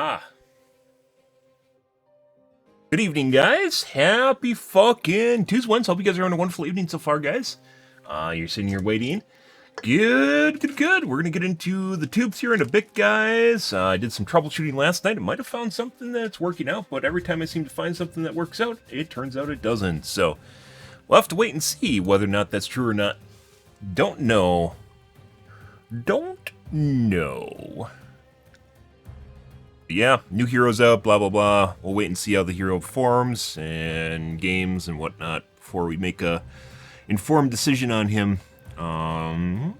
Ah, good evening, guys. Happy fucking Tuesday. Hope you guys are having a wonderful evening so far, guys. You're sitting here waiting. Good. We're gonna get into the tubes here in a bit, guys. I did some troubleshooting last night. I might have found something that's working out, but every time I seem to find something that works out, it turns out it doesn't. So we'll have to wait and see whether or not that's true or not. Don't know. Don't know. Yeah, new heroes out, blah, blah, blah. We'll wait and see how the hero performs and games and whatnot before we make a informed decision on him. Oh.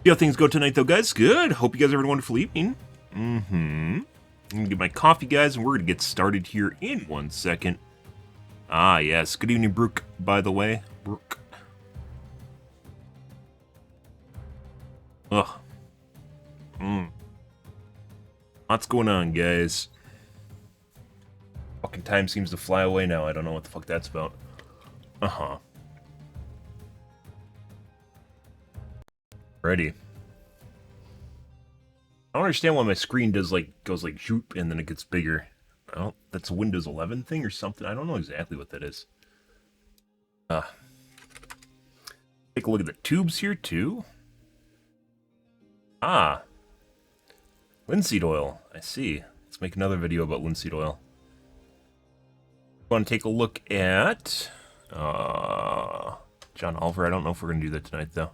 See how things go tonight, though, guys. Good. Hope you guys are having a wonderful evening. I'm gonna get my coffee, guys, and we're gonna get started here in 1 second. Ah, yes. Good evening, Brooke, by the way. Brooke. Ugh. Lots going on, guys. Fucking time seems to fly away now. I don't know what the fuck that's about. Ready. I don't understand why my screen goes like shoop and then it gets bigger. Well, that's a Windows 11 thing or something. I don't know exactly what that is. Take a look at the tubes here too. Ah. Linseed oil. I see. Let's make another video about linseed oil. Want to take a look at John Oliver. I don't know if we're going to do that tonight though.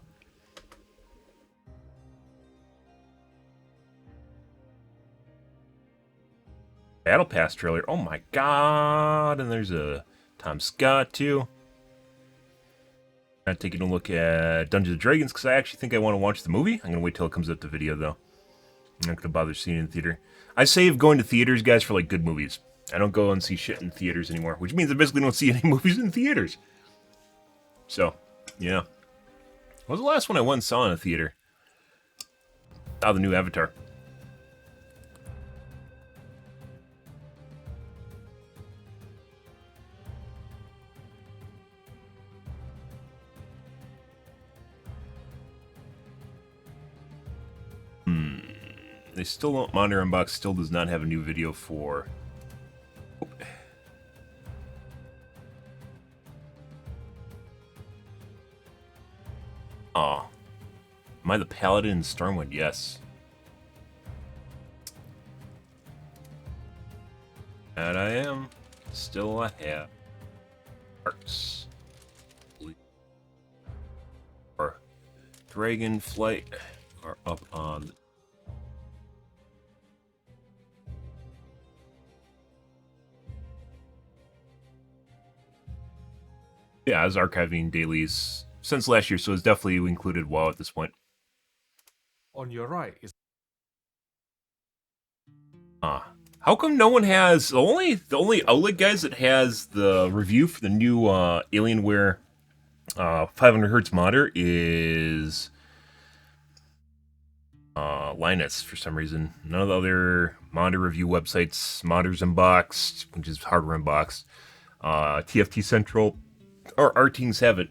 Battle Pass trailer. Oh my god. And there's a Tom Scott too. I'm taking a look at Dungeons and Dragons because I actually think I want to watch the movie. I'm going to wait till it comes up to video though. I'm not going to bother seeing it in the theater. I save going to theaters, guys, for like good movies. I don't go and see shit in theaters anymore, which means I basically don't see any movies in theaters. So, yeah. What was the last one I went and saw in a theater? Oh, the new Avatar. They still don't. Monitor Unbox still does not have a new video for. Oh. Am I the Paladin in Stormwind? Yes. That I am. Still I have. Hearts. Or Dragonflight are up on. Yeah, I was archiving dailies since last year, so it's definitely included WoW at this point. On your right is How come no one has the only outlet, guys, that has the review for the new Alienware 500 hertz monitor is Linus for some reason. None of the other monitor review websites, Monitors Unboxed, which is Hardware Unboxed, TFT Central, or Artings have it.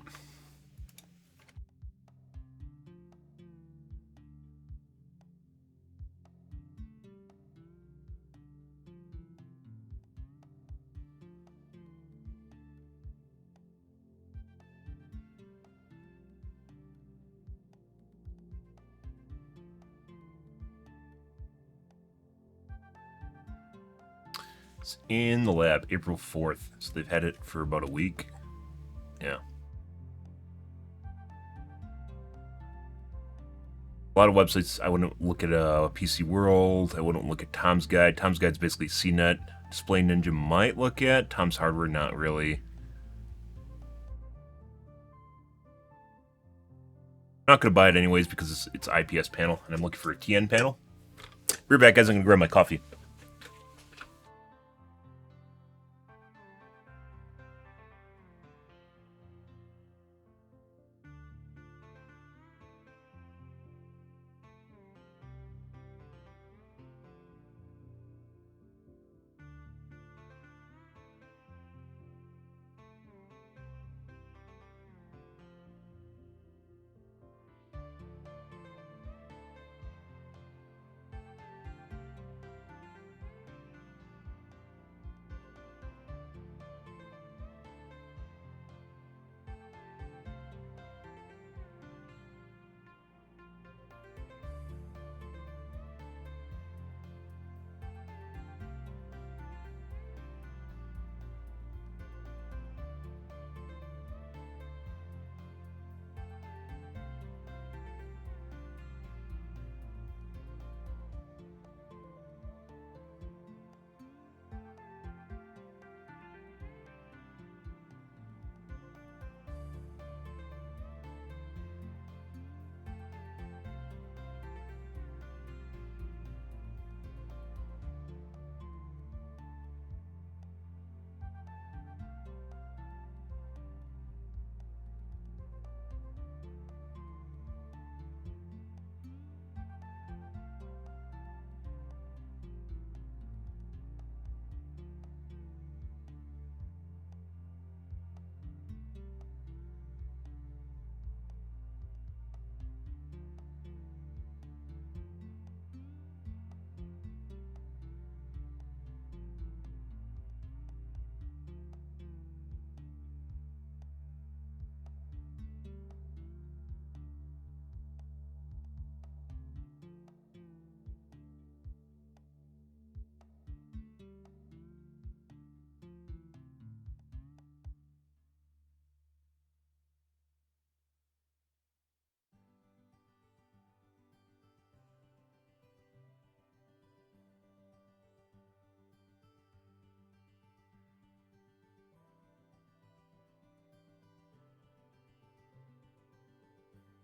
It's in the lab, April 4th, so they've had it for about a week. Yeah. A lot of websites, I wouldn't look at PC World. I wouldn't look at Tom's Guide. Tom's Guide's basically CNET. Display Ninja might look at. Tom's Hardware, not really. I'm not going to buy it anyways because it's IPS panel, and I'm looking for a TN panel. Be right back, guys. I'm going to grab my coffee.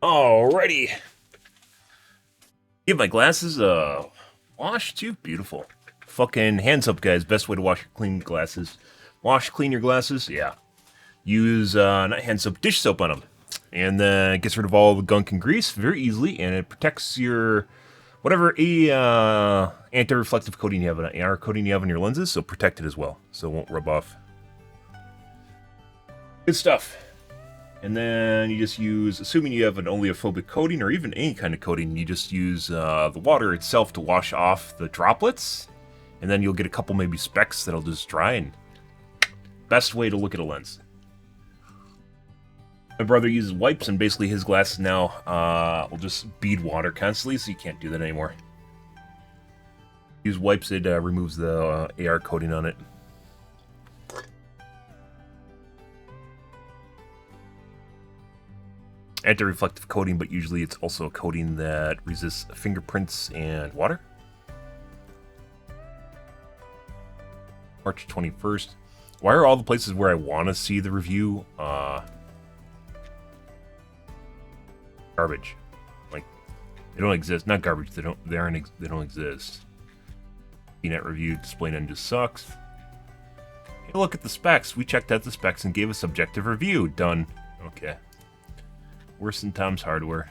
Alrighty. Give my glasses a wash too. Beautiful. Fucking hands up, guys. Best way to wash your clean glasses. Wash, clean your glasses. Yeah. Use not hand soap, dish soap on them, and then it gets rid of all the gunk and grease very easily, and it protects your whatever anti-reflective coating you have, an AR coating you have on your lenses. So protect it as well, so it won't rub off. Good stuff. And then you just use, assuming you have an oleophobic coating or even any kind of coating, you just use the water itself to wash off the droplets. And then you'll get a couple maybe specks that'll just dry. And best way to look at a lens. My brother uses wipes, and basically his glasses now will just bead water constantly, so you can't do that anymore. Use wipes, it removes the AR coating on it. Anti-reflective coating, but usually it's also a coating that resists fingerprints and water. March 21st. Why are all the places where I want to see the review garbage? Like, they don't exist. Not garbage. They don't exist. CNET review display none just sucks. Hey, look at the specs. We checked out the specs and gave a subjective review. Done. Okay. Worse than Tom's Hardware.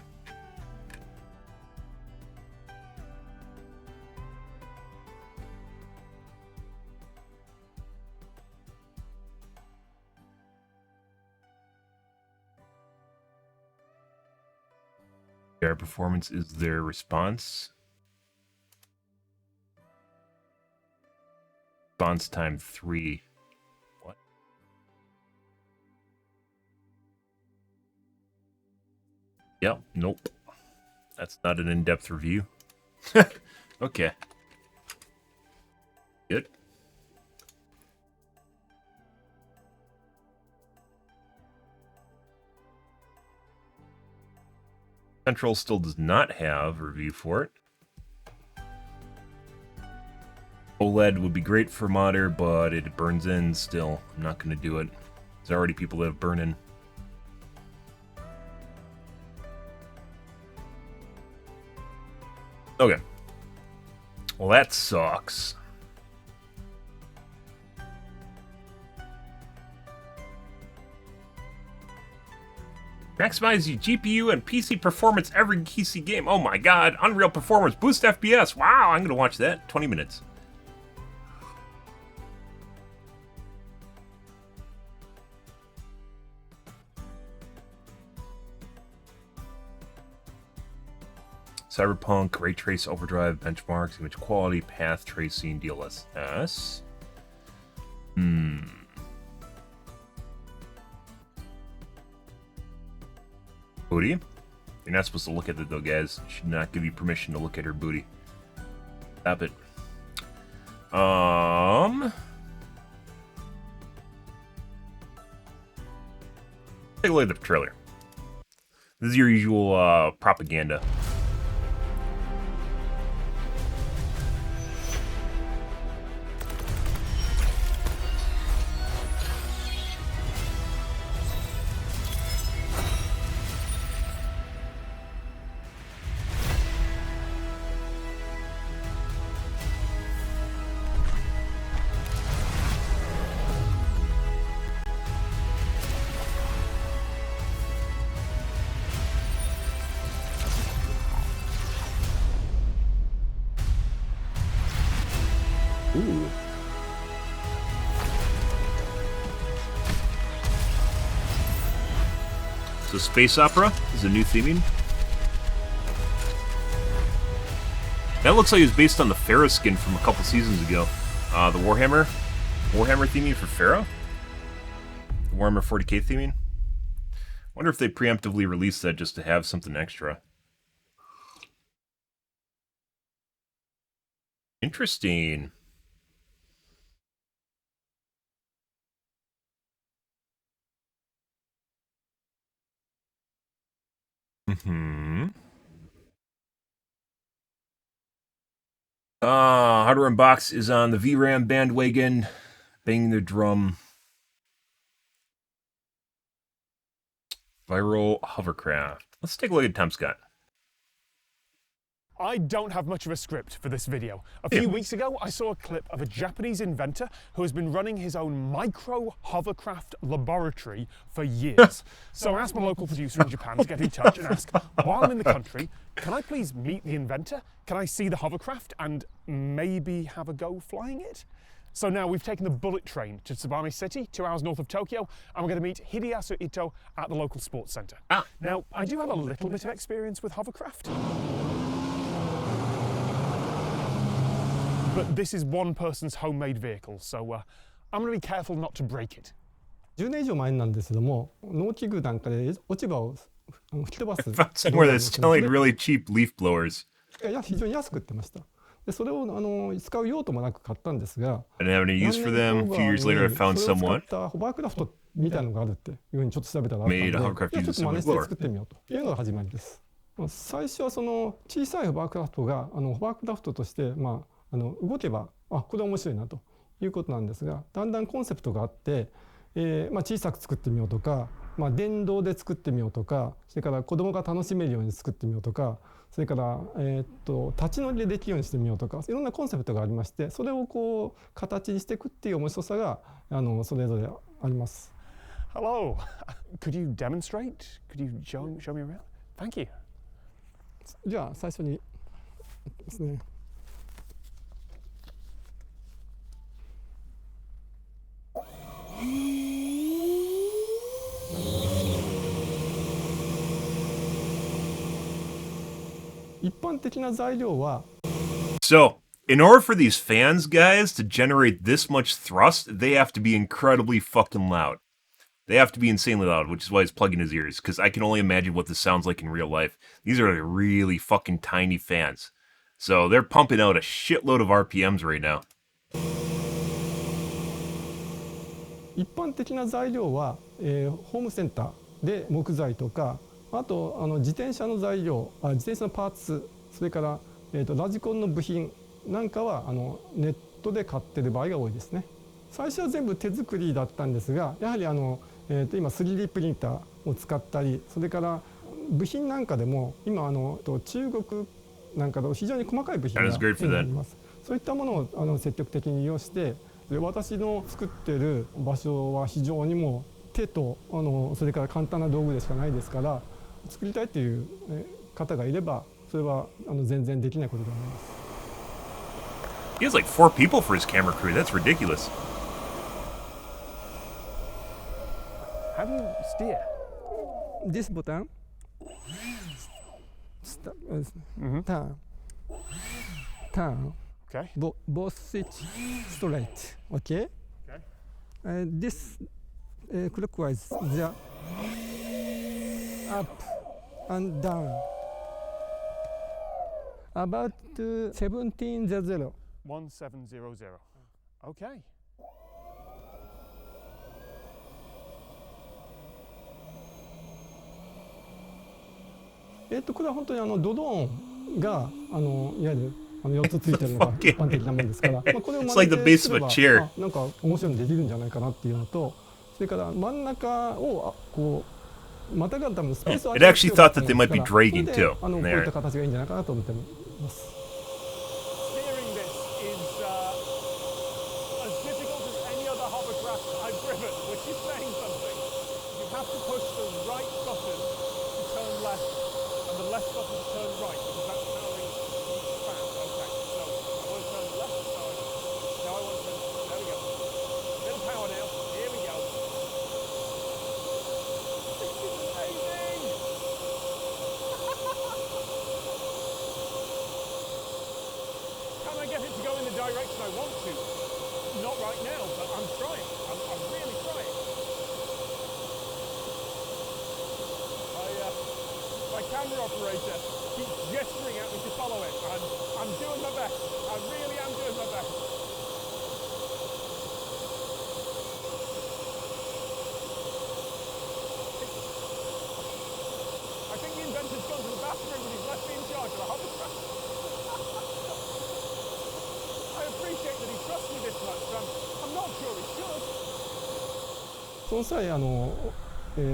Their performance is their response. Response time 3. What? Yep, nope. That's not an in-depth review. Okay. Good. Central still does not have a review for it. OLED would be great for modder, but it burns in still. I'm not going to do it. There's already people that have burned in. Okay. Well, that sucks. Maximize your GPU and PC performance every PC game. Oh my god. Unreal performance. Boost FPS. Wow, I'm going to watch that. 20 minutes. Cyberpunk, Ray Trace Overdrive, benchmarks, image quality, path tracing, DLSS. Booty? You're not supposed to look at it though, guys. Should not give you permission to look at her booty. Stop it. Take a look at the trailer. This is your usual propaganda. Ooh. So Space Opera is a new theming. That looks like it was based on the Pharaoh skin from a couple seasons ago. The Warhammer theming for Pharaoh? The Warhammer 40k theming? Wonder if they preemptively released that just to have something extra. Interesting. Hardware Unbox is on the VRAM bandwagon, banging the drum. Viral hovercraft. Let's take a look at Tom Scott. I don't have much of a script for this video. A few weeks ago, I saw a clip of a Japanese inventor who has been running his own micro hovercraft laboratory for years. So I asked my local producer in Japan to get in touch and ask, while I'm in the country, can I please meet the inventor? Can I see the hovercraft and maybe have a go flying it? So now we've taken the bullet train to Tsubame City, 2 hours north of Tokyo, and we're going to meet Hideyasu Ito at the local sports centre. Now, I do have a little bit of experience with hovercraft. But this is one person's homemade vehicle, so I'm going to be careful not to break it. 10年以上前なんですけども、農機具なんかで落ち葉を吹き飛ばす。Found somewhere that's selling really cheap leaf blowers. 非常に安く売ってました。でそれを使う用途もなく買ったんですが、I didn't have any use for them. A few years later, I found それを someone 使ったホバークラフトみたいなのがあるっていうふうにちょっと調べたらあったんで、 made a hovercraft ちょっ using と真 a 似して blower. 作ってみようというのが始まりです。最初はその小さいホバークラフトがホバークラフトとして、動けばこれは面白いなということなんですが、だんだんコンセプトがあって、小さく作ってみようとか、電動で作ってみようとか、それから子供が楽しめるように作ってみようとか、それから、立ち乗りでできるようにしてみようとか、いろんなコンセプトがありまして、それをこう形にしていくっていう面白さがそれぞれあります。Hello. Could you demonstrate? Could you show me around? Thank you. じゃあ最初にですね。一般的な材料は So, in order for these fans, guys, to generate this much thrust, they have to be incredibly fucking loud. They have to be insanely loud, which is why he's plugging his ears, because I can only imagine what this sounds like in real life. These are like really fucking tiny fans. So they're pumping out a shitload of RPMs right now. 一般的な材料は、ホームセンターで木材とか、あと自転車の材料、自転車のパーツ、それから、ラジコンの部品なんかはネットで買ってる場合が多いですね。最初は全部手作りだったんですが、やはり今 3D プリンターを使ったり、それから部品なんかでも今中国なんかで非常に細かい部品があります。そういったものを積極的に利用して、私の作ってる場所は非常にもう手とそれから簡単な道具でしかないですから、作りたいという方がいればそれは全然できないことではないです。He has like 4 people for his camera crew. That's ridiculous. How do you steer? This button, turn, Okay. both switch straight, okay? Okay. This clockwise, the up and down. About 1700. 1700. Okay. これは本当にドローンがいわゆる4つついてるのが一般的なものですから、これを真似てすればなんか面白いのできるんじゃないかなっていうのと、それから真ん中をこうまたがるためのスペースを空けて、It actually thought that they might be dragging too. こういった形がいいんじゃないかなと思ってます。Steering this is as difficult as any other hovercraft I've driven, which is saying something. You have to push the right button to turn left and the left button to turn right, because that's powering each fan. Okay, so I want to turn left side. Now I want to turn, there we go. Bit of power now, here we go. This is amazing! Can I get it to go in the direction I want to? Not right now, but I'm trying. I'm really trying. My camera operator keeps gesturing at me to follow it. I'm doing my best. I really am doing my best. I think the inventor's gone to the bathroom and he's left me in charge of the hovercraft. I appreciate that he trusts me this much, but I'm not sure he should. その際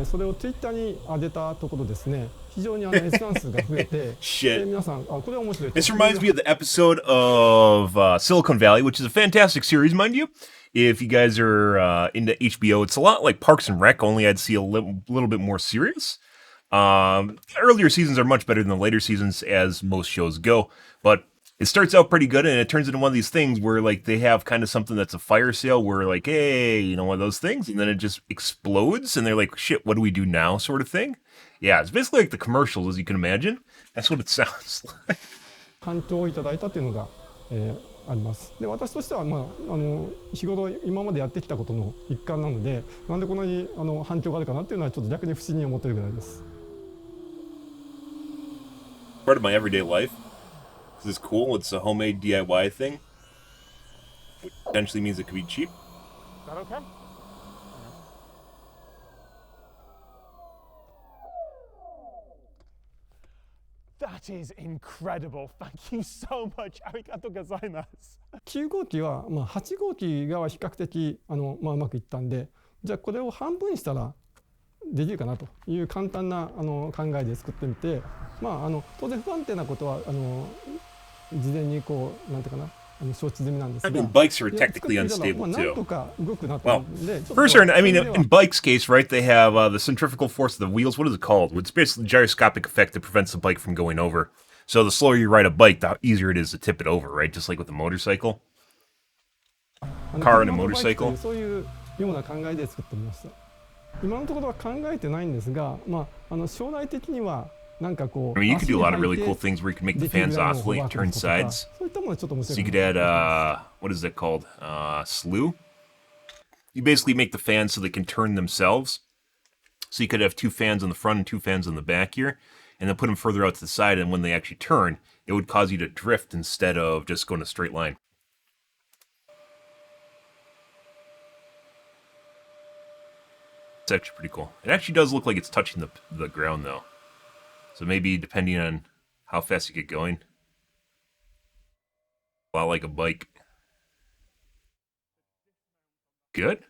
それを Twitter に上げたところですね、非常に閲覧数が増えて、Shit. 皆さん、これは面白い。 This reminds me of the episode of Silicon Valley, which is a fantastic series, mind you. If you guys are into HBO, it's a lot like Parks and Rec, only I'd see a little bit more serious. Earlier seasons are much better than the later seasons, as most shows go, but it starts out pretty good, and it turns into one of these things where, like, they have kind of something that's a fire sale where, like, hey, you know, one of those things, and then it just explodes, and they're like, shit, what do we do now, sort of thing. Yeah, it's basically like the commercials, as you can imagine. That's what it sounds like. 反響をいただいたというのが、あります。で、私としては、日頃今までやってきたことの一環なので、なんでこんなに反響があるかなっていうのはちょっと逆に不思議に思ってるぐらいです。Part of my everyday life. This is cool. It's a homemade DIY thing, which potentially means it could be cheap. Is that okay? That is incredible. Thank you so much. ありがとうございます。9号機は、8号機が比較的うまくいったんで、じゃあこれを半分にしたらできるかなという簡単な考えで作ってみて、当然不安定なことは事前にこうなんていうかな承知済みなんですが、 I mean, bikes are technically unstable なん too. とか動くなと思うんで、 First, I mean, in bike's case, right, they have the centrifugal force of the wheels. What is it called? It's basically the gyroscopic effect that prevents the bike from going over. So the slower you ride a bike, the easier it is to tip it over, right? Just like with a motorcycle. Car and a motorcycle. そういうような考えで作ってみました。今のところは考えてないんですが、将来的にはなんかこう、 I mean, you could do a lot of really cool things where you can make the fans oscillate and turn sides. そういったものはちょっと面 So 白 you い could add, what is that called? Slew? You basically make the fans so they can turn themselves. So you could have two fans on the front and two fans on the back here, and then put them further out to the side, and when they actually turn, it would cause you to drift instead of just going a straight line. It's actually pretty cool. It actually does look like it's touching the ground, though. So maybe depending on how fast you get going, a lot like a bike. Good.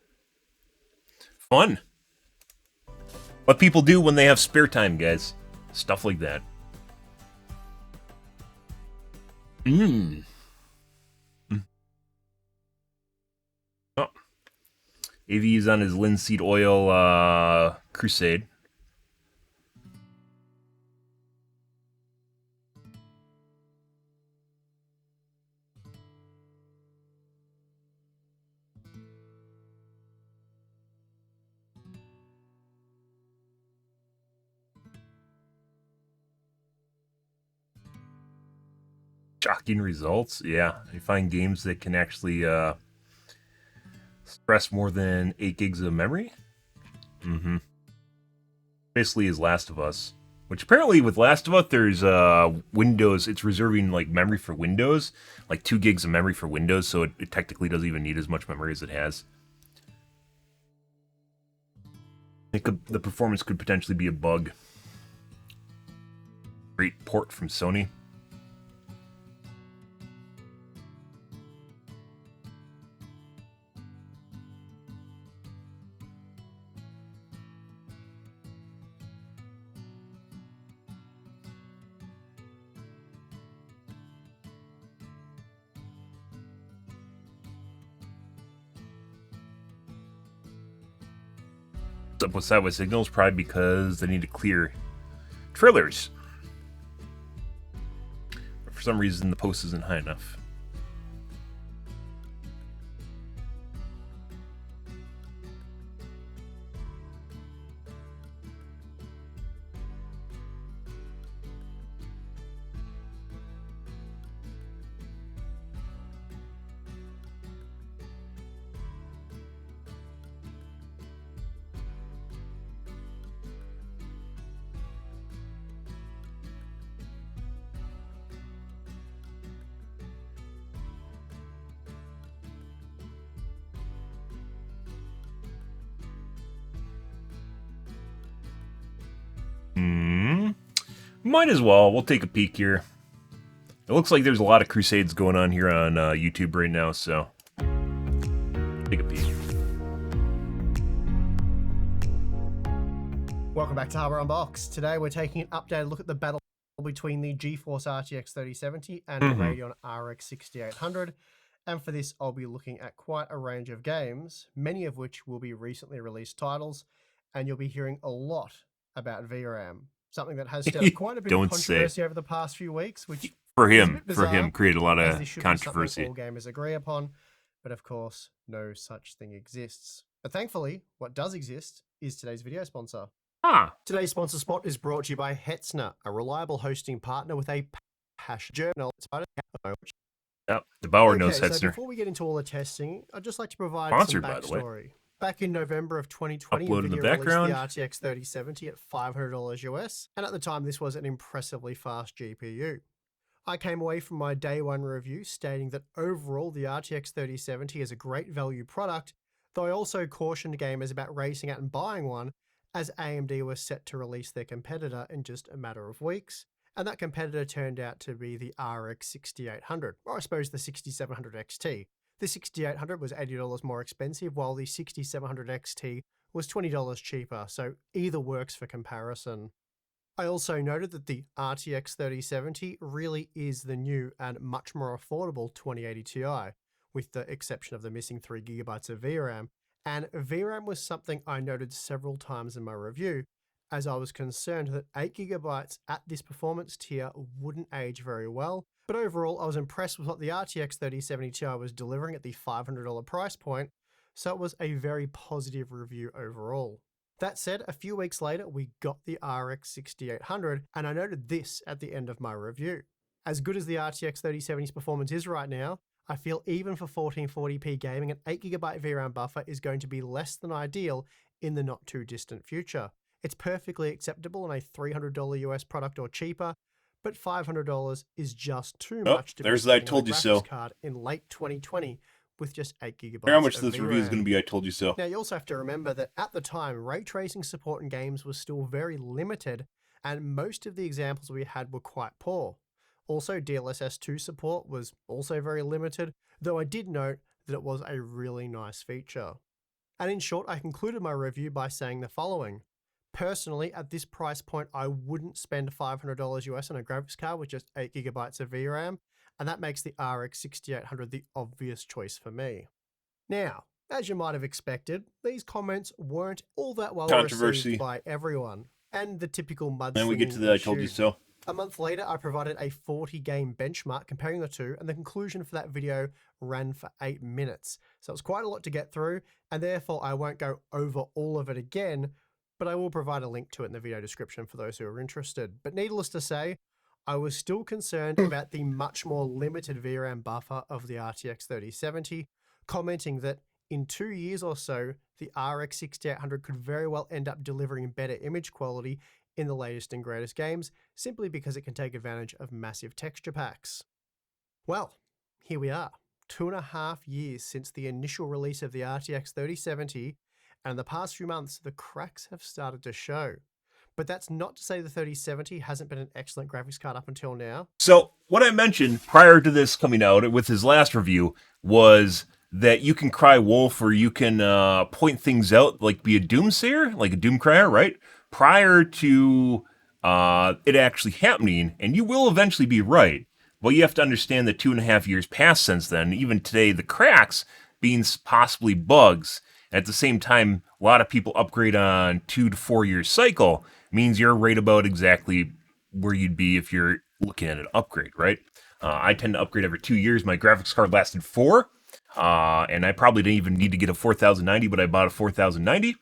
Fun. What people do when they have spare time, guys. Stuff like that. Oh. AV is on his linseed oil crusade. Shocking results. Yeah, you find games that can actually stress more than 8 gigs of memory. Basically is Last of Us, which apparently with Last of Us there's Windows, it's reserving like memory for Windows, like 2 gigs of memory for Windows, so it technically doesn't even need as much memory as it has. The performance could potentially be a bug. Great port from Sony. What's up with Sideways Signals? Probably because they need to clear trailers. But for some reason, the post isn't high enough. Might as well. We'll take a peek here. It looks like there's a lot of crusades going on here on YouTube right now, so take a peek. Welcome back to Harbour Unbox. Today we're taking an updated look at the battle between the GeForce RTX 3070 and the Radeon RX 6800. And for this, I'll be looking at quite a range of games, many of which will be recently released titles, and you'll be hearing a lot about VRAM, something that has stirred up quite a bit of controversy over the past few weeks, which for is a him, bit bizarre, created a lot as of this should be controversy. something all gamers agree upon, but of course, no such thing exists. But thankfully, what does exist is today's video sponsor. Today's sponsor spot is brought to you by Hetzner, a reliable hosting partner with a passion journal. Yep, the Bauer knows So Hetzner. before we get into all the testing, I'd just like to provide Sponsored, some by the way. backstory. Back in November of 2020, Upload in the NVIDIA background. released the RTX 3070 at $500 US, and at the time this was an impressively fast GPU. I came away from my day one review stating that overall the RTX 3070 is a great value product, though I also cautioned gamers about racing out and buying one, as AMD was set to release their competitor in just a matter of weeks, and that competitor turned out to be the RX 6800, or I suppose the 6700 XT. The 6800 was $80 more expensive, while the 6700 XT was $20 cheaper, so either works for comparison. I also noted that the RTX 3070 really is the new and much more affordable 2080 Ti, with the exception of the missing 3GB of VRAM, and VRAM was something I noted several times in my review, as I was concerned that 8GB at this performance tier wouldn't age very well, but overall I was impressed with what the RTX 3070 Ti was delivering at the $500 price point, so it was a very positive review overall. That said, a few weeks later we got the RX 6800, and I noted this at the end of my review. As good as the RTX 3070's performance is right now, I feel even for 1440p gaming, an 8GB VRAM buffer is going to be less than ideal in the not too distant future. It's perfectly acceptable in a $300 US product or cheaper, but $500 is just too much to there's be the I spending told on a you graphics so. card in late 2020 with just 8GB. How much of this review is VRAM. going to be? I told you so. Now, you also have to remember that at the time, ray tracing support in games was still very limited, and most of the examples we had were quite poor. Also, DLSS 2 support was also very limited, though I did note that it was a really nice feature. And in short, I concluded my review by saying the following. Personally, at this price point, I wouldn't spend $500 US on a graphics card with just 8GB of VRAM, and that makes the RX 6800 the obvious choice for me. Now, as you might have expected, these comments weren't all that well received by everyone, and the typical mudslinging Then we get to the I told you so. A month later, I provided a 40-game benchmark comparing the two, and the conclusion for that video ran for 8 minutes. So it was quite a lot to get through, and therefore I won't go over all of it again, but I will provide a link to it in the video description for those who are interested. But needless to say, I was still concerned about the much more limited VRAM buffer of the RTX 3070, commenting that in 2 years or so, the RX 6800 could very well end up delivering better image quality in the latest and greatest games, simply because it can take advantage of massive texture packs. Well, here we are, 2.5 years since the initial release of the RTX 3070, and in the past few months, the cracks have started to show. But that's not to say the 3070 hasn't been an excellent graphics card up until now. So, what I mentioned prior to this coming out with his last review was that you can cry wolf, or you can point things out, like be a doomsayer, like a doomcrier, right? Prior to it actually happening, and you will eventually be right. But you have to understand that 2.5 years passed since then. Even today, the cracks being possibly bugs. At the same time, a lot of people upgrade on 2 to 4 year cycle, means you're right about exactly where you'd be if you're looking at an upgrade, right? I tend to upgrade every 2 years. My graphics card lasted 4, and I probably didn't even need to get a 4090, but I bought a 4090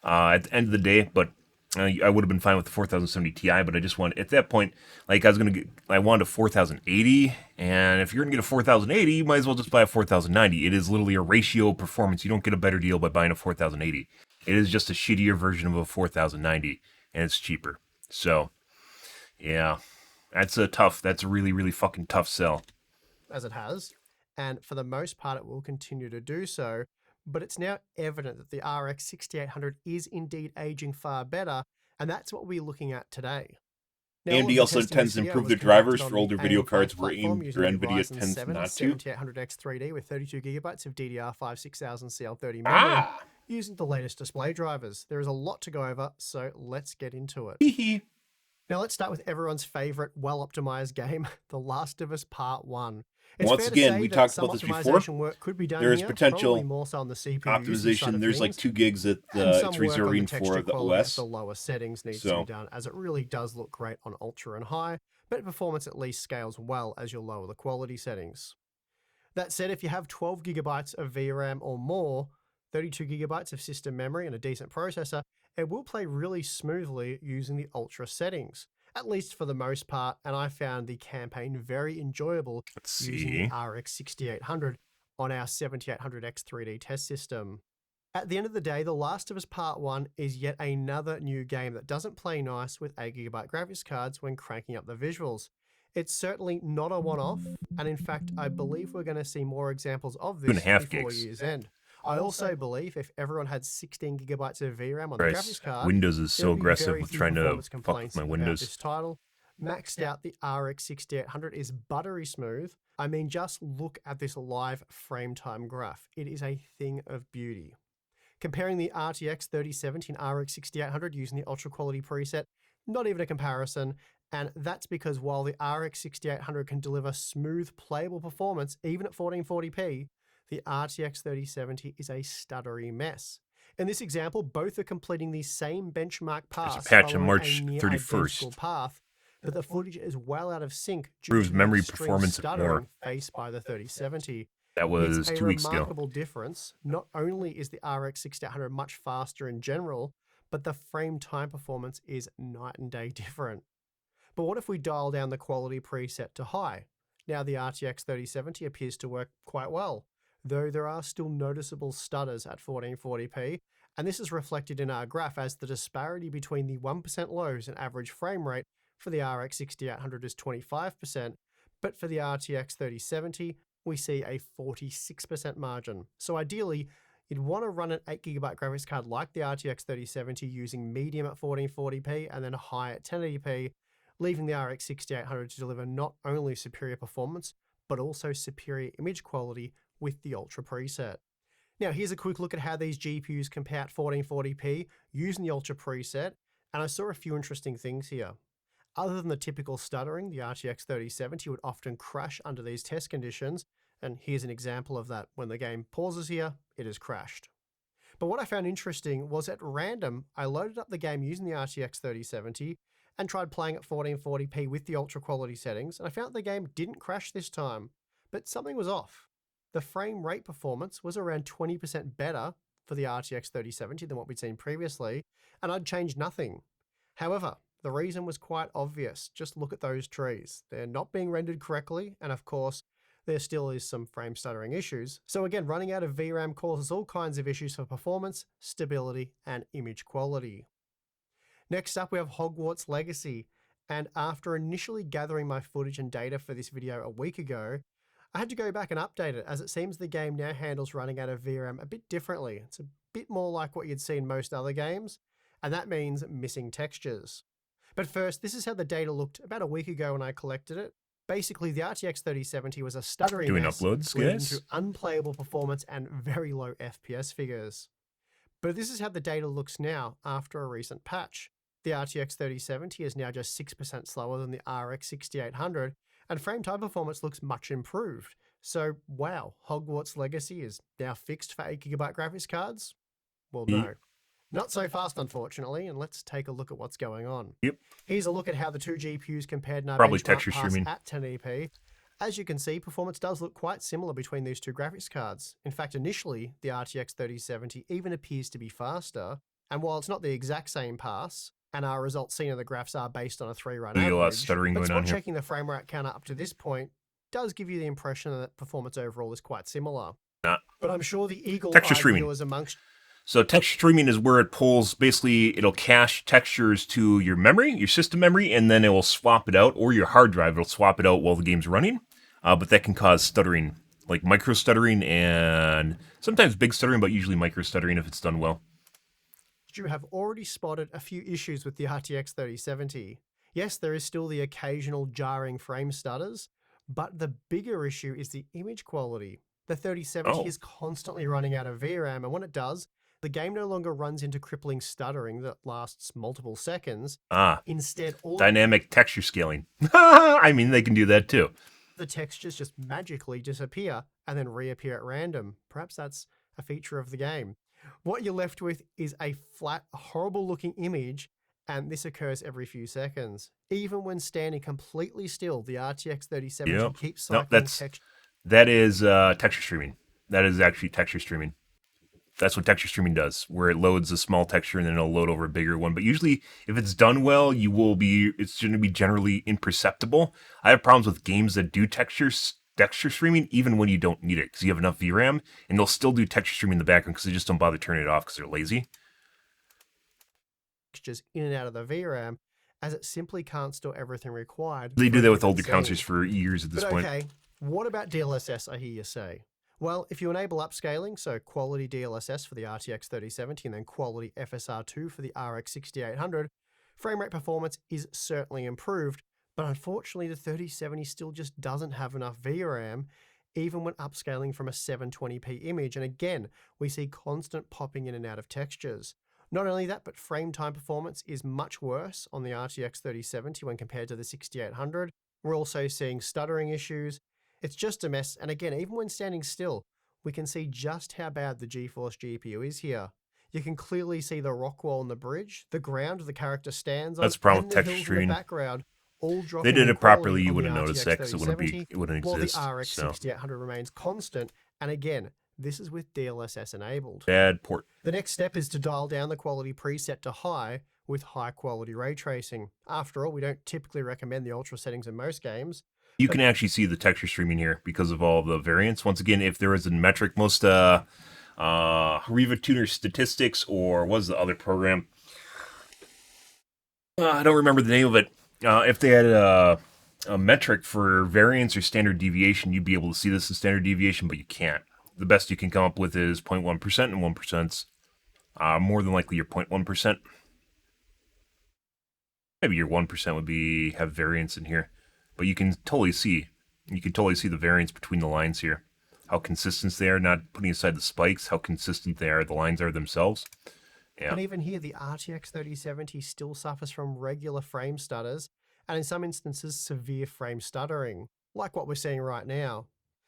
at the end of the day. But I would have been fine with the 4070 Ti, but I just wanted, at that point, like I wanted a 4080, and if you're gonna get a 4080, you might as well just buy a 4090. It is literally a ratio performance. You don't get a better deal by buying a 4080. It is just a shittier version of a 4090, and it's cheaper. So, yeah, that's a really, really fucking tough sell. As it has, and for the most part it will continue to do so, but it's now evident that the RX 6800 is indeed aging far better, and that's what we're looking at today. Now, AMD also tends to improve their drivers for older video cards where NVIDIA tends not to. 7800X 3D with 32GB of DDR5 6000 CL30 memory, using the latest display drivers. There is a lot to go over, so let's get into it. Hee. Now let's start with everyone's favorite well-optimized game, The Last of Us Part 1. It's Once fair to again, say we that talked some about this before. optimization work could be done There is here, potential probably more so on the CPU usage side optimization. of There's like things, 2 gigs that and some it's work on the reserving texture for the quality at OS. the lower settings needs to So- be done, as it really does look great on Ultra and High, but performance at least scales well as you lower the quality settings. That said, if you have 12 gigabytes of VRAM or more, 32 gigabytes of system memory and a decent processor, it will play really smoothly using the Ultra settings, at least for the most part, and I found the campaign very enjoyable Let's using see. the RX 6800 on our 7800X 3D test system. At the end of the day, The Last of Us Part 1 is yet another new game that doesn't play nice with 8GB graphics cards when cranking up the visuals. It's certainly not a one-off, and in fact, I believe we're going to see more examples of this 2.5 before gigs. year's end. I also believe if everyone had 16 gigabytes of VRAM on the Christ, graphics card, Windows is there so would be aggressive very with few trying to performance fuck with complaints my about Windows. this title. Maxed out, the RX 6800 is buttery smooth. I mean, just look at this live frame time graph. It is a thing of beauty. Comparing the RTX 3070 and RX 6800 using the ultra quality preset, not even a comparison, and that's because while the RX 6800 can deliver smooth playable performance even at 1440p, the RTX 3070 is a stuttery mess. In this example, both are completing the same benchmark pass, There's a patch on following March a near 31st. identical path, but the footage is well out of sync due Improves to the memory extreme performance stuttering more. faced by the 3070. That was It's a 2 weeks ago. remarkable difference. Not only is the RX 6800 much faster in general, but the frame time performance is night and day different. But what if we dial down the quality preset to high? Now the RTX 3070 appears to work quite well, though there are still noticeable stutters at 1440p, and this is reflected in our graph as the disparity between the 1% lows and average frame rate for the RX 6800 is 25%, but for the RTX 3070, we see a 46% margin. So ideally, you'd want to run an 8GB graphics card like the RTX 3070 using medium at 1440p and then high at 1080p, leaving the RX 6800 to deliver not only superior performance, but also superior image quality with the Ultra preset. Now here's a quick look at how these GPUs compare at 1440p using the Ultra preset, and I saw a few interesting things here. Other than the typical stuttering, the RTX 3070 would often crash under these test conditions, and here's an example of that. When the game pauses here, it has crashed. But what I found interesting was at random, I loaded up the game using the RTX 3070 and tried playing at 1440p with the ultra quality settings, and I found the game didn't crash this time, but something was off. The frame rate performance was around 20% better for the RTX 3070 than what we'd seen previously, and I'd changed nothing. However, the reason was quite obvious. Just look at those trees. They're not being rendered correctly, and of course, there still is some frame stuttering issues. So again, running out of VRAM causes all kinds of issues for performance, stability, and image quality. Next up, we have Hogwarts Legacy, and after initially gathering my footage and data for this video a week ago, I had to go back and update it, as it seems the game now handles running out of VRAM a bit differently. It's a bit more like what you'd see in most other games, and that means missing textures. But first, this is how the data looked about a week ago when I collected it. Basically, the RTX 3070 was a stuttering Doing mess, uploads, leading guys? to unplayable performance and very low FPS figures. But this is how the data looks now after a recent patch. The RTX 3070 is now just 6% slower than the RX 6800, and frame time performance looks much improved. So, wow, Hogwarts Legacy is now fixed for 8GB graphics cards? Well, no. Not so fast, unfortunately, and let's take a look at what's going on. Yep. Here's a look at how the two GPUs compared in our Probably benchmark texture pass streaming. at 1080p. As you can see, performance does look quite similar between these two graphics cards. In fact, initially, the RTX 3070 even appears to be faster, and while it's not the exact same pass, and our results seen in the graphs are based on a 3-run Maybe a lot of average, stuttering but going on spot here. checking the frame rate counter up to this point does give you the impression that performance overall is quite similar. Nah. But I'm sure the eagle-eyed Texture streaming. viewers amongst So texture streaming is where it pulls, basically it'll cache textures to your memory, your system memory, and then it will swap it out, or your hard drive, it'll swap it out while the game's running. But that can cause stuttering, like micro stuttering and sometimes big stuttering, but usually micro stuttering if it's done well. you have already spotted a few issues with the RTX 3070. Yes, there is still the occasional jarring frame stutters, but the bigger issue is the image quality. The 3070 is constantly running out of VRAM, and when it does, The game no longer runs into crippling stuttering that lasts multiple seconds. Instead, all Dynamic texture scaling. I mean, they can do that too. the textures just magically disappear and then reappear at random. Perhaps that's a feature of the game. What you're left with is a flat, horrible looking image, and this occurs every few seconds. Even when standing completely still, the RTX 3070 Yep. keeps No, cycling texture. that is texture streaming. That is actually texture streaming. That's what texture streaming does, where it loads a small texture and then it'll load over a bigger one. But usually, if it's done well, it's going to be generally imperceptible. I have problems with games that do texture streaming even when you don't need it, because you have enough VRAM, and they'll still do texture streaming in the background because they just don't bother turning it off because they're lazy. Textures in and out of the VRAM, as it simply can't store everything required. They for do a that with given older scene. consoles for years at this But point. okay, what about DLSS, I hear you say? Well, if you enable upscaling, so quality DLSS for the RTX 3070 and then quality FSR2 for the RX 6800, frame rate performance is certainly improved, but unfortunately the 3070 still just doesn't have enough VRAM, even when upscaling from a 720p image, and again, we see constant popping in and out of textures. Not only that, but frame time performance is much worse on the RTX 3070 when compared to the 6800. We're also seeing stuttering issues. It's just a mess, and again, even when standing still, we can see just how bad the GeForce GPU is here. You can clearly see the rock wall on the bridge, the ground the character stands on, That's the problem and with the texture hills in streaming. the background, all dropping They did in it properly, quality you on wouldn't the notice RTX that because it 3070, wouldn't while the exist. RX So 6800 remains constant, and again, this is with DLSS enabled. bad port. The next step is to dial down the quality preset to high with high quality ray tracing. After all, we don't typically recommend the ultra settings in most games. You can actually see the texture streaming here because of all the variants. Once again, if there is a metric, most Riva Tuner Statistics, or what was the other program? I don't remember the name of it. If they had a metric for variance or standard deviation, you'd be able to see this in standard deviation, but you can't. The best you can come up with is 0.1%, and 1%'s more than likely your 0.1%. Maybe your 1% would have variance in here. But you can totally see the variance between the lines here. How consistent they are, not putting aside the spikes, how consistent the lines are themselves. Yeah. But even here, the RTX 3070 still suffers from regular frame stutters, and in some instances, severe frame stuttering, like what we're seeing right now.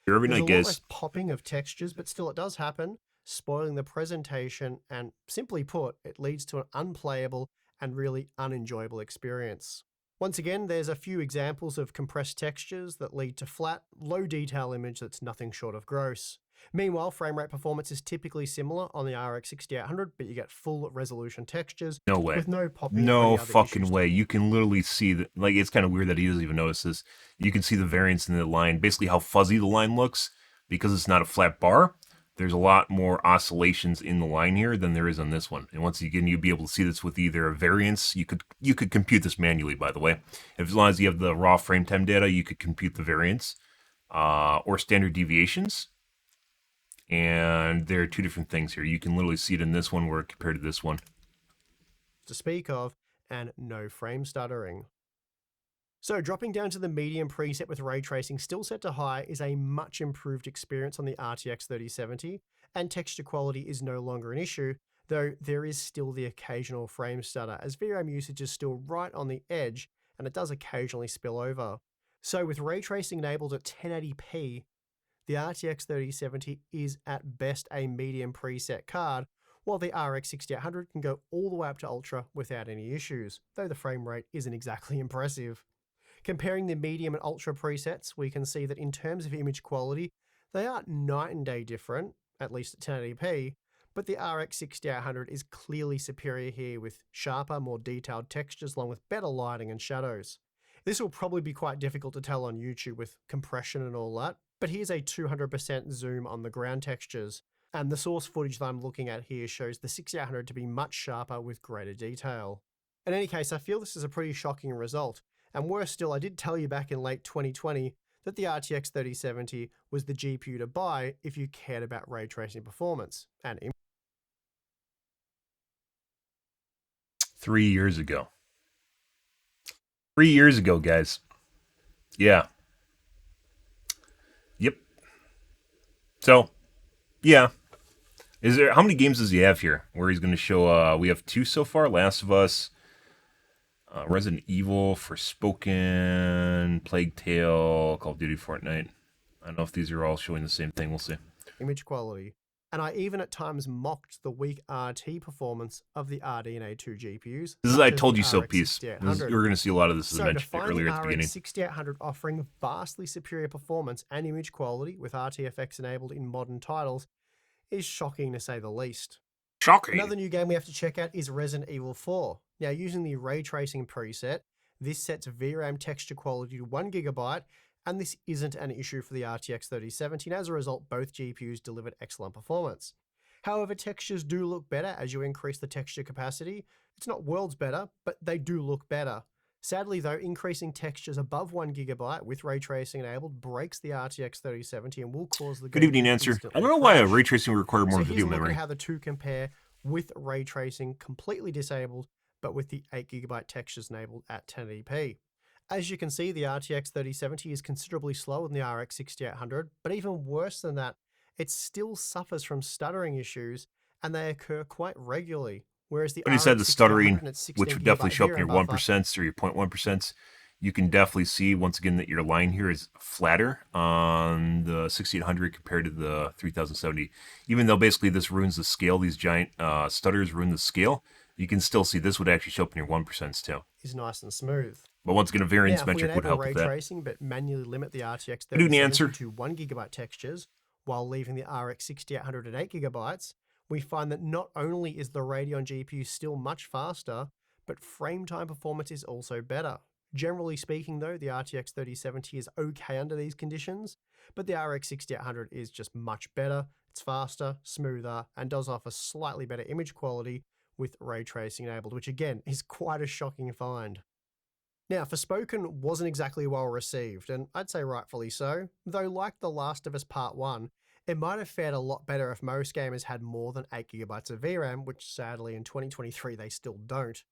Every There's night, a lot guys. less popping of textures, but still it does happen, spoiling the presentation, and simply put, it leads to an unplayable and really unenjoyable experience. Once again, there's a few examples of compressed textures that lead to flat, low detail image that's nothing short of gross. Meanwhile, frame rate performance is typically similar on the RX 6800, but you get full resolution textures No way. with no popping. or No any other fucking issues. way. You can literally see that. Like, it's kind of weird that he doesn't even notice this. You can see the variance in the line, basically how fuzzy the line looks, because it's not a flat bar. There's a lot more oscillations in the line here than there is on this one. And once again, you'd be able to see this with either a variance. You could compute this manually, by the way. As long as you have the raw frame time data, you could compute the variance or standard deviations. And there are two different things here. You can literally see it in this one where compared to this one. To speak of, and no frame stuttering. So dropping down to the medium preset with ray tracing still set to high is a much improved experience on the RTX 3070, and texture quality is no longer an issue, though there is still the occasional frame stutter, as VRAM usage is still right on the edge, and it does occasionally spill over. So with ray tracing enabled at 1080p, the RTX 3070 is at best a medium preset card, while the RX 6800 can go all the way up to Ultra without any issues, though the frame rate isn't exactly impressive. Comparing the medium and Ultra presets, we can see that in terms of image quality, they are night and day different, at least at 1080p, but the RX 6800 is clearly superior here with sharper, more detailed textures along with better lighting and shadows. This will probably be quite difficult to tell on YouTube with compression and all that, but here's a 200% zoom on the ground textures, and the source footage that I'm looking at here shows the 6800 to be much sharper with greater detail. In any case, I feel this is a pretty shocking result, and worse still, I did tell you back in late 2020 that the RTX 3070 was the GPU to buy if you cared about ray tracing performance, and 3 years ago. 3 years ago, guys. Yeah. Yep. So, yeah. Is there, how many games does he have here? Where he's going to show, we have 2 so far, Last of Us, Resident Evil, Forspoken, Plague Tale, Call of Duty, Fortnite. I don't know if these are all showing the same thing. We'll see. Image quality. And I even at times mocked the weak RT performance of the RDNA 2 GPUs. This is I told you so piece. You're 6800. going to see a lot of this as So to mentioned find earlier the at the beginning. RX 6800 offering vastly superior performance and image quality with RTFX enabled in modern titles is shocking to say the least. Shocking. Another new game we have to check out is Resident Evil 4. Now, using the ray tracing preset, this sets VRAM texture quality to 1GB, and this isn't an issue for the RTX 3070, and as a result, both GPUs delivered excellent performance. However, textures do look better as you increase the texture capacity. It's not worlds better, but they do look better. Sadly though, increasing textures above 1GB with ray tracing enabled breaks the RTX 3070 and will cause the Good game evening, to Answer. I instantly don't know why crash. ray tracing would require more So here's video a look memory. at how the two compare with ray tracing completely disabled, but with the 8GB textures enabled at 1080p. As you can see, the RTX 3070 is considerably slower than the RX 6800, but even worse than that, it still suffers from stuttering issues, and they occur quite regularly. Whereas the When he said RX the stuttering, 6800 at which 16 would definitely show up in your VRAM 1% or your 0.1%, you can definitely see once again that your line here is flatter on the 6800 compared to the 3070. Even though basically this ruins the scale, these giant stutters ruin the scale, you can still see this would actually show up in your 1% too. is nice and smooth. But once again, a variance Now, if we metric would enable help ray with that. tracing but manually limit the RTX Good evening, 3070 Answer. to 1GB textures while leaving the RX 6800 at 8GB, we find that not only is the Radeon GPU still much faster, but frame time performance is also better. Generally speaking though, the RTX 3070 is okay under these conditions, but the RX 6800 is just much better, it's faster, smoother, and does offer slightly better image quality with ray tracing enabled, which again is quite a shocking find. Now, Forspoken wasn't exactly well received, and I'd say rightfully so, though like The Last of Us Part 1, it might have fared a lot better if most gamers had more than 8GB of VRAM, which sadly in 2023 they still don't.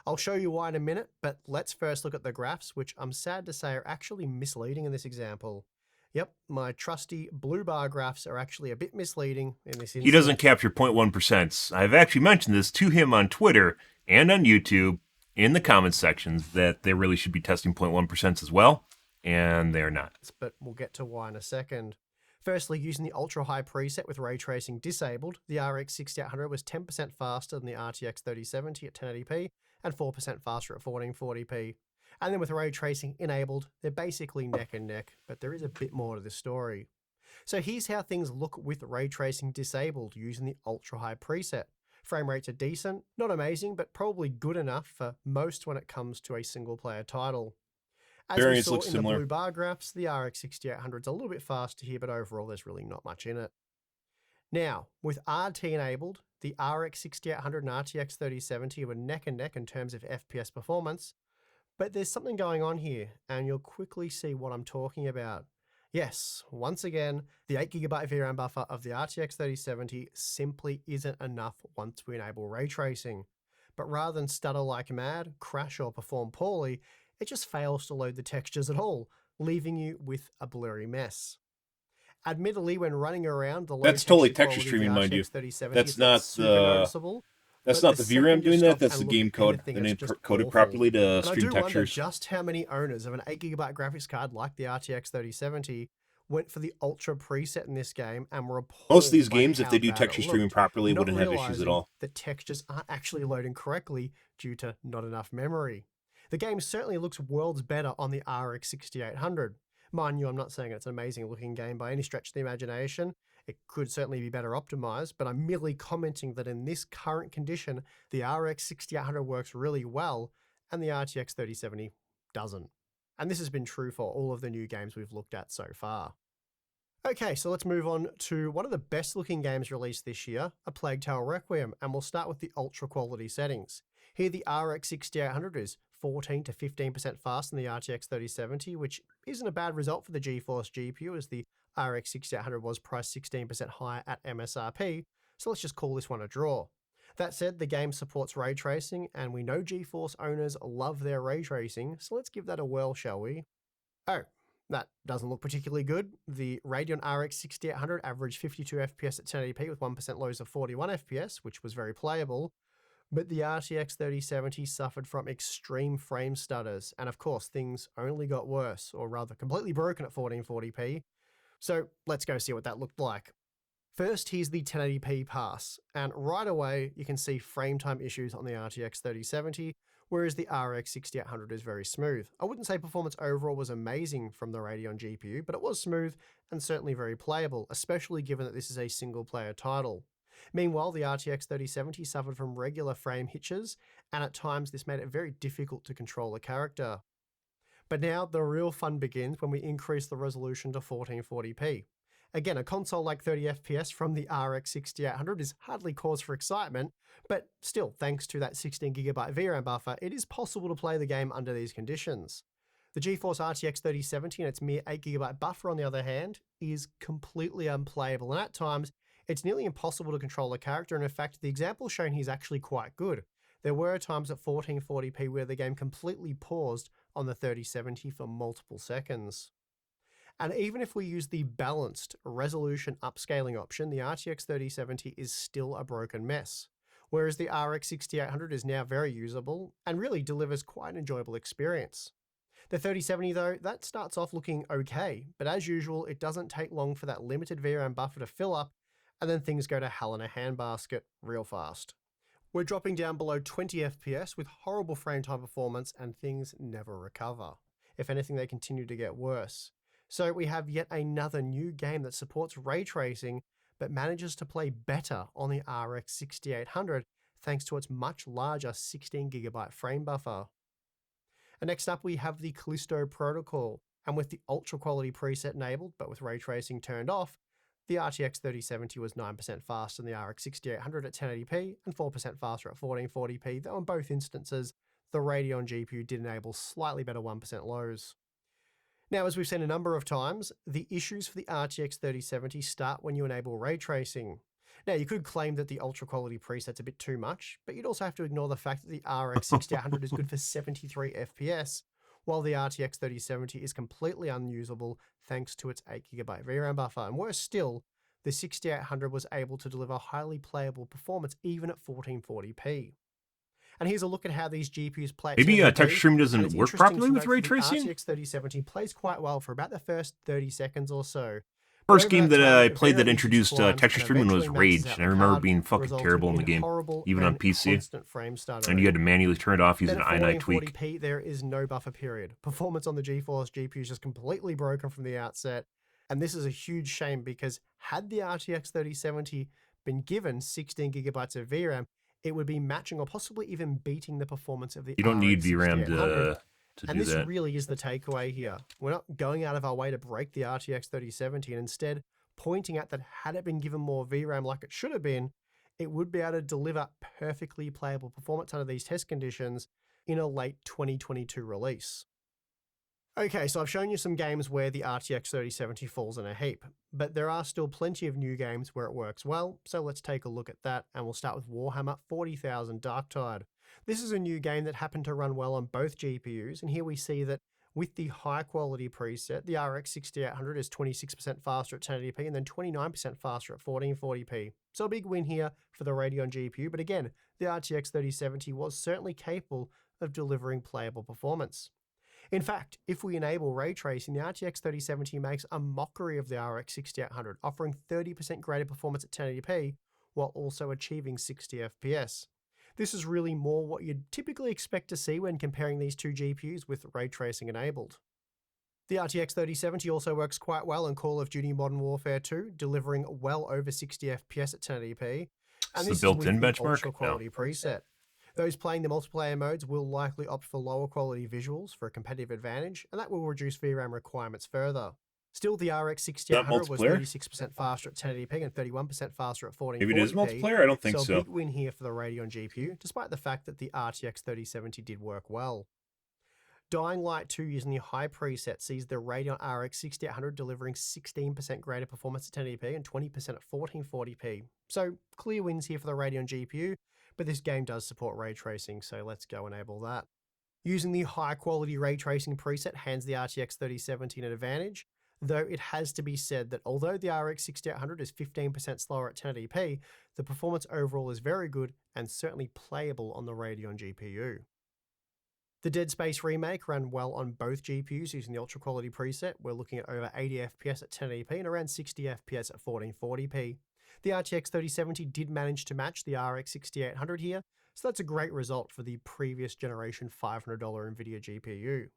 I'll show you why in a minute, but let's first look at the graphs, which I'm sad to say are actually misleading in this example. Yep, my trusty blue bar graphs are actually a bit misleading in this instance. He doesn't capture 0.1%. I've actually mentioned this to him on Twitter and on YouTube in the comments sections that they really should be testing 0.1% as well, and they're not. But we'll get to why in a second. Firstly, using the ultra-high preset with ray tracing disabled, the RX 6800 was 10% faster than the RTX 3070 at 1080p and 4% faster at 1440p. And then with ray tracing enabled, they're basically neck and neck, but there is a bit more to this story. So here's how things look with ray tracing disabled using the ultra-high preset. Frame rates are decent, not amazing, but probably good enough for most when it comes to a single-player title. As Variance we saw looks in similar. the blue bar graphs, the RX 6800 is a little bit faster here, but overall there's really not much in it. Now, with RT enabled, the RX 6800 and RTX 3070 were neck and neck in terms of FPS performance, but there's something going on here, and you'll quickly see what I'm talking about. Yes, once again, the 8GB VRAM buffer of the RTX 3070 simply isn't enough once we enable ray tracing. But rather than stutter like mad, crash or perform poorly, it just fails to load the textures at all, leaving you with a blurry mess. Admittedly, when running around the low That's totally texture texture quality of streaming, the mind you. RTX 3070, That's it's not super the- noticeable. That's But not the second VRAM you doing stop that, that's the and look game at code. anything, And it's then just coded awful. properly to And I stream do wonder textures. just how many owners of an 8GB graphics card like the RTX 3070 went for the Ultra preset in this game and were appalled Most of these by games, if how they do bad texture it streaming looked, properly, not wouldn't have issues at realizing all. that textures aren't actually loading correctly due to not enough memory. The game certainly looks worlds better on the RX 6800. Mind you, I'm not saying it's an amazing looking game by any stretch of the imagination. It could certainly be better optimized, but I'm merely commenting that in this current condition, the RX 6800 works really well and the RTX 3070 doesn't. And this has been true for all of the new games we've looked at so far. Okay, so let's move on to one of the best looking games released this year, A Plague Tale Requiem, and we'll start with the ultra quality settings. Here the RX 6800 is 14 to 15% faster than the RTX 3070, which isn't a bad result for the GeForce GPU as the RX 6800 was priced 16% higher at MSRP, so let's just call this one a draw. That said, the game supports ray tracing, and we know GeForce owners love their ray tracing, so let's give that a whirl, shall we? Oh, That doesn't look particularly good. The Radeon RX 6800 averaged 52 FPS at 1080p with 1% lows of 41 FPS, which was very playable. But the RTX 3070 suffered from extreme frame stutters, and of course, things only got worse, or rather completely broken at 1440p. So let's go see what that looked like. First, here's the 1080p pass, and right away you can see frame time issues on the RTX 3070, whereas the RX 6800 is very smooth. I wouldn't say performance overall was amazing from the Radeon GPU, but it was smooth and certainly very playable, especially given that this is a single-player title. Meanwhile, the RTX 3070 suffered from regular frame hitches, and at times this made it very difficult to control a character. But now the real fun begins when we increase the resolution to 1440p. Again, a console like 30 FPS from the RX 6800 is hardly cause for excitement, but still, thanks to that 16GB VRAM buffer, it is possible to play the game under these conditions. The GeForce RTX 3070 and its mere 8GB buffer, on the other hand, is completely unplayable, and at times, it's nearly impossible to control a character, and in fact, the example shown here is actually quite good. There were times at 1440p where the game completely paused on the 3070 for multiple seconds. And even if we use the balanced resolution upscaling option, the RTX 3070 is still a broken mess, whereas the RX 6800 is now very usable and really delivers quite an enjoyable experience. The 3070 though, that starts off looking okay, but as usual, it doesn't take long for that limited VRAM buffer to fill up, and then things go to hell in a handbasket real fast. We're dropping down below 20 FPS with horrible frame time performance, and things never recover. If anything, they continue to get worse. So we have yet another new game that supports ray tracing, but manages to play better on the RX 6800 thanks to its much larger 16GB frame buffer. And next up we have the Callisto Protocol, and with the ultra quality preset enabled but with ray tracing turned off, the RTX 3070 was 9% faster than the RX 6800 at 1080p and 4% faster at 1440p, though in both instances the Radeon GPU did enable slightly better 1% lows. Now, as we've seen a number of times, the issues for the RTX 3070 start when you enable ray tracing. Now, you could claim that the ultra quality preset's a bit too much, but you'd also have to ignore the fact that the RX 6800 is good for 73 FPS, while the RTX 3070 is completely unusable thanks to its 8GB VRAM buffer. And worse still, the 6800 was able to deliver highly playable performance even at 1440p. And here's a look at how these GPUs play. Maybe texture stream doesn't work properly with ray tracing? The RTX 3070 plays quite well for about the first 30 seconds or so. First game that I played that introduced texture streaming was Rage, and I remember being fucking terrible in the game, even on PC. And you had to manually turn it off using an i9 tweak. 1440p, there is no buffer period. Performance on the GeForce GPU is just completely broken from the outset, and this is a huge shame because had the RTX 3070 been given 16GB of VRAM, it would be matching or possibly even beating the performance of the You don't need RX VRAM 6800. to And do this that. really is the takeaway here. We're not going out of our way to break the RTX 3070 and instead pointing out that had it been given more VRAM like it should have been, it would be able to deliver perfectly playable performance under these test conditions in a late 2022 release. Okay, so I've shown you some games where the RTX 3070 falls in a heap, but there are still plenty of new games where it works well, so let's take a look at that, and we'll start with Warhammer 40,000 Darktide. This is a new game that happened to run well on both GPUs, and here we see that with the high quality preset, the RX 6800 is 26% faster at 1080p and then 29% faster at 1440p. So a big win here for the Radeon GPU, but again, the RTX 3070 was certainly capable of delivering playable performance. In fact, if we enable ray tracing, the RTX 3070 makes a mockery of the RX 6800, offering 30% greater performance at 1080p while also achieving 60 FPS. This is really more what you'd typically expect to see when comparing these two GPUs with ray tracing enabled. The RTX 3070 also works quite well in Call of Duty Modern Warfare 2, delivering well over 60 FPS at 1080p. And this the built-in is with benchmark? the ultra quality preset. Those playing the multiplayer modes will likely opt for lower quality visuals for a competitive advantage, and that will reduce VRAM requirements further. Still, the RX 6800 was 36% faster at 1080p and 31% faster at 1440p. Maybe it is multiplayer? I don't think so. So a big win here for the Radeon GPU, despite the fact that the RTX 3070 did work well. Dying Light 2 using the high preset sees the Radeon RX 6800 delivering 16% greater performance at 1080p and 20% at 1440p. So clear wins here for the Radeon GPU, but this game does support ray tracing, so let's go enable that. Using the high quality ray tracing preset hands the RTX 3070 an advantage, though it has to be said that although the RX 6800 is 15% slower at 1080p, the performance overall is very good and certainly playable on the Radeon GPU. The Dead Space remake ran well on both GPUs using the ultra quality preset. We're looking at over 80 FPS at 1080p and around 60 FPS at 1440p. The RTX 3070 did manage to match the RX 6800 here, so that's a great result for the previous generation $500 NVIDIA GPU.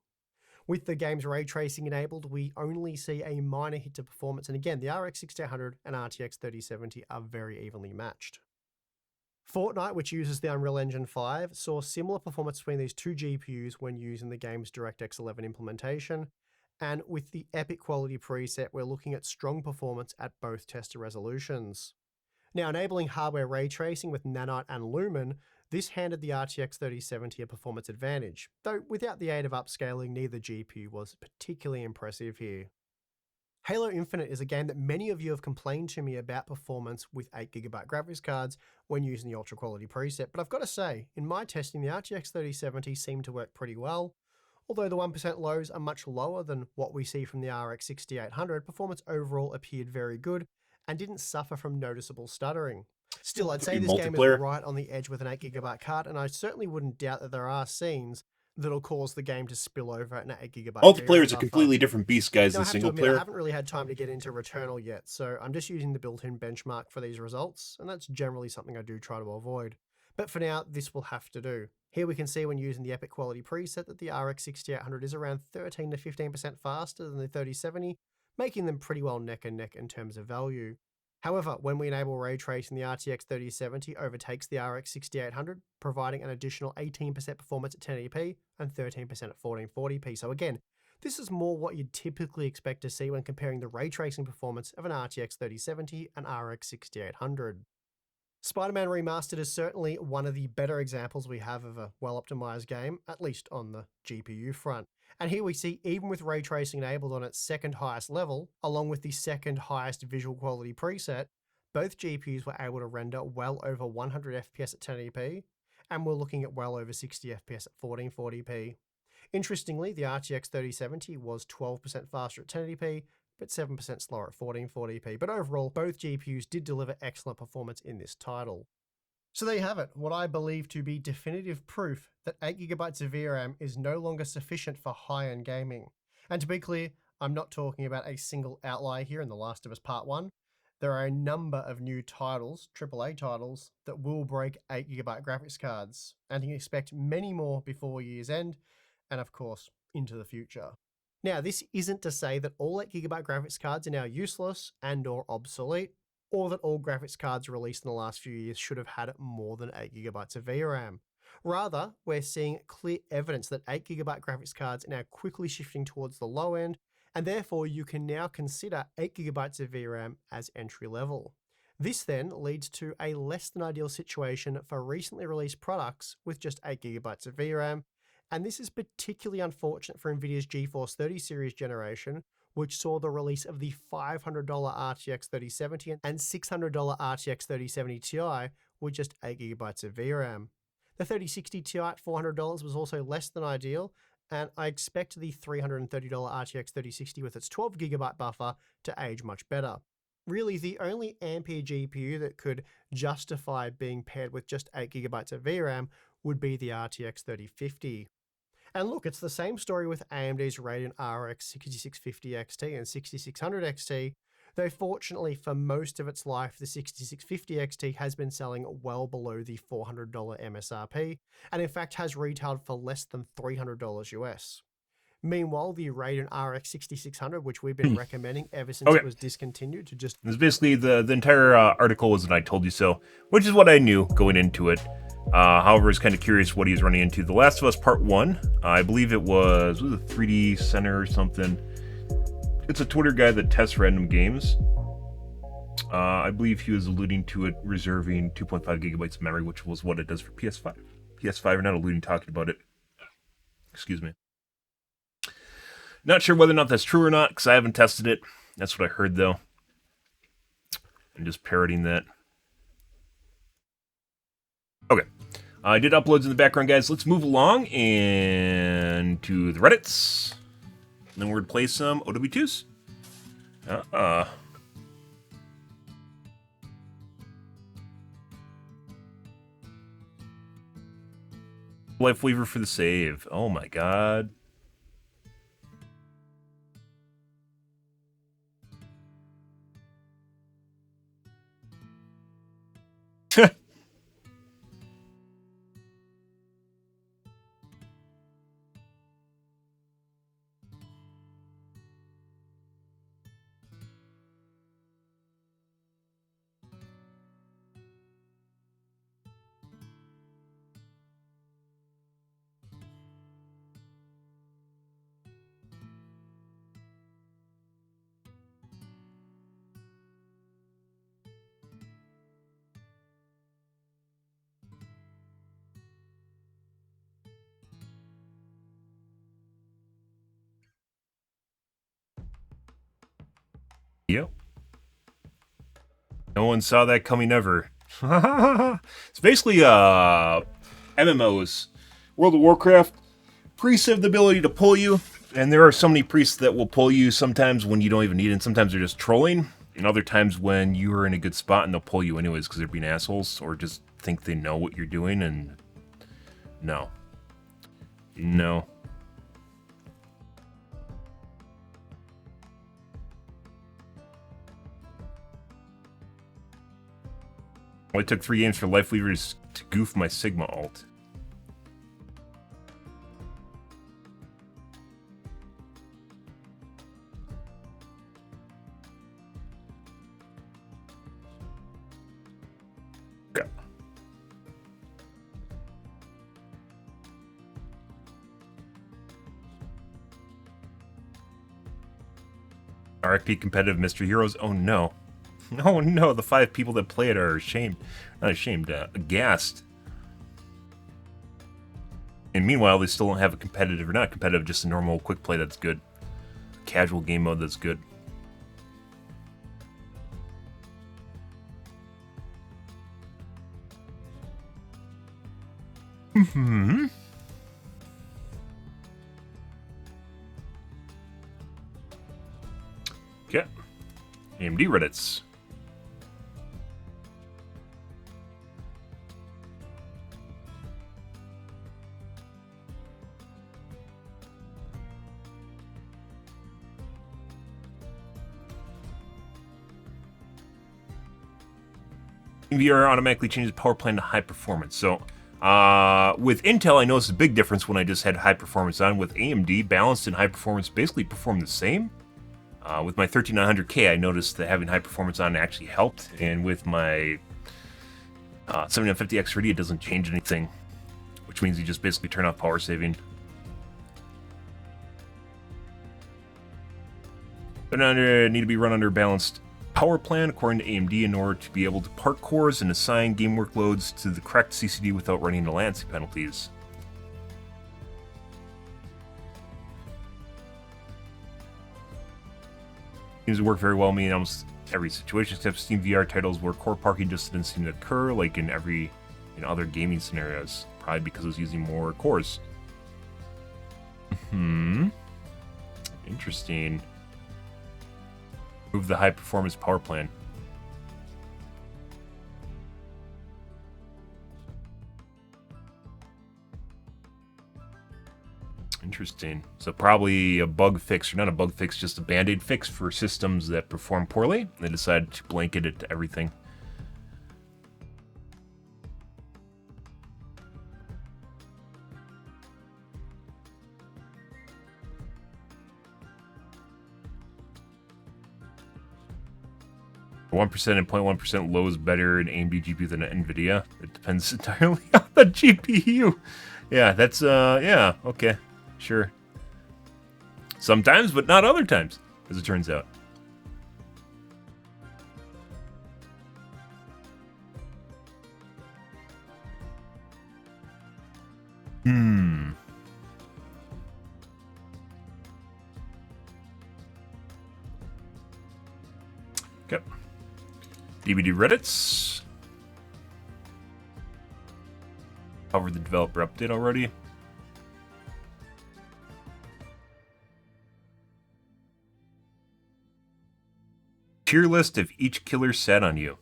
With the game's ray tracing enabled, we only see a minor hit to performance, and again, the RX 6800 and RTX 3070 are very evenly matched. Fortnite, which uses the Unreal Engine 5, saw similar performance between these two GPUs when using the game's DirectX 11 implementation, and with the Epic quality preset, we're looking at strong performance at both tester resolutions. Now, enabling hardware ray tracing with Nanite and Lumen, this handed the RTX 3070 a performance advantage, though without the aid of upscaling, neither GPU was particularly impressive here. Halo Infinite is a game that many of you have complained to me about performance with 8GB graphics cards when using the ultra quality preset, but I've got to say, in my testing, the RTX 3070 seemed to work pretty well. Although the 1% lows are much lower than what we see from the RX 6800, performance overall appeared very good and didn't suffer from noticeable stuttering. Still, I'd say this game is right on the edge with an 8GB card, and I certainly wouldn't doubt that there are scenes that'll cause the game to spill over at an 8GB. Multiplayer is a completely different beast, guys, than single player. I haven't really had time to get into Returnal yet, so I'm just using the built-in benchmark for these results, and that's generally something I do try to avoid. But for now, this will have to do. Here we can see when using the Epic quality preset that the RX 6800 is around 13 to 15% faster than the 3070, making them pretty well neck and neck in terms of value. However, when we enable ray tracing, the RTX 3070 overtakes the RX 6800, providing an additional 18% performance at 1080p and 13% at 1440p. So again, this is more what you'd typically expect to see when comparing the ray tracing performance of an RTX 3070 and RX 6800. Spider-Man Remastered is certainly one of the better examples we have of a well-optimized game, at least on the GPU front. And here we see, even with ray tracing enabled on its second highest level, along with the second highest visual quality preset, both GPUs were able to render well over 100 FPS at 1080p, and we're looking at well over 60 FPS at 1440p. Interestingly, the RTX 3070 was 12% faster at 1080p, but 7% slower at 1440p. But overall, both GPUs did deliver excellent performance in this title. So there you have it, what I believe to be definitive proof that 8GB of VRAM is no longer sufficient for high-end gaming. And to be clear, I'm not talking about a single outlier here in The Last of Us Part 1. There are a number of new titles, AAA titles, that will break 8GB graphics cards, and you can expect many more before year's end, and of course, into the future. Now, this isn't to say that all 8GB graphics cards are now useless and or obsolete, or that all graphics cards released in the last few years should have had more than 8GB of VRAM. Rather, we're seeing clear evidence that 8GB graphics cards are now quickly shifting towards the low end, and therefore you can now consider 8GB of VRAM as entry level. This then leads to a less than ideal situation for recently released products with just 8GB of VRAM, and this is particularly unfortunate for NVIDIA's GeForce 30 series generation, which saw the release of the $500 RTX 3070 and $600 RTX 3070 Ti with just 8GB of VRAM. The 3060 Ti at $400 was also less than ideal, and I expect the $330 RTX 3060 with its 12GB buffer to age much better. Really, the only Ampere GPU that could justify being paired with just 8GB of VRAM would be the RTX 3050. And look, it's the same story with AMD's Radeon RX 6650 XT and 6600 XT, though fortunately for most of its life, the 6650 XT has been selling well below the $400 MSRP, and in fact has retailed for less than $300 US. Meanwhile, the Radeon RX 6600, which we've been recommending ever since it was discontinued to just... It's basically the entire article was an I told you so, which is what I knew going into it. However, I was kind of curious what he was running into. The Last of Us Part 1, I believe it was a 3D Center or something. It's a Twitter guy that tests random games. I believe he was alluding to it reserving 2.5GB of memory, which was what it does for PS5. PS5 are not alluding, talking about it. Excuse me. Not sure whether or not that's true or not, because I haven't tested it. That's what I heard, though. I'm just parroting that. Okay. I did uploads in the background, guys. Let's move along and to the Reddits. And then we're going to play some OW2s. Life Weaver for the save. Oh my god. Yep. No one saw that coming ever. It's basically MMOs. World of Warcraft. Priests have the ability to pull you, and there are so many priests that will pull you sometimes when you don't even need it, and sometimes they're just trolling, and other times when you are in a good spot and they'll pull you anyways because they're being assholes or just think they know what you're doing, and no. No. Only took 3 games for Life Weavers to goof my Sigma ult. Yeah. RFP competitive mystery heroes? Oh no. Oh no, the 5 people that play it are ashamed. Not ashamed, aghast. And meanwhile, they still don't have a competitive, or not competitive, just a normal quick play that's good. Casual game mode that's good. Hmm. Okay. AMD Reddits. VR automatically changes power plan to high performance. So with Intel, I noticed a big difference when I just had high performance on. With AMD, balanced and high performance basically perform the same. With my 13900K, I noticed that having high performance on actually helped. And with my 7950 X30, it doesn't change anything, which means you just basically turn off power saving. But need to be run under a balanced power plan according to AMD in order to be able to park cores and assign game workloads to the correct CCD without running into latency penalties. Seems to work very well in almost every situation, except Steam VR titles where core parking just didn't seem to occur, like in other gaming scenarios, probably because it was using more cores. Interesting. Move the high performance power plan. Interesting. So probably a bug fix, or not a bug fix, just a band-aid fix for systems that perform poorly. They decided to blanket it to everything. %1 and 0.1% low is better in AMD GPU than an NVIDIA. It depends entirely on the GPU. Yeah, that's, yeah, okay, sure. Sometimes, but not other times, as it turns out. Okay. DVD Reddits. Covered the developer update already. Tier list of each killer set on you.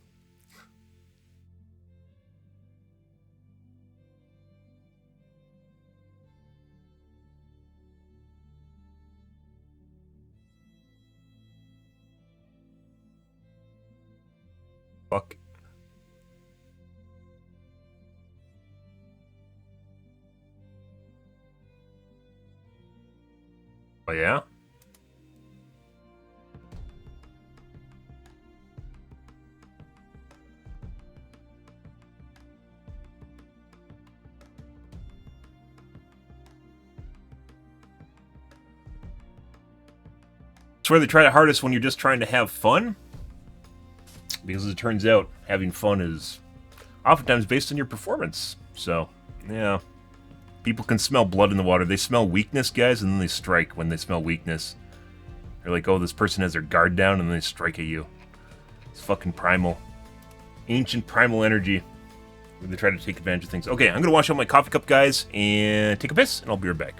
Fuck. Oh yeah? It's where they try the hardest when you're just trying to have fun. Because as it turns out, having fun is oftentimes based on your performance. So, yeah. People can smell blood in the water. They smell weakness, guys, and then they strike when they smell weakness. They're like, oh, this person has their guard down, and then they strike at you. It's fucking primal. Ancient primal energy. They try to take advantage of things. Okay, I'm going to wash out my coffee cup, guys, and take a piss, and I'll be right back.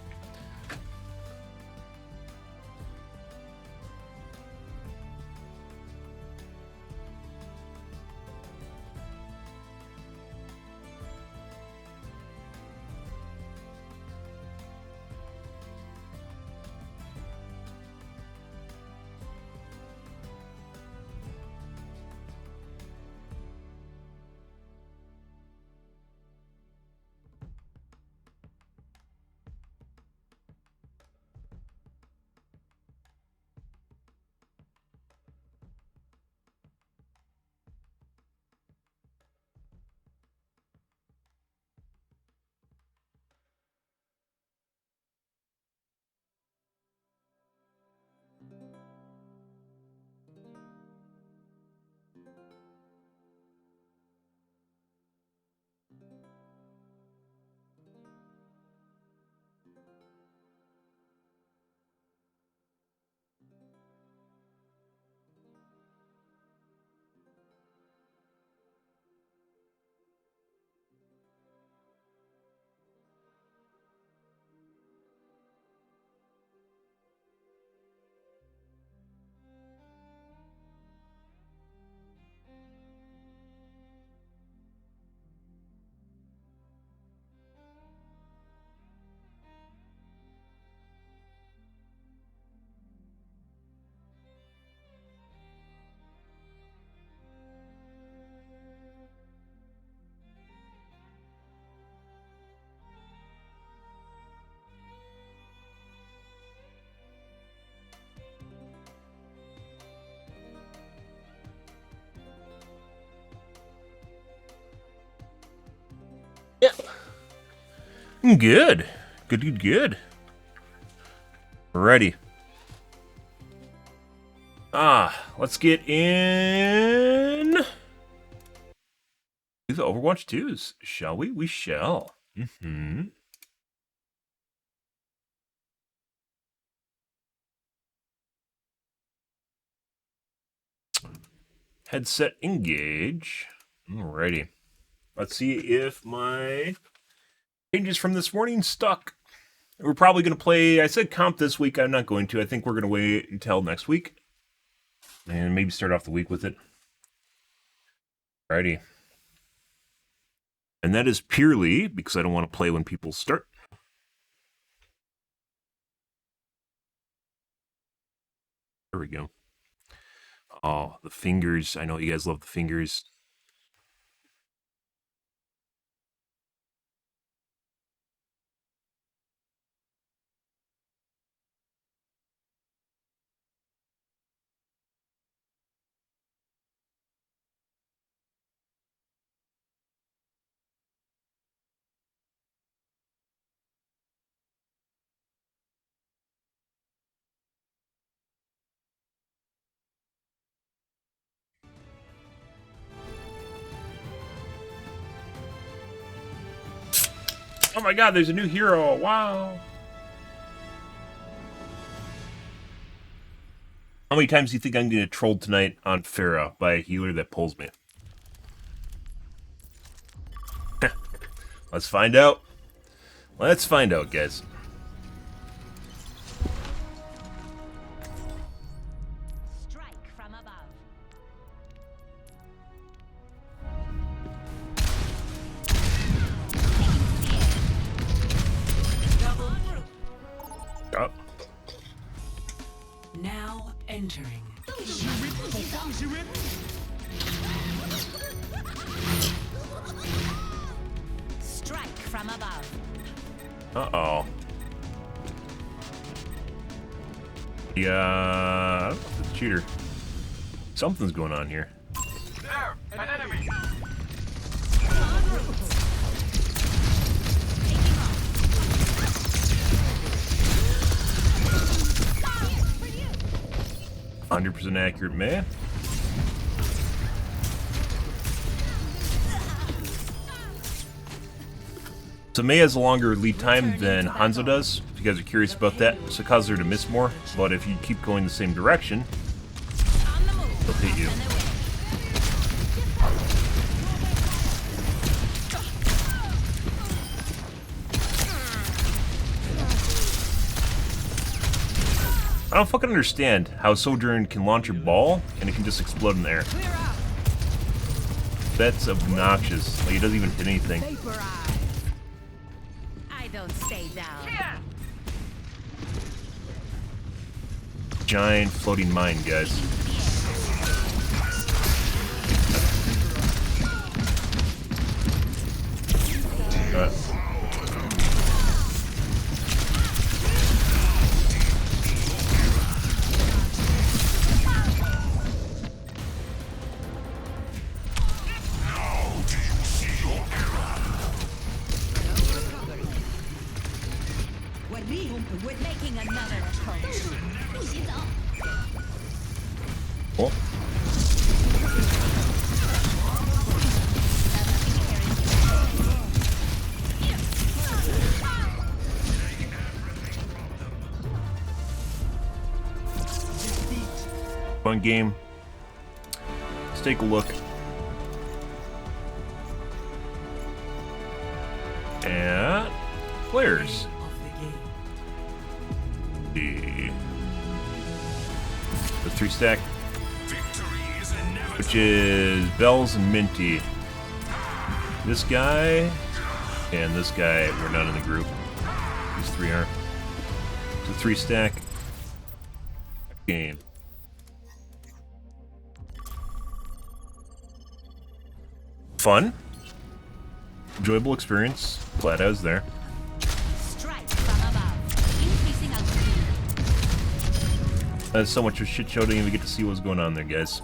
Yeah. Good. Good. Ready. Let's get in the Overwatch 2s, shall we? We shall. Headset engage. Alrighty. Let's see if my changes from this morning stuck. We're probably going to play, I said comp this week. I'm not going to. I think we're going to wait until next week. And maybe start off the week with it. Alrighty. And that is purely because I don't want to play when people start. There we go. Oh, the fingers. I know you guys love the fingers. Oh my god, there's a new hero. Wow. How many times do you think I'm going to get trolled tonight on Pharah by a healer that pulls me? Let's find out. Let's find out, guys. Strike from above. Oh. Now entering. Strike from above. Uh-oh. Yeah, I don't know if it's a cheater. Something's going on here. There! An enemy! 100% accurate, man. So Mei has a longer lead time than Hanzo does, if you guys are curious about that, so it causes her to miss more, but if you keep going the same direction, On the move. they'll hit you. On the way. I don't fucking understand how Sojourn can launch a ball and it can just explode in the air. Clear out. That's obnoxious. Like, it doesn't even hit anything. Vaporize. I don't stay down. Yeah! Giant floating mine, guys. We're making another approach. Cool. Fun game. Let's take a look. At players. The 3-stack, which is Bells and Minty. This guy and this guy were not in the group. These three are. It's a 3-stack game. Fun, enjoyable experience. Glad I was there. Strike from above. Increasing altitude. That's so much of a shit show. Didn't even get to see what was going on there, guys.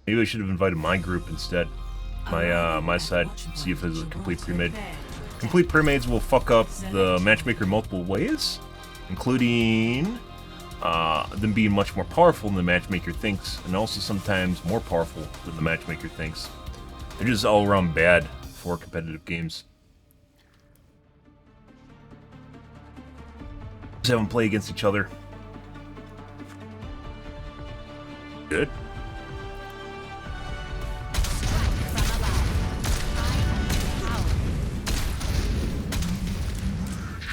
Maybe I should have invited my group instead. My side. See if there's a complete pre-made. Complete pre-mades will fuck up the matchmaker multiple ways, including them being much more powerful than the matchmaker thinks, and also sometimes more powerful than the matchmaker thinks. They're just all around bad for competitive games. Just have them play against each other. Good.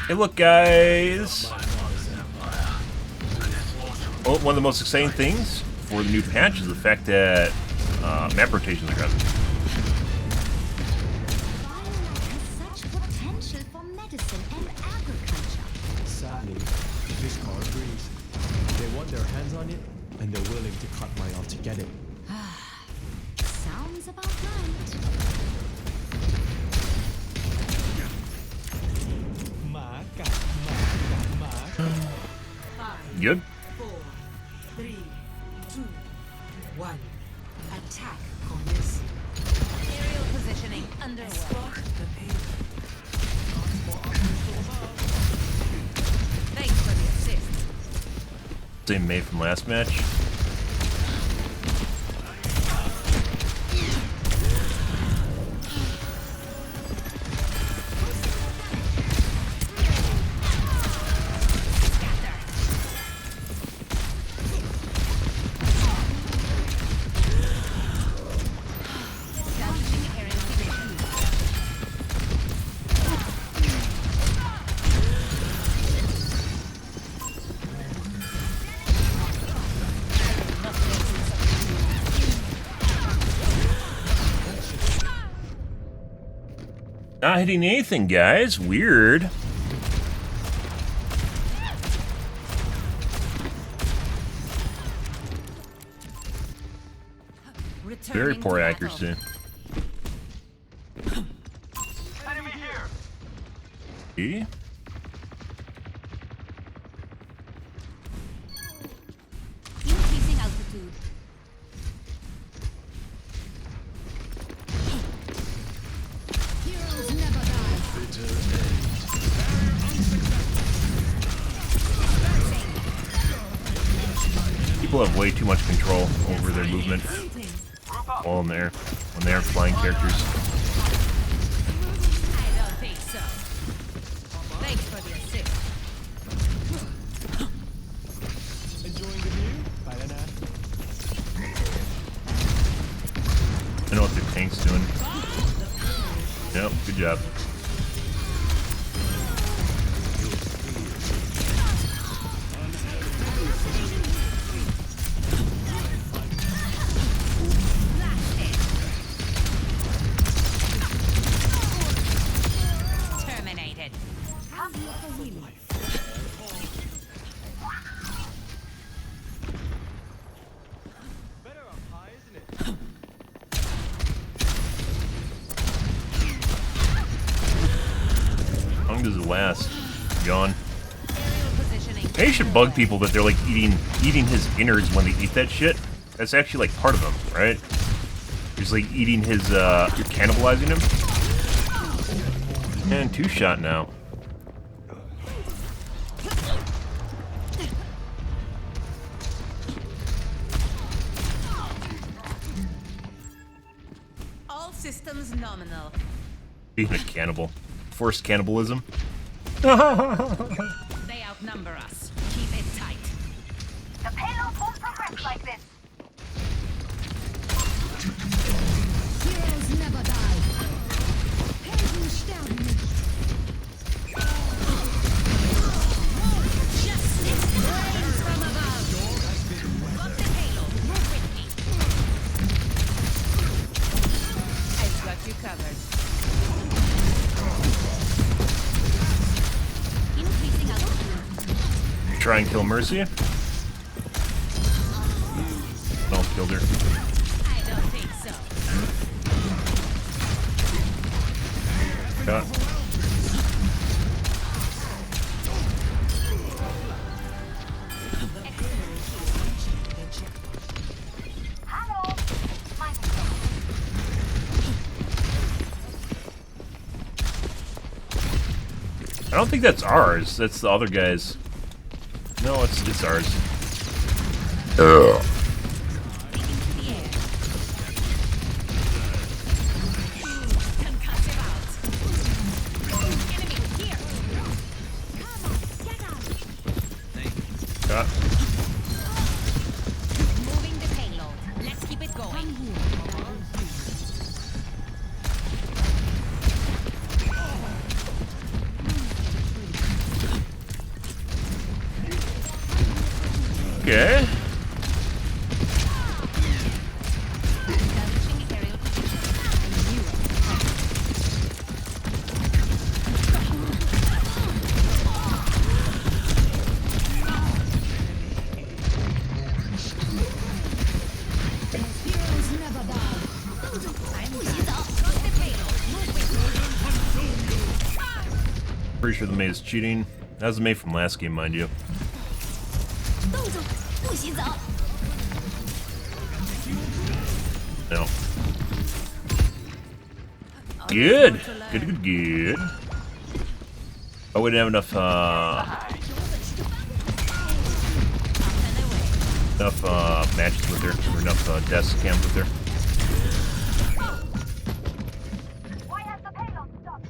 Hey, look, guys. Well, one of the most exciting things for the new patch is the fact that map rotations are gone. Such potential for medicine and agriculture. Sadly, this car agrees. They want their hands on it, and they're willing to cut my all to get it. Sounds about right. Good. 4, 3, 2, 1. Attack commence. Aerial positioning underway. Spot the pain. Thanks for the assist. Same May from last match. Not hitting anything, guys. Weird. Very Returning poor to accuracy. Enemy here. See? Increasing altitude. Heroes never die. People have way too much control over their movement while when they're flying characters. I don't think so. Thanks for the assist. Enjoying the view? Banana. I know what their tank's doing. Yep, good job. Terminated. Better up high, isn't it? How long does it last? Gone. Aerial positioning. Maybe you should bug people that they're like eating his innards when they eat that shit. That's actually like part of him, right? He's like eating his you're cannibalizing him. And 2-shot now. All systems nominal. Being a cannibal. Forced cannibalism. They outnumber us. Keep it tight. The payload won't progress like this. Heroes never die. Helden sterben nicht. Justice reigns from above. Got the payload. Move with me. I've got you covered. Increasing altitude. Try and kill Mercy. No, killed her. I don't think so. Got. Hello. My I don't think that's ours. That's the other guy's. No, it's ours. Ugh. Into the air. Concussive out. Enemy here. Come on, get out. Got. Moving the payload. Let's keep it going. Okay. Establishing aerial position. Heroes never die. I'm done. Got the payload. Move with me. Pretty sure the Mei is cheating. That was the Mei from last game, mind you. 动作，不许走。 No. Good. Good. Oh, we didn't have enough matches with her, or enough death cams with her. Why has the payload stopped?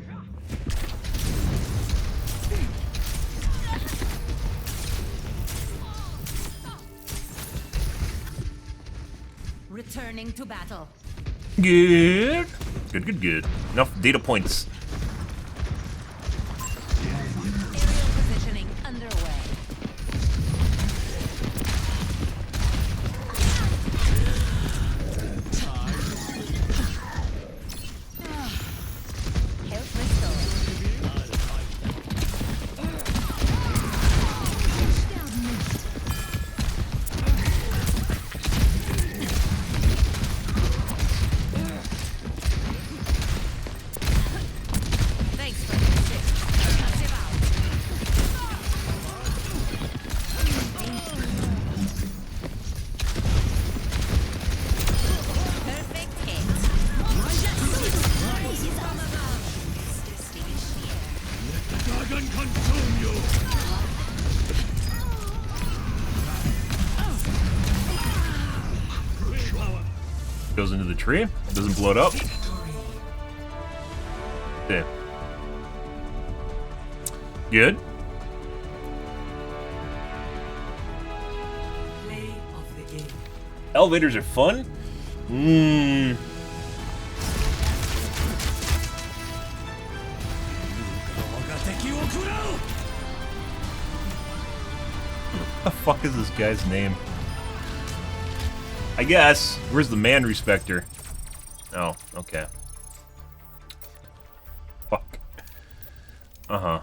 Returning to battle. Good. Good. Enough data points. Aerial positioning underway. Help Goes into the tree. Doesn't blow it up. Yeah. Good. Play of the game. Elevators are fun. What the fuck is this guy's name? I guess. Where's the man respecter? Oh, okay. Fuck. Uh-huh.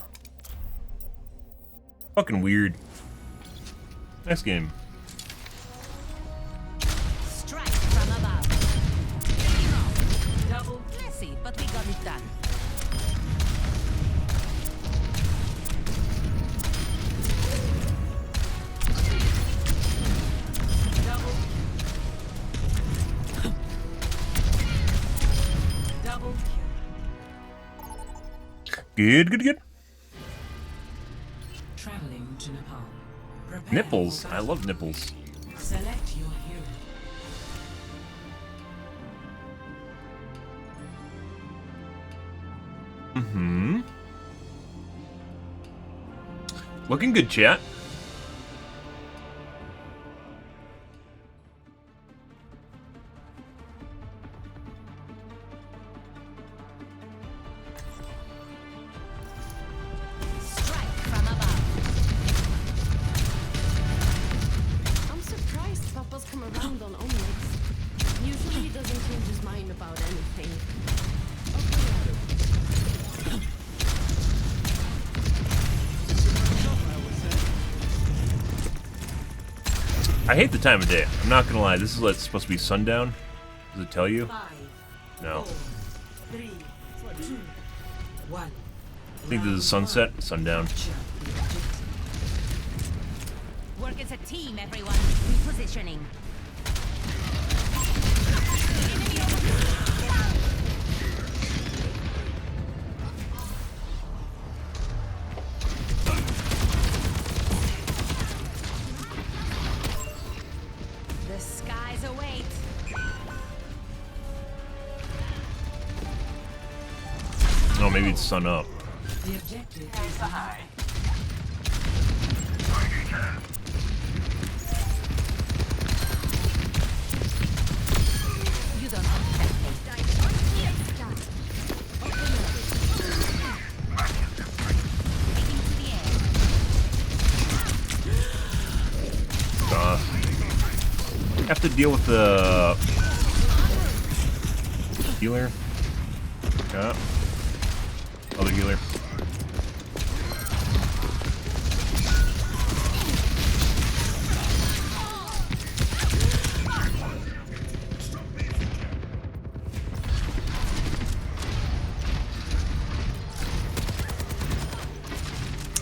Fucking weird. Next game. Strike from above. Double messy, but we got it done. Double Good, good, good. traveling to Nepal. Prepare Nipples. for I battle. love nipples. Select your hero. Mm-hmm. Looking good, chat. Strike from above. I'm surprised Papa's come around on omelets. Usually he doesn't change his mind about anything. I hate the time of day. I'm not gonna lie. This is like supposed to be sundown. Does it tell you? 5, No. 4, 3, 2, 1. I think this is sunset. Sundown. Work as a team, everyone. Repositioning. Enemy The skies await. Oh, maybe it's sun up. The objective is behind. You don't have Have to deal with the healer. Yeah. Other healer.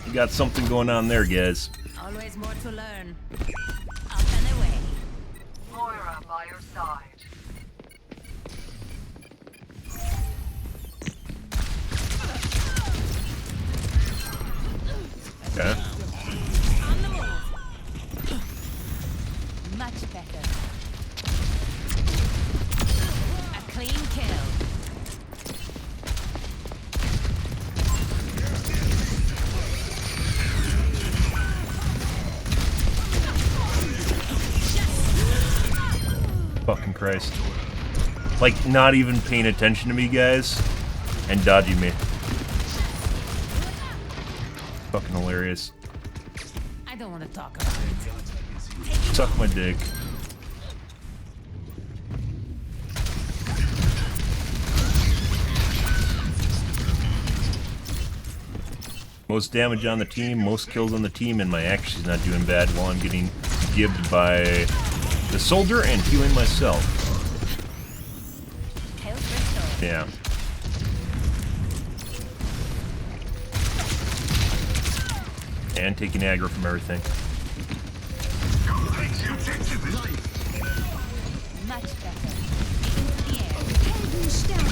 You got something going on there, guys. Always more to learn. Up and away. Moira by your side. Okay. On the move. Much better. A clean kill. Fucking Christ. Like, not even paying attention to me, guys, and dodging me. Fucking hilarious. I don't want to talk about it. Suck my dick. Most damage on the team, most kills on the team, and my action's not doing bad while I'm getting gibbed by the soldier and healing myself. Health restored. Yeah. And taking aggro from everything. Much better. Into the air.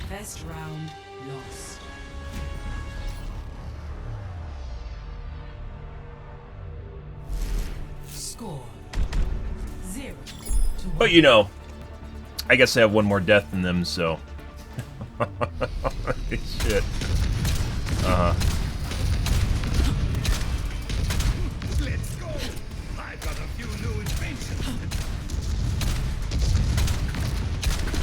First round lost. Score 0 to 1. But you know, I guess I have one more death than them, so. Shit. Let's go. I got a few new inventions.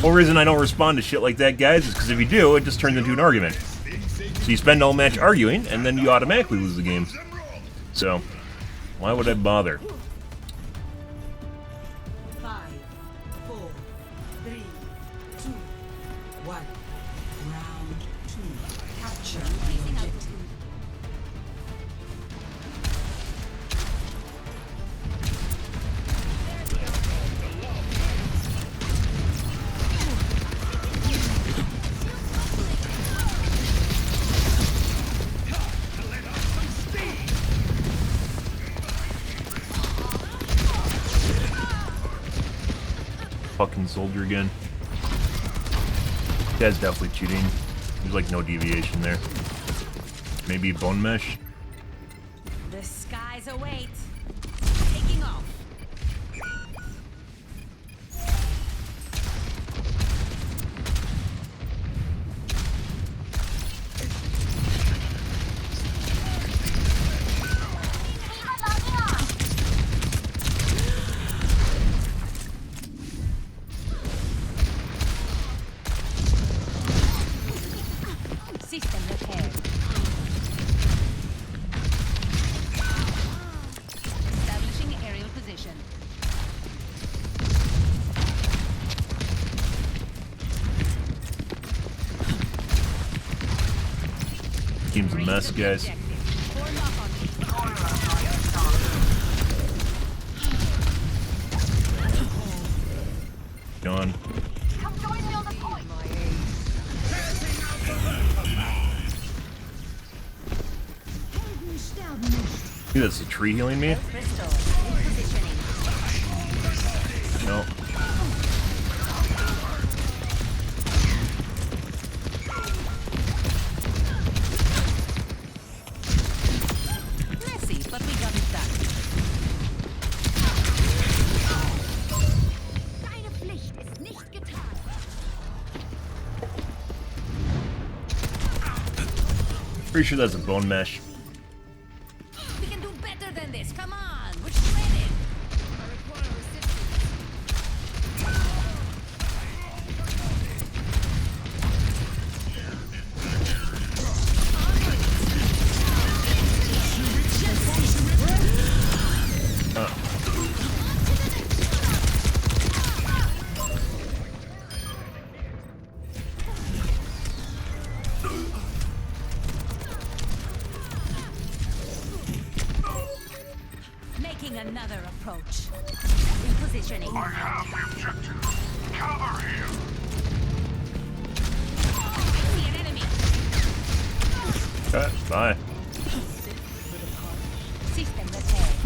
Whole reason I don't respond to shit like that, guys, is because if you do, it just turns into an argument. So you spend all match arguing, and then you automatically lose the game. So, why would I bother? 5, 4, 3, 2, 1. Round 2. Capture the objective. Fucking soldier again. Guy's definitely cheating. There's like no deviation there. Maybe bone mesh? The skies await. Taking off. System repaired. Establishing aerial position. Team's a mess, guys. Form up on me. Gone. Come join me on the point. Maybe that's the tree healing me? Crystal. Repositioning. No. Messy, but we got it done. Deine Pflicht ist nicht getan. Pretty sure that's a bone mesh. We can do better than this. Come on. We're shredded. I require assistance. Making another approach. Repositioning. I have the objective. Cover here. I see an enemy. Okay, bye. System repaired.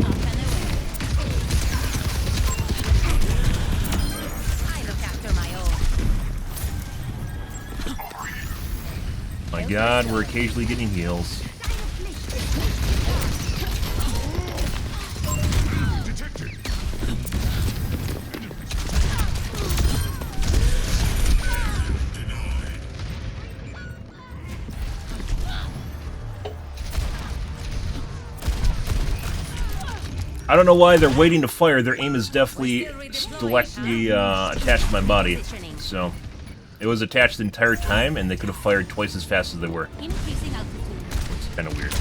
Up and away. I look after my own. My god, we're occasionally getting heals. Detected. I don't know why they're waiting to fire. Their aim is definitely directly attached to my body. So, it was attached the entire time, and they could have fired twice as fast as they were. Increasing altitude. It's kind of weird.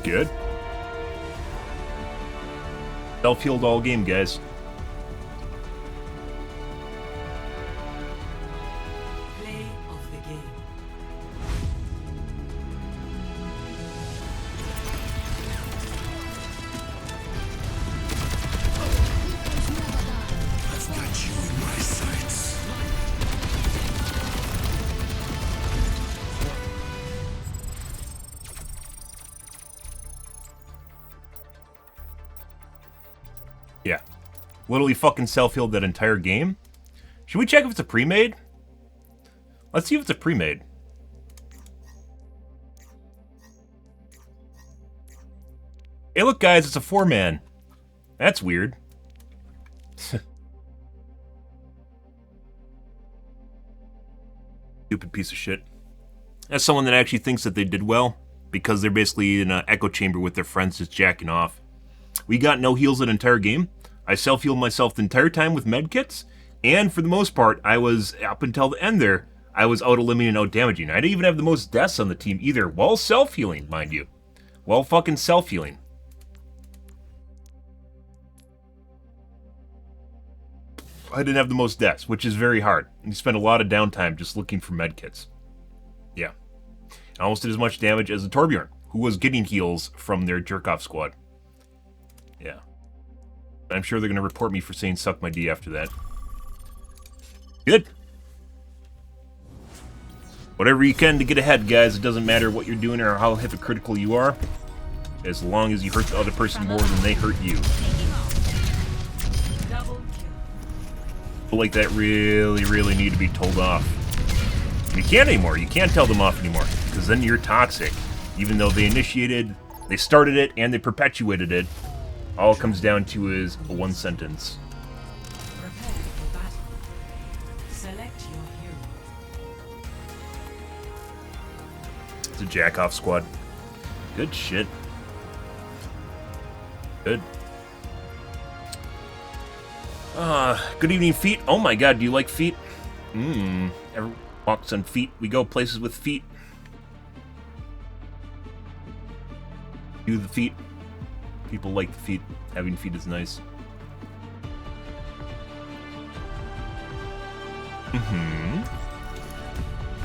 Good. Self-healed all game, guys. Play of the game. I've got you in my sights. Yeah. Literally fucking self-healed that entire game. Should we check if it's a pre-made? Let's see if it's a pre-made. Hey, look, guys, it's a 4-man. That's weird. Stupid piece of shit. As someone that actually thinks that they did well, because they're basically in an echo chamber with their friends just jacking off. We got no heals an entire game. I self-healed myself the entire time with medkits, and for the most part, I was, up until the end there, I was out-eliminating and out-damaging. I didn't even have the most deaths on the team either, while self-healing, mind you. While fucking self-healing. I didn't have the most deaths, which is very hard. You spend a lot of downtime just looking for medkits. Yeah. I almost did as much damage as the Torbjorn, who was getting heals from their jerk-off squad. Yeah. I'm sure they're going to report me for saying suck my D after that. Good. Whatever you can to get ahead, guys. It doesn't matter what you're doing or how hypocritical you are, as long as you hurt the other person more than they hurt you. People like that really need to be told off. You can't anymore. You can't tell them off anymore, because then you're toxic. Even though they started it, and they perpetuated it, all it comes down to is one sentence. Prepare for battle. Select your hero. It's a jack-off squad. Good shit. Good. Good evening, feet. Oh my god, do you like feet? Everyone walks on feet. We go places with feet. Do the feet. People like the feet. Having feet is nice.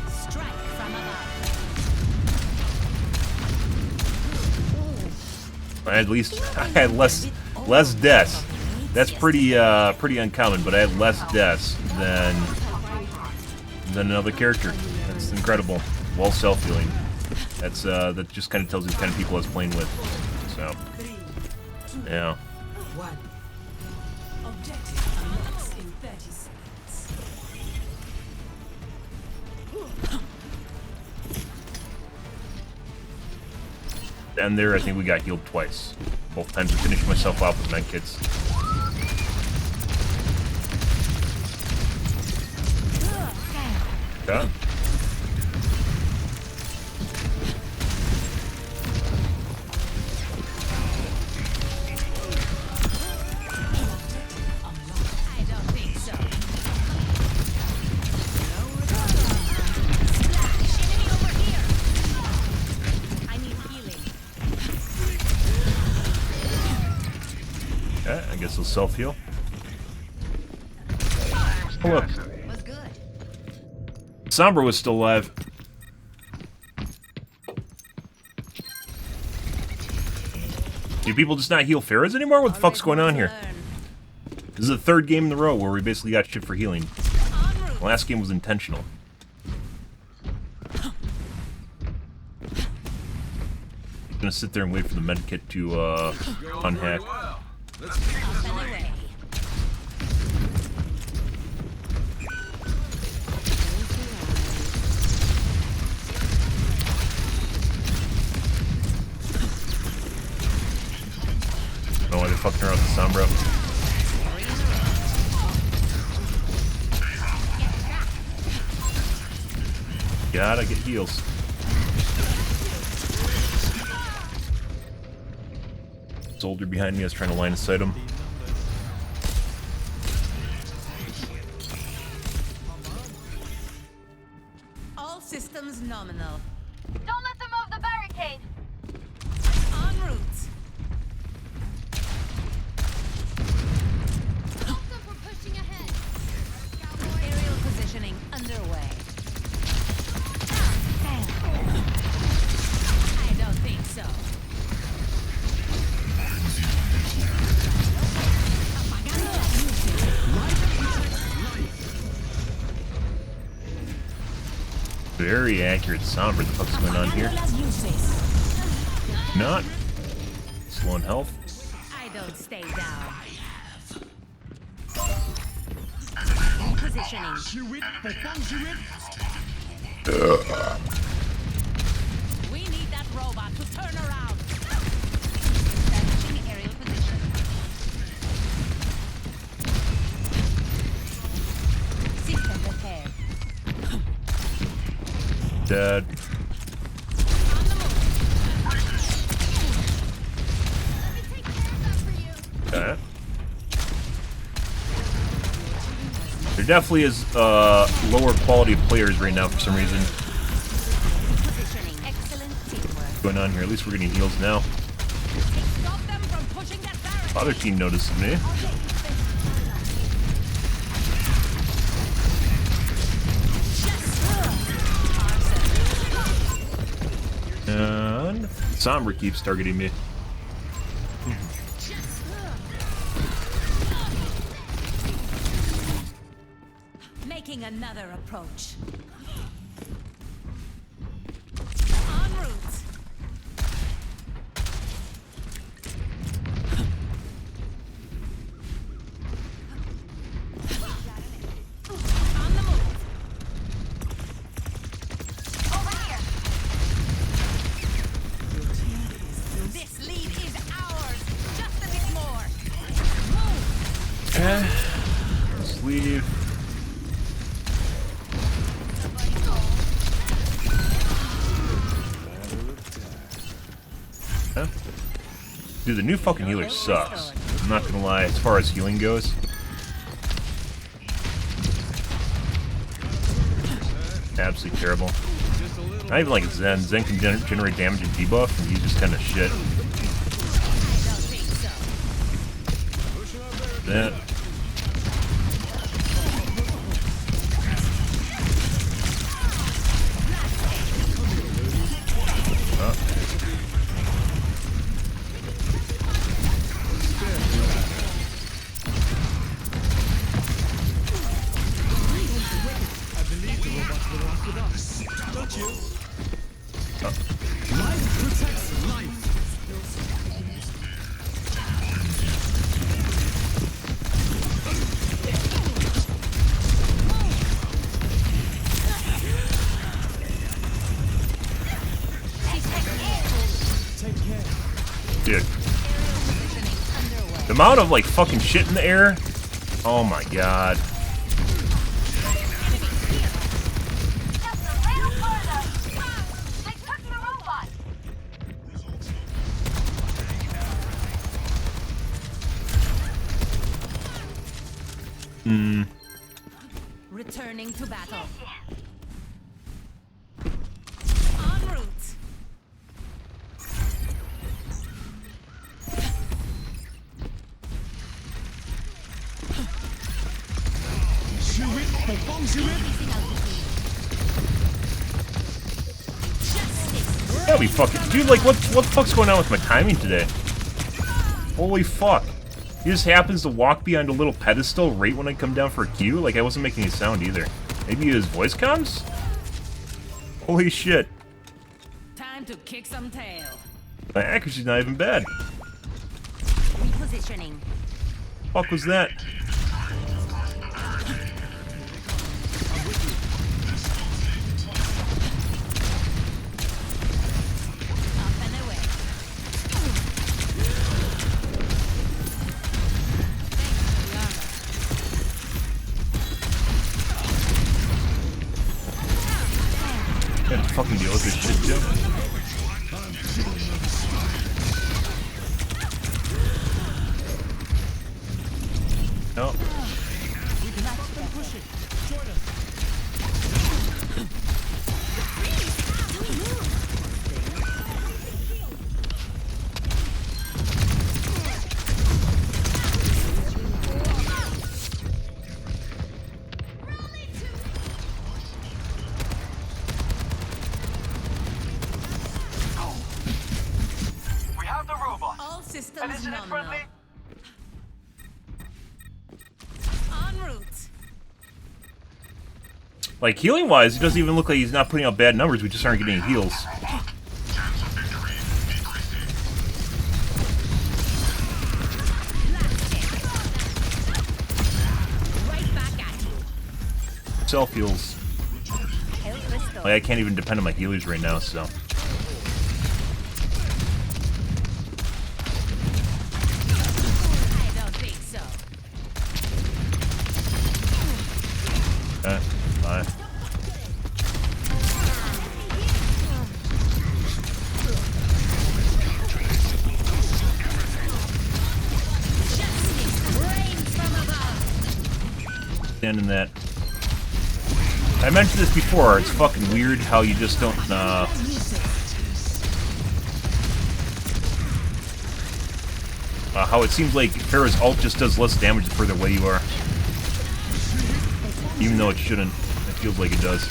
Strike from above. I had less deaths. That's pretty uncommon, but I had less deaths than another character. That's incredible. While self-healing. That just kind of tells you the kind of people I was playing with. So, yeah. One. Objective unlocks in 30 seconds. And there, I think we got healed twice. Both times I finished myself off with medkits. Yeah. I don't think so. Splash! Enemy over here! I need healing. Okay, I guess they'll self-heal. Oh, look. Was good. Sombra was still alive. Do people just not heal Pharaohs anymore? What the fuck's going on here? This is the third game in a row where we basically got shit for healing. The last game was intentional. I'm gonna sit there and wait for the medkit to unhack. I don't know why they're fucking around with Sombra. Gotta get heals. Soldier behind me, I was trying to line of sight him. All systems nominal. Don't let them move the barricade. En route. Stop them from pushing ahead. Aerial positioning underway. I don't think so. Very accurate Sombra. What the fuck's going on here? Not. Slow on health. I don't stay down. Positioning. We need that robot to turn around. dead. Okay. There definitely is lower quality players right now for some reason. What's going on here? At least we're getting heals now. Other team notices me. And Sombra keeps targeting me. Making another approach. En route. On the move. Over here. This lead is ours. Just a bit more. Move. Okay. Let's leave. Huh? Dude, the new fucking healer sucks. I'm not gonna lie, as far as healing goes. Absolutely terrible. Not even like Zen. Zen can generate damage and debuff, and he's just kind of shit. That. Dude. The amount of, like, fucking shit in the air. Oh my god. Returning to battle. En route. That'll be fucking... Dude, like, what the fuck's going on with my timing today? Holy fuck. He just happens to walk behind a little pedestal right when I come down for a Q? Like, I wasn't making any sound either. Maybe his voice comms? Holy shit. Time to kick some tail. My accuracy's not even bad. Repositioning. Fuck was that? Up and away. Gotta fucking deal with this shit, Jim. No. We have the robot. All systems And isn't it nominal. friendly? En route. Like, healing-wise, it doesn't even look like he's not putting out bad numbers. We just aren't getting heals. Right back at you. Self-heals. Like, I can't even depend on my healers right now, so... I don't think so. Bye. understanding that. I mentioned this before, it's fucking weird how you just don't, how it seems like Pharah's ult just does less damage the further away you are. Even though it shouldn't. It feels like it does.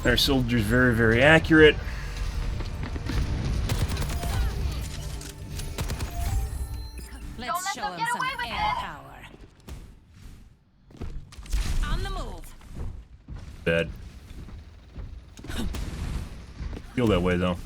Our soldier's very, very accurate. Let's show him some air power. On the move. Bad. Feel that way though.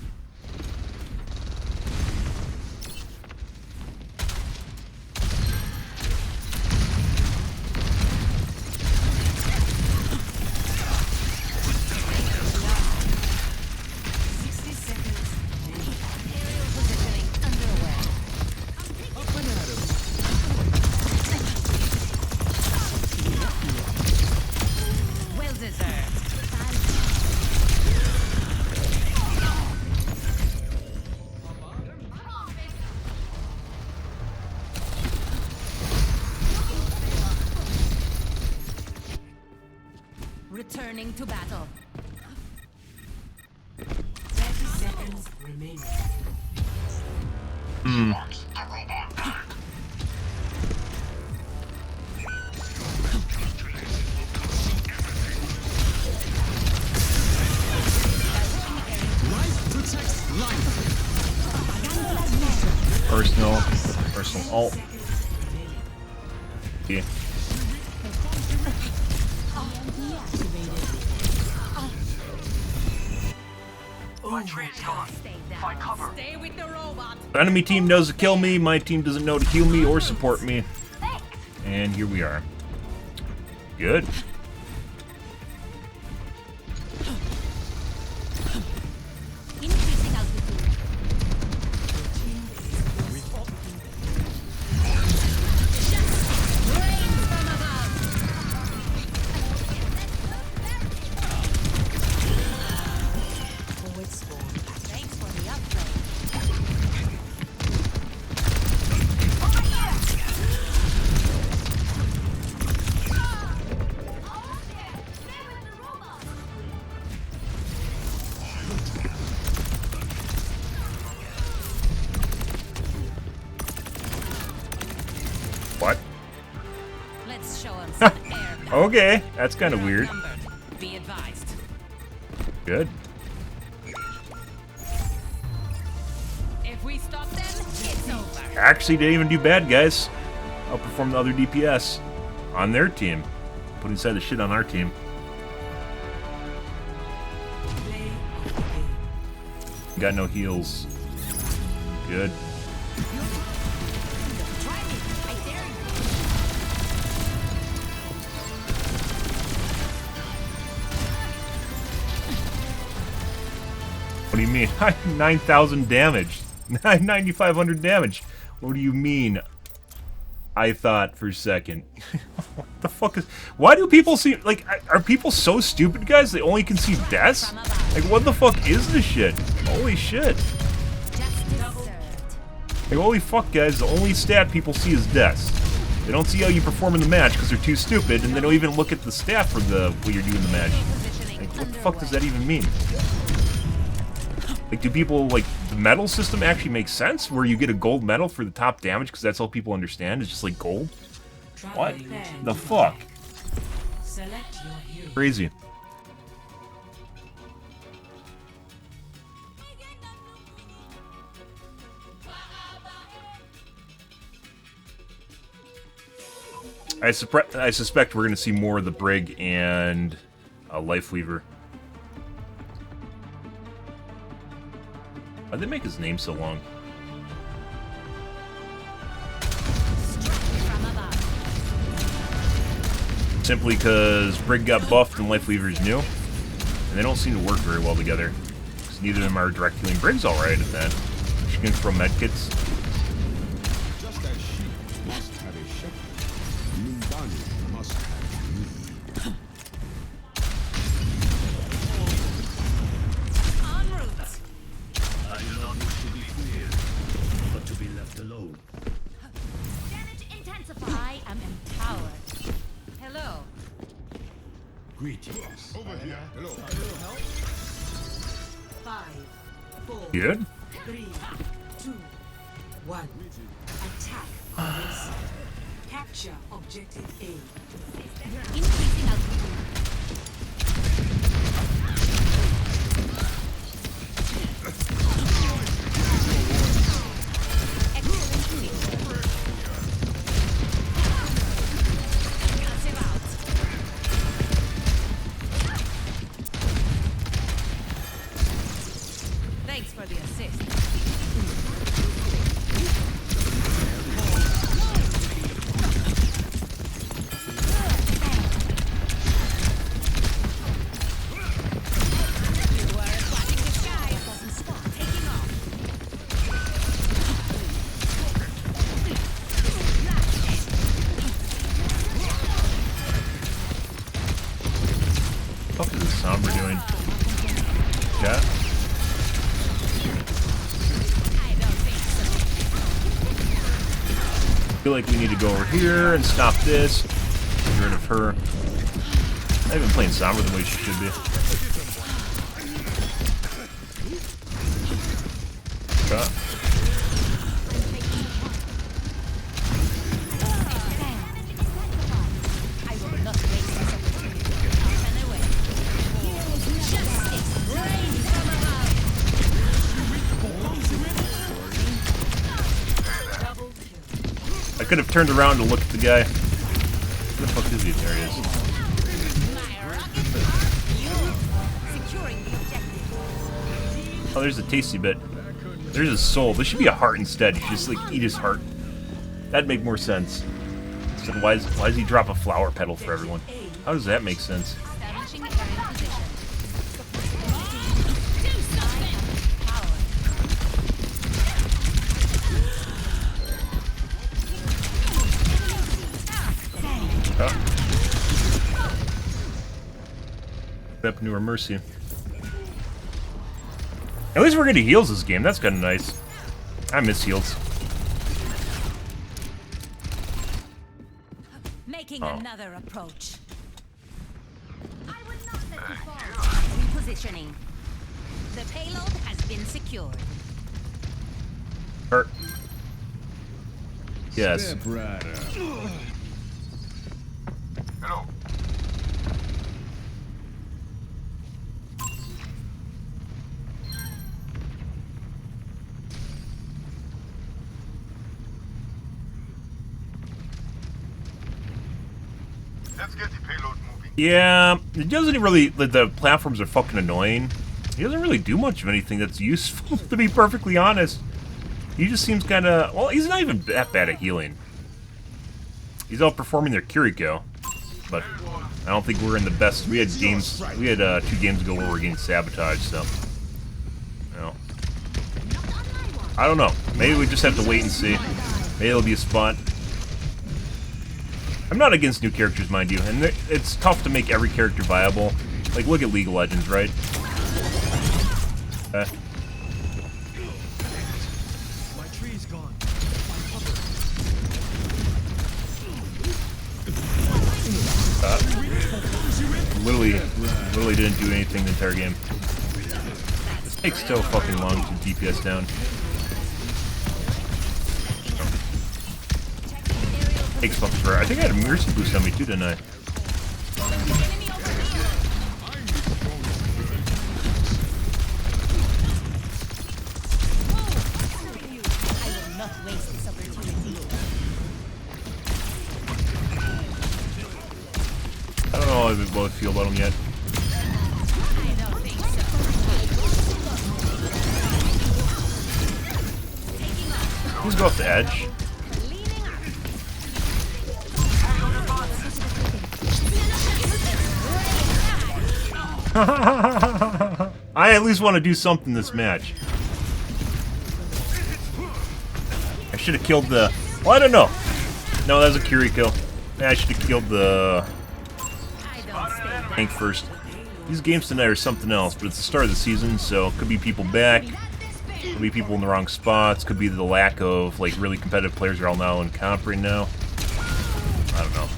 Returning to battle. 30 seconds remaining. Personal ult. Yeah. Stay with the robot. The enemy team knows to kill me, my team doesn't know to heal me or support me. And here we are. Good. Increasing altitude. Rain from above. Forward spawn. Thanks for the upgrade. What? Let's show him some air power. Okay, that's kind of weird. Outnumbered. Be advised. Good. If we stop them, it's over. Actually didn't even do bad, guys. Outperformed the other DPS on their team. Putting aside the shit on our team. Play of the game. Got no heals. Good. Try me. I dare you. What do you mean? 9,000 damage. 9,500 damage. What do you mean? I thought for a second. What the fuck is... Why do people see... Like, are people so stupid, guys? They only can see deaths? Like, what the fuck is this shit? Holy shit. Justice served. Like, holy fuck, guys. The only stat people see is deaths. They don't see how you perform in the match because they're too stupid, and they don't even look at the stat for the what you're doing in the match. Like, what the fuck does that even mean? Like, do people, like, the medal system actually make sense? Where you get a gold medal for the top damage because that's all people understand? It's just like gold? What the fuck? Select your hero. Crazy. I suspect we're going to see more of the Brig and Lifeweaver. Why'd they make his name so long? From above. Simply because Brig got buffed and Lifeweaver's new. And they don't seem to work very well together. Because neither of them are direct healing. Brig's alright at that. She can throw medkits. Just as sheep must have a shepherd, Numbani must have me. En route. I love to be free. Greetings. Over here. Hello. 5, 4, Good. 3, 2, 1. Attack commencing. Capture objective A. Increasing altitude. Excellent mix. Massive out. Thanks for the assist. You are spotting the sky. Doesn't stop taking off. What is this Sombra doing? Chat? I don't think so. I feel like we need to go over here and stop this. Get rid of her. I haven't been playing Sombra the way she should be. Chat. I will not waste this opportunity. Run away. Justice reigns from above. Double kill. I could have turned around to look at the guy. Where the fuck is he? There he is. My rockets are fueled. Securing the objective. Oh, there's a tasty bit. There's his soul. This should be a heart instead. You should just like eat his heart. That'd make more sense. So why does he drop a flower petal for everyone? How does that make sense? Establishing a current position. Do something. Power. Up into her mercy. At least we're getting heals this game. That's kind of nice. I miss heals. Making Oh. another approach. I will not let you fall. Repositioning. The payload has been secured. Hurt. Yes. Step right up. Hello. Let's get the payload moving. Yeah, it doesn't really. The platforms are fucking annoying. He doesn't really do much of anything that's useful, to be perfectly honest. He just seems kind of. Well, he's not even that bad at healing. He's outperforming their Kiriko, but I don't think we're in the best. We had games. We had 2 games ago where we were getting sabotaged. So, you know, I don't know. Maybe we just have to wait and see. Maybe it'll be a spot. I'm not against new characters, mind you, and it's tough to make every character viable. Like, look at League of Legends, right? My tree's gone. Literally didn't do anything the entire game. This takes so fucking long to DPS down. Takes fucking forever. I think I had a mercy boost on me too, didn't I? I will not waste this opportunity. I don't know how I feel about him yet. I don't think so. Let's go off the edge. I at least want to do something this match. I should have killed the... Well, I don't know. No, that was a Kiriko. I should have killed the... tank first. These games tonight are something else, but it's the start of the season, so it could be people back. Could be people in the wrong spots. Could be the lack of, like, really competitive players are all now in comp right now. I don't know.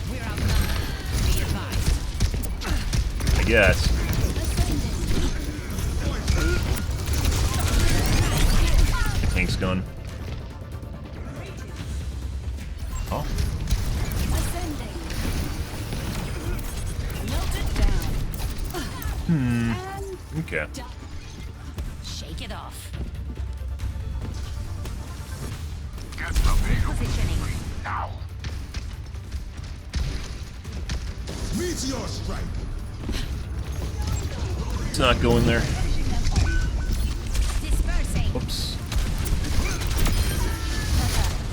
guess. Tank's gone. Oh. Okay. Shake it off. Meteor strike. It's not going there. Dispersing. Oops.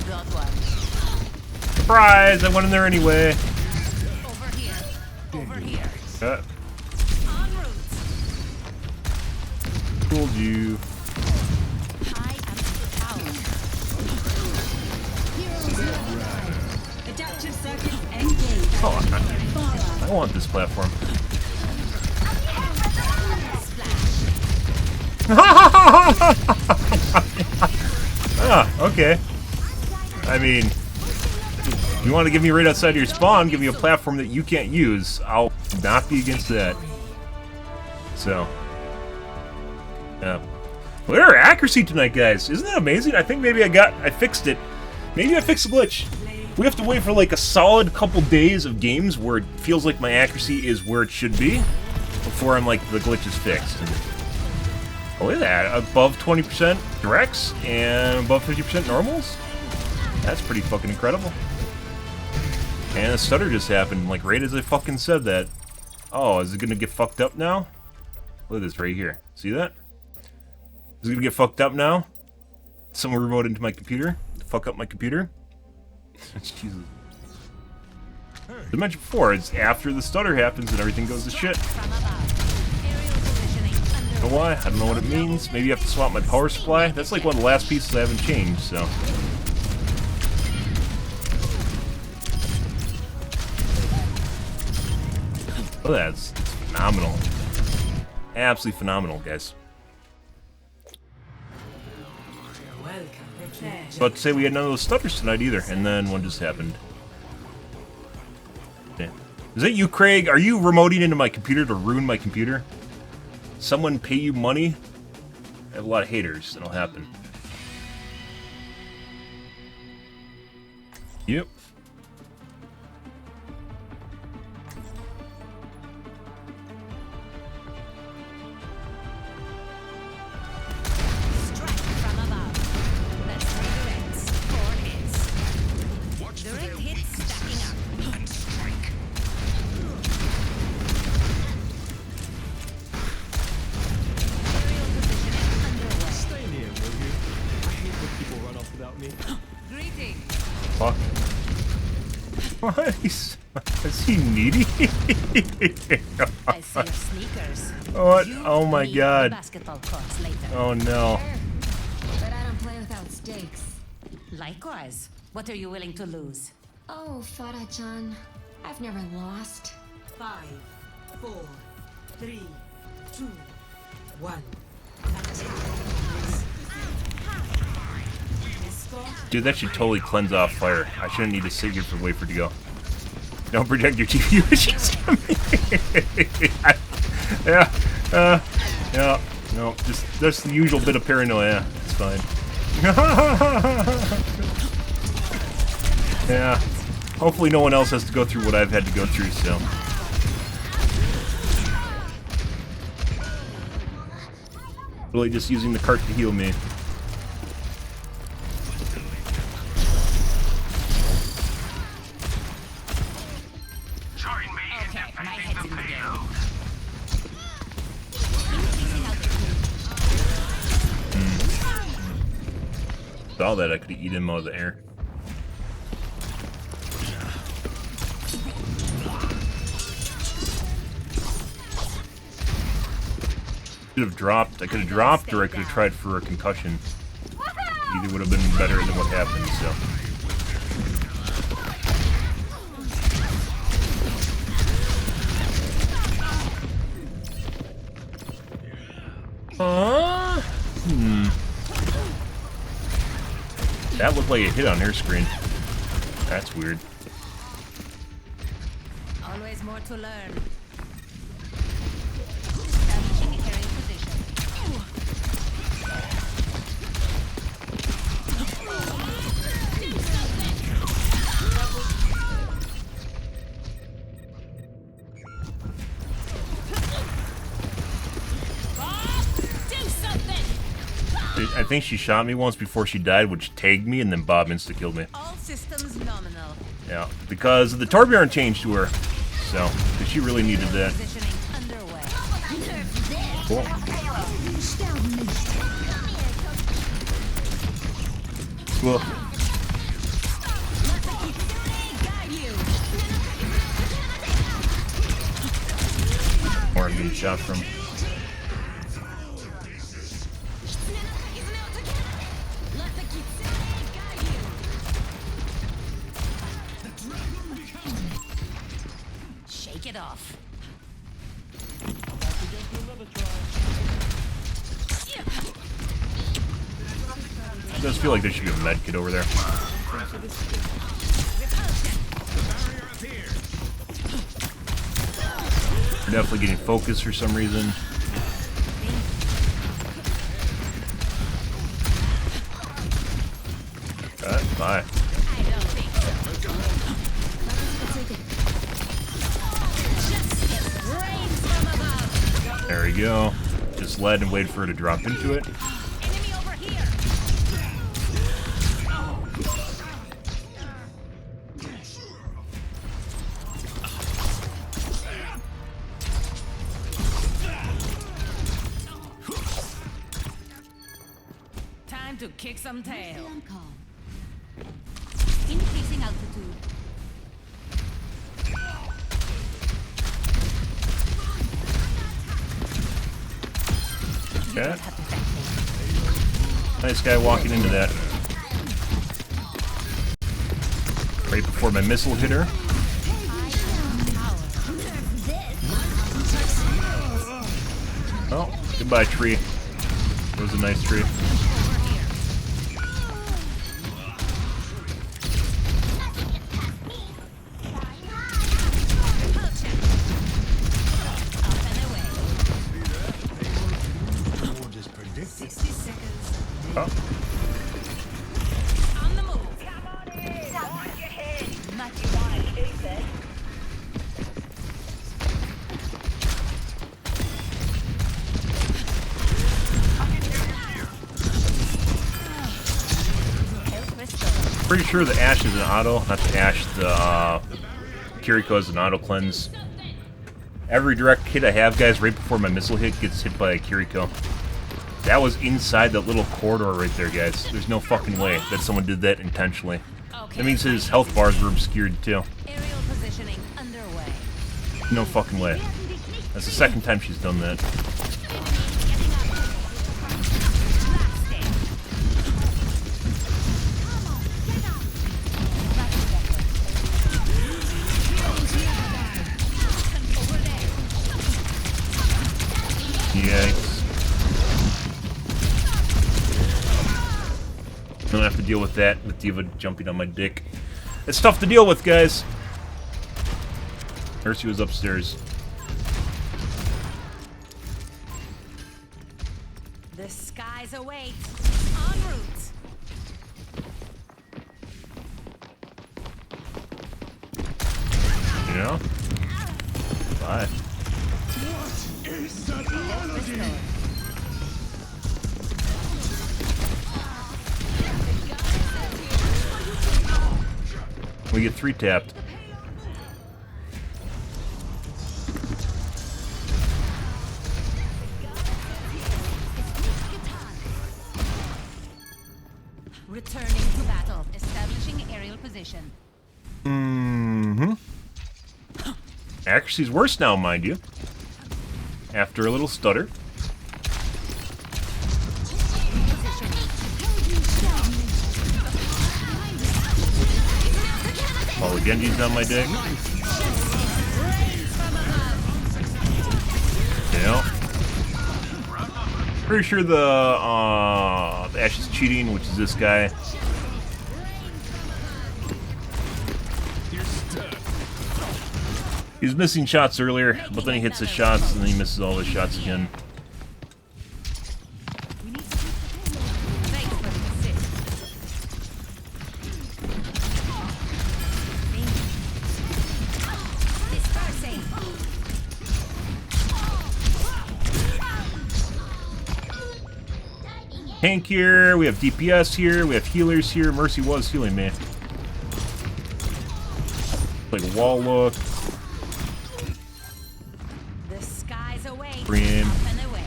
Got one. Surprise! I went in there anyway. Over here. Over here. Uh, En route. Told you. High absolute power. Adaptive circuits engaged. Oh, I want this platform. Ah, okay. I mean, if you want to give me right outside your spawn, give me a platform that you can't use, I'll not be against that. So, yeah. Look at our accuracy tonight, guys. Isn't that amazing? I think maybe I fixed it. Maybe I fixed the glitch. We have to wait for like a solid couple days of games where it feels like my accuracy is where it should be before I'm like, the glitch is fixed. And, oh, look at that. Above 20% directs and above 50% normals? That's pretty fucking incredible. And the stutter just happened, like right as I fucking said that. Oh, is it gonna get fucked up now? Look at this right here. See that? Is it gonna get fucked up now? Someone remote into my computer to fuck up my computer? Jesus. As I mentioned before, it's after the stutter happens and everything goes to shit. You know why? I don't know what it means. Maybe you have to swap my power supply. That's like one of the last pieces I haven't changed, so. Oh, that's phenomenal. Absolutely phenomenal, guys. About to say we had none of those stutters tonight either, and then one just happened. Yeah. Is that you, Craig? Are you remoting into my computer to ruin my computer? Someone pay you money? I have a lot of haters. It'll happen. Yep. Fuck. What? Is he needy? I see your sneakers. What? You Oh my need god. Basketball courts later. Oh no. But I don't play without stakes. Likewise. What are you willing to lose? Oh, Farah-chan, I've never lost. 5, 4, 3, 2, 1. Dude, that should totally cleanse off fire. I shouldn't need to sit here for wait for it to go. Don't project your TV issues at me. Yeah. No, just the usual bit of paranoia. It's fine. Yeah. Hopefully no one else has to go through what I've had to go through, so. Really just using the cart to heal me. Saw that, I could eat him out of the air. Should have dropped. I could have dropped, or I could have tried for a concussion. Either would have been better than what happened. So. That looked like a hit on her screen. That's weird. Always more to learn. think she shot me once before she died, which tagged me, and then Bob insta-killed me. All systems nominal. Yeah, because of the Torbjorn changed to her. So, because she really needed that. Positioning underway. Cool. Cool. Or I'm getting shot from. Shake it off. It does feel like there should be a med kit over there. We're definitely getting focused for some reason. Bye. There we go. Just led and wait for her to drop into it. Enemy over here. Time to kick some tail. Increasing altitude. Okay. Nice guy walking into that. Right before my missile hit her. Oh, goodbye tree. It was a nice tree. Oh. On the move. Pretty sure the Ashe is an auto, not the Ashe, the Kiriko is an auto cleanse. Every direct hit I have, guys, right before my missile hit gets hit by a Kiriko. That was inside that little corridor right there, guys. There's no fucking way that someone did that intentionally. That means his health bars were obscured too. Aerial positioning underway. No fucking way. That's the second time she's done that. Yikes. I don't have to deal with that, with Diva jumping on my dick. It's tough to deal with, guys. Mercy was upstairs. The skies await. En route. You know? Bye. We get 3 tapped. Returning to battle. Establishing aerial position. Mm-hmm. Accuracy's worse now, mind you. After a little stutter. While the Genji's on my dick. Yeah. Pretty sure the Ashe is cheating, which is this guy. He was missing shots earlier, but then he hits his shots and then he misses all his shots again. tank here, we have DPS here, we have healers here. Mercy was healing me. Like a wall look. The skies away. Green. Up and away.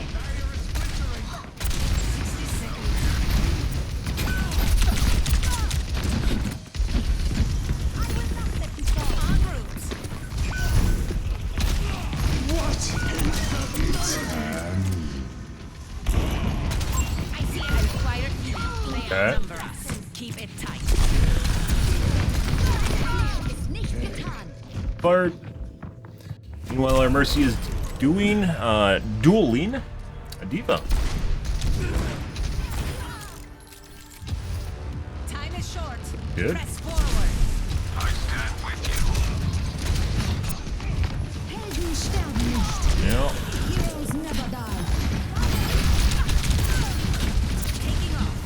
Okay. Keep it tight. Bart. Meanwhile, our Mercy is dueling a diva. Time is short. Good. Press forward. I stand with you. Yeah. Heroes never die. Taking off.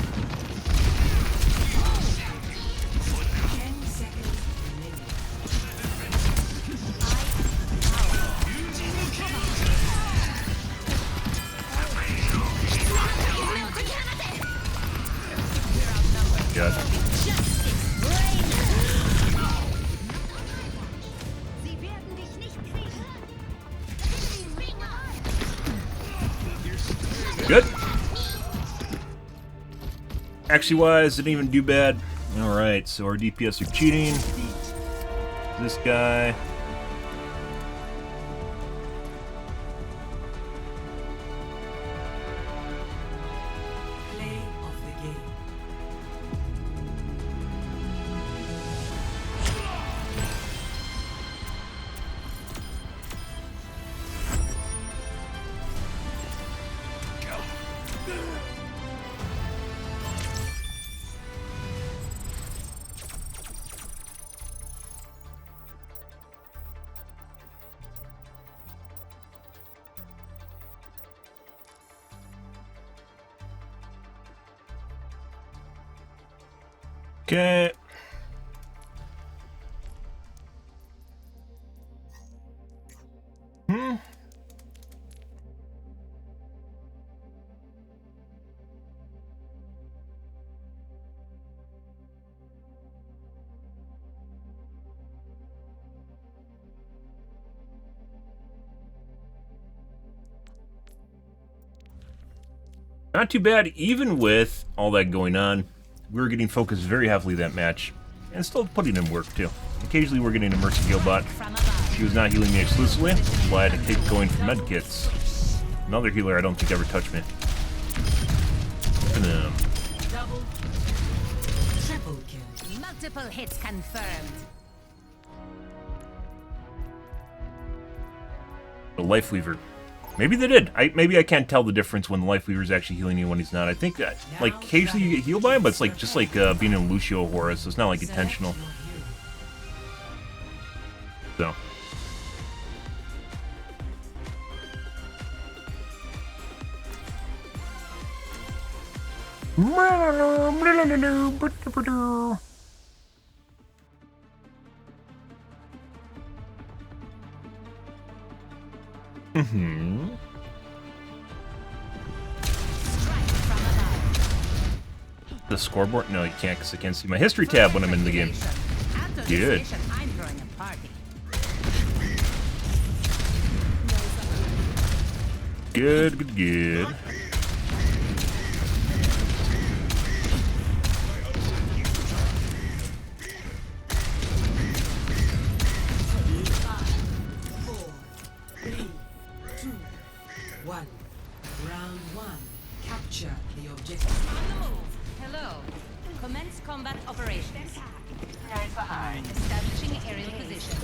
10 seconds remaining. Good. Good. Actually wise, didn't even do bad. Alright, so our DPS are cheating. This guy. Play of the game. Okay. Not too bad, even with all that going on. We were getting focused very heavily that match, and still putting in work too. Occasionally we're getting a Mercy heal bot. She was not healing me exclusively, so I had to keep going for medkits. Another healer I don't think ever touched me. Double. Triple kill. Multiple hits confirmed. The Life Weaver. Maybe they did. Maybe I can't tell the difference when the Life Weaver is actually healing you when he's not. I think that, like, occasionally you get healed by him, but it's like just like being in Lucio Horus, so it's not like intentional. So. The scoreboard? No, you can't because I can't see my history tab when I'm in the game. Good. I'm throwing a party. Good, good, good. Round 1. Capture the objective. On the move. Hello. Commence combat operations. Establishing aerial position.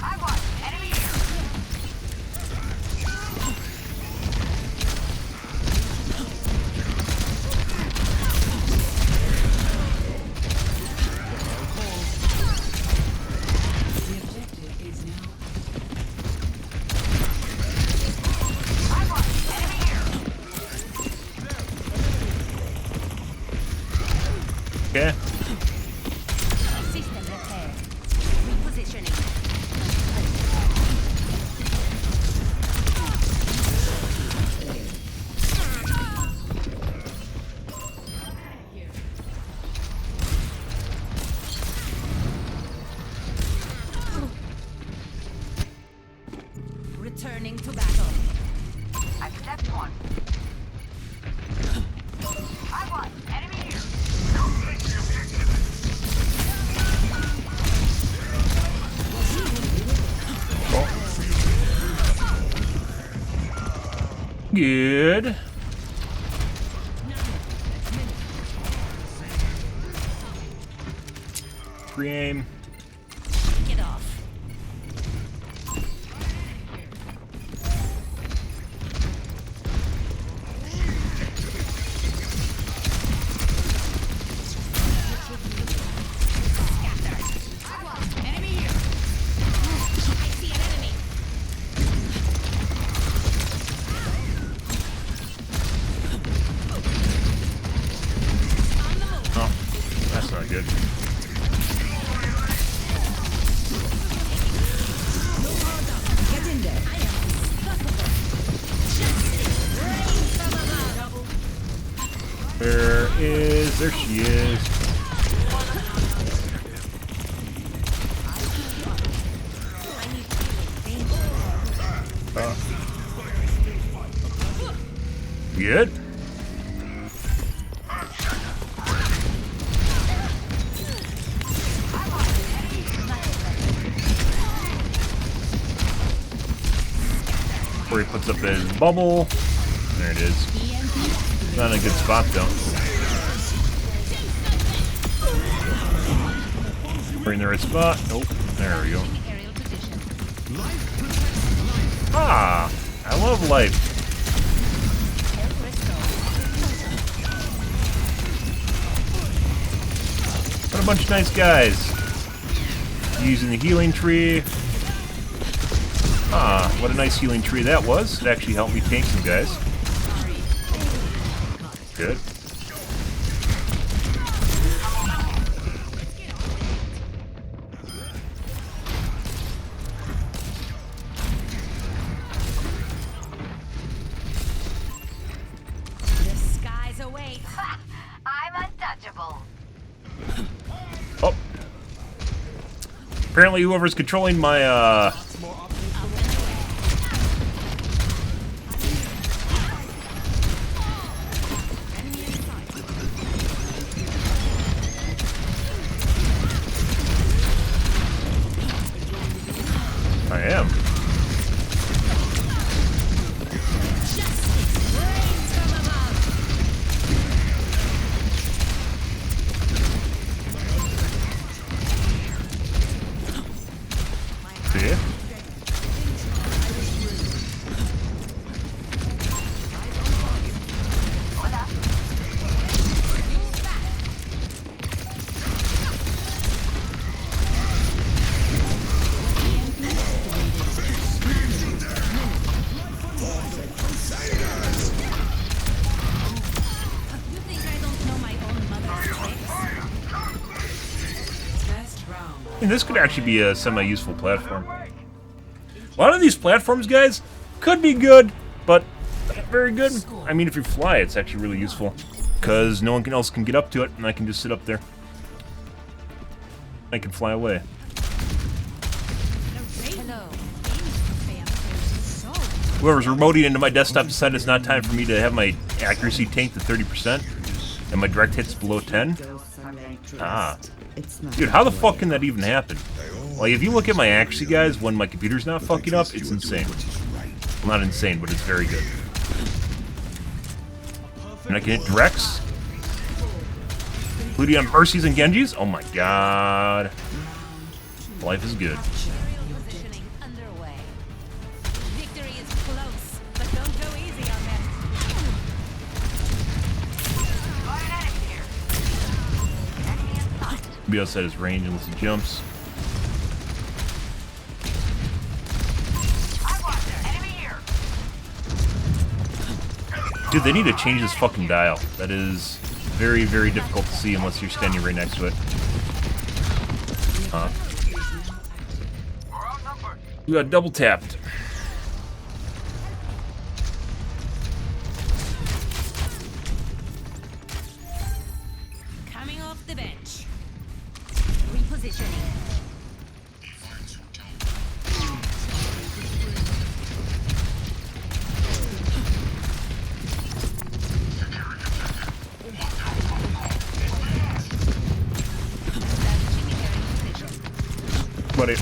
I want enemy The objective is now. Okay. system repair. Repositioning. Good. Pre-aim. Get off. Enemy here. I see an enemy. On the move. Oh, that's not good. Get in there. I am unstoppable. Justice reigns from above. There she is. Good. Where he puts up his bubble. There it is. Not in a good spot though. We're in the right spot. Nope. There we go. Ah, I love life. What a bunch of nice guys. Using the healing tree. Ah, what a nice healing tree that was. It actually helped me tank some guys. Good. The skies await. I'm untouchable. Oh. Apparently whoever's controlling my, I am. Justice reigns from above. See? You think I don't know my own mother's tricks? First round. And this could actually be a semi-useful platform. A lot of these platforms, guys, could be good, but not very good. I mean, if you fly, it's actually really useful. Because no one else can get up to it, and I can just sit up there. I can fly away. Hello. Whoever's remoting into my desktop decided it's not time for me to have my accuracy tanked to 30%, and my direct hits below 10. Ah. Dude, how the fuck can that even happen? Like, if you look at my accuracy, guys, when my computer's not fucking up, it's insane. Well, not insane, but it's very good. And I can hit directs. Including on Mercies and Genjis. Oh my god. Life is good. Aerial positioning underway. Victory is close, but don't go easy on them. Got an enemy here. Enemy in sight. Be outside his range unless he jumps. I got there. Enemy here. Dude, they need to change this fucking dial. That is very, very difficult to see unless you're standing right next to it. Huh? We're outnumbered. We got double tapped. Coming off the bench. Repositioning. Buddy.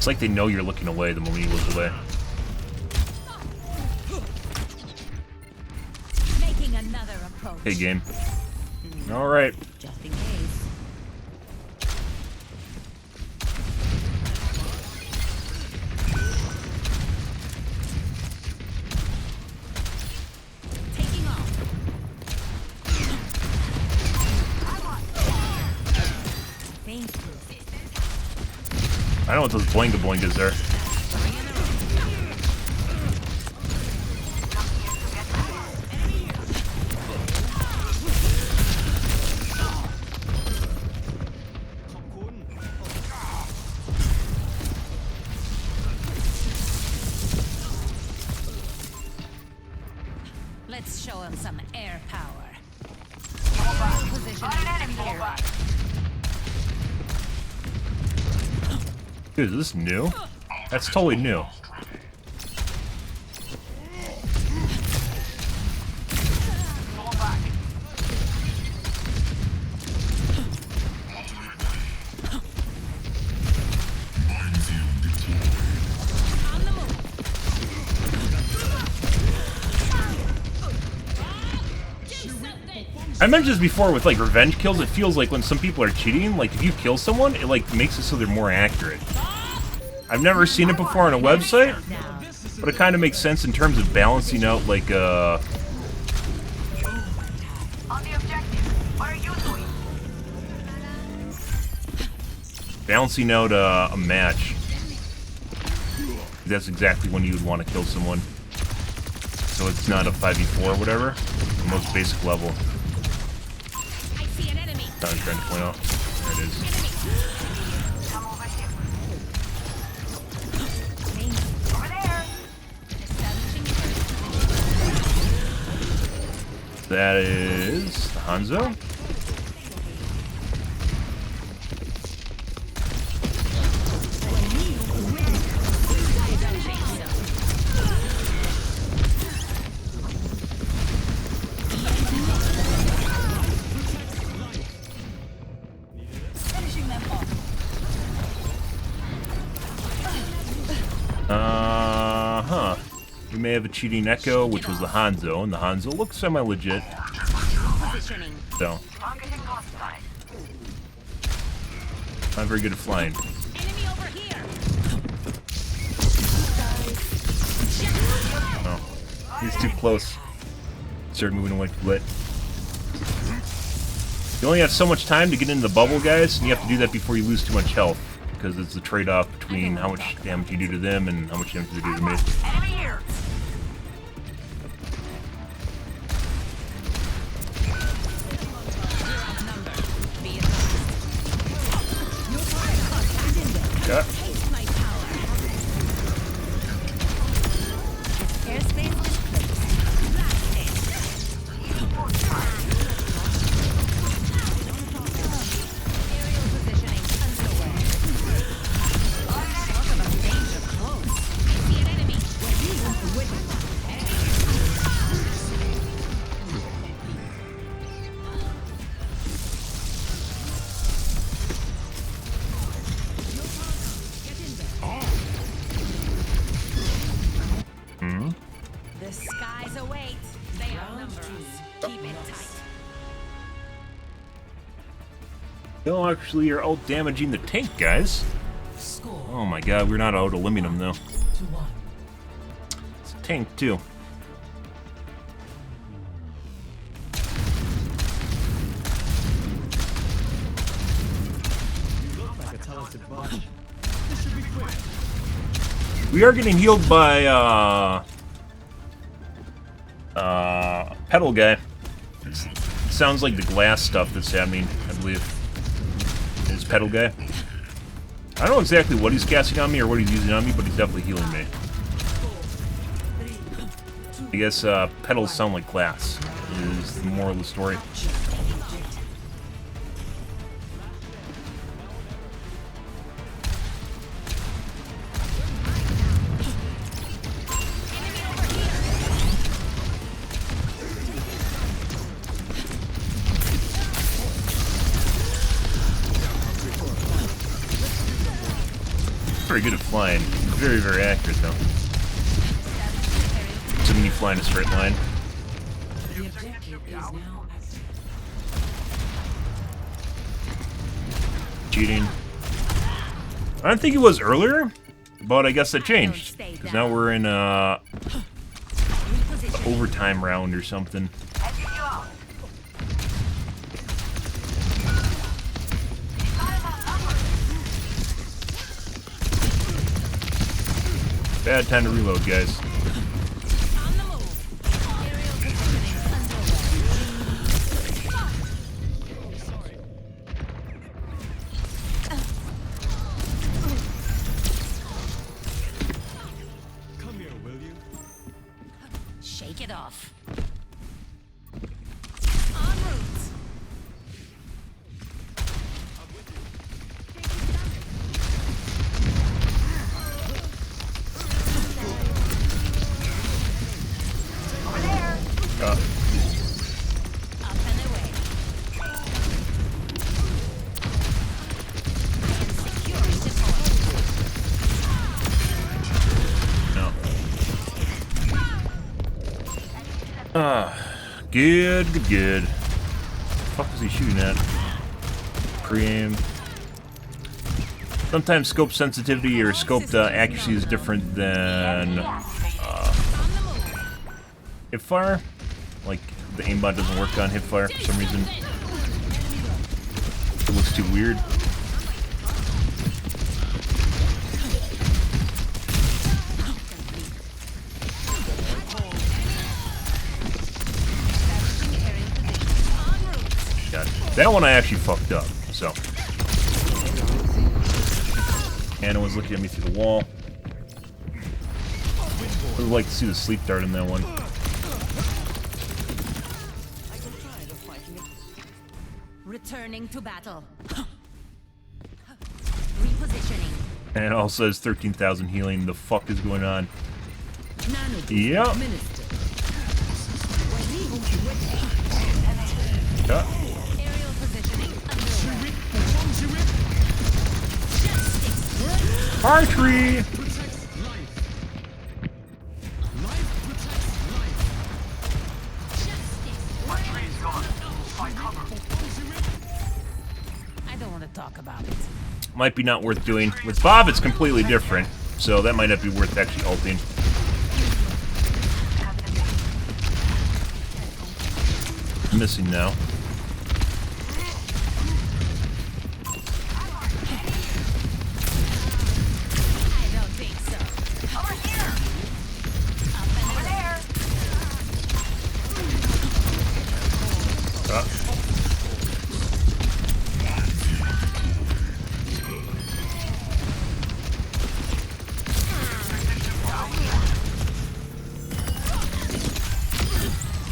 It's like they know you're looking away the moment you look away. Making another approach. Hey, game. All right. Just in case. Taking off. Thank you. I don't know what those boinga-boingas are. Let's show him some air power. Position here. Dude, is this new? That's totally new. I mentioned this before with like revenge kills. It feels like when some people are cheating, like if you kill someone, it like makes it so they're more accurate. I've never seen it before on a website, but it kind of makes sense in terms of balancing out like On the objective. What are you doing? balancing out a match. That's exactly when you would want to kill someone. So it's not a 5v4 or whatever. The most basic level. I see an enemy. That's what I'm trying to point out. There it is. Come over here. Over there. That is the Hanzo. We may have a cheating Echo, which was the Hanzo, and the Hanzo looks semi-legit. So, not very good at flying. Enemy over here. Oh, he's too close. Started moving away too late. You only have so much time to get into the bubble, guys, and you have to do that before you lose too much health, because it's the trade-off between how much damage you do to them and how much damage they do to me. Enemy here. Yeah. The skies await. They outnumber us. Keep it tight. No, actually, you're out damaging the tank, guys. Oh my god, we're not out eliminating them, though. It's a tank, too. We are getting healed by, Pedal Guy. It sounds like the glass stuff that's happening, I believe. Is Pedal Guy. I don't know exactly what he's casting on me or what he's using on me, but he's definitely healing me. I guess, pedals sound like glass, is the moral of the story. Very good at flying. Very, very accurate, though. Assuming you fly in a straight line. The objective is now active. Cheating. I don't think it was earlier, but I guess that changed. Because now we're in overtime round or something. Bad time to reload, guys. Come here, will you? Shake it off. En route. Up and away. And secure No. Good, good, good. What the fuck is he shooting at? Pre-aim. Sometimes scope sensitivity or scope accuracy is different than hipfire. Like, the aimbot doesn't work on hipfire for some reason. It looks too weird. God, that one I actually fucked up, so. Anna was looking at me through the wall. I would like to see the sleep dart in that one. Returning to battle. Repositioning. And it all says 13,000 healing. The fuck is going on? Yep. Yeah. Aerial positioning underway. Archery! I don't want to talk about it. Might be not worth doing. With Bob, it's completely different, so that might not be worth actually ulting. Missing now. I don't think so. Over here. Up and away.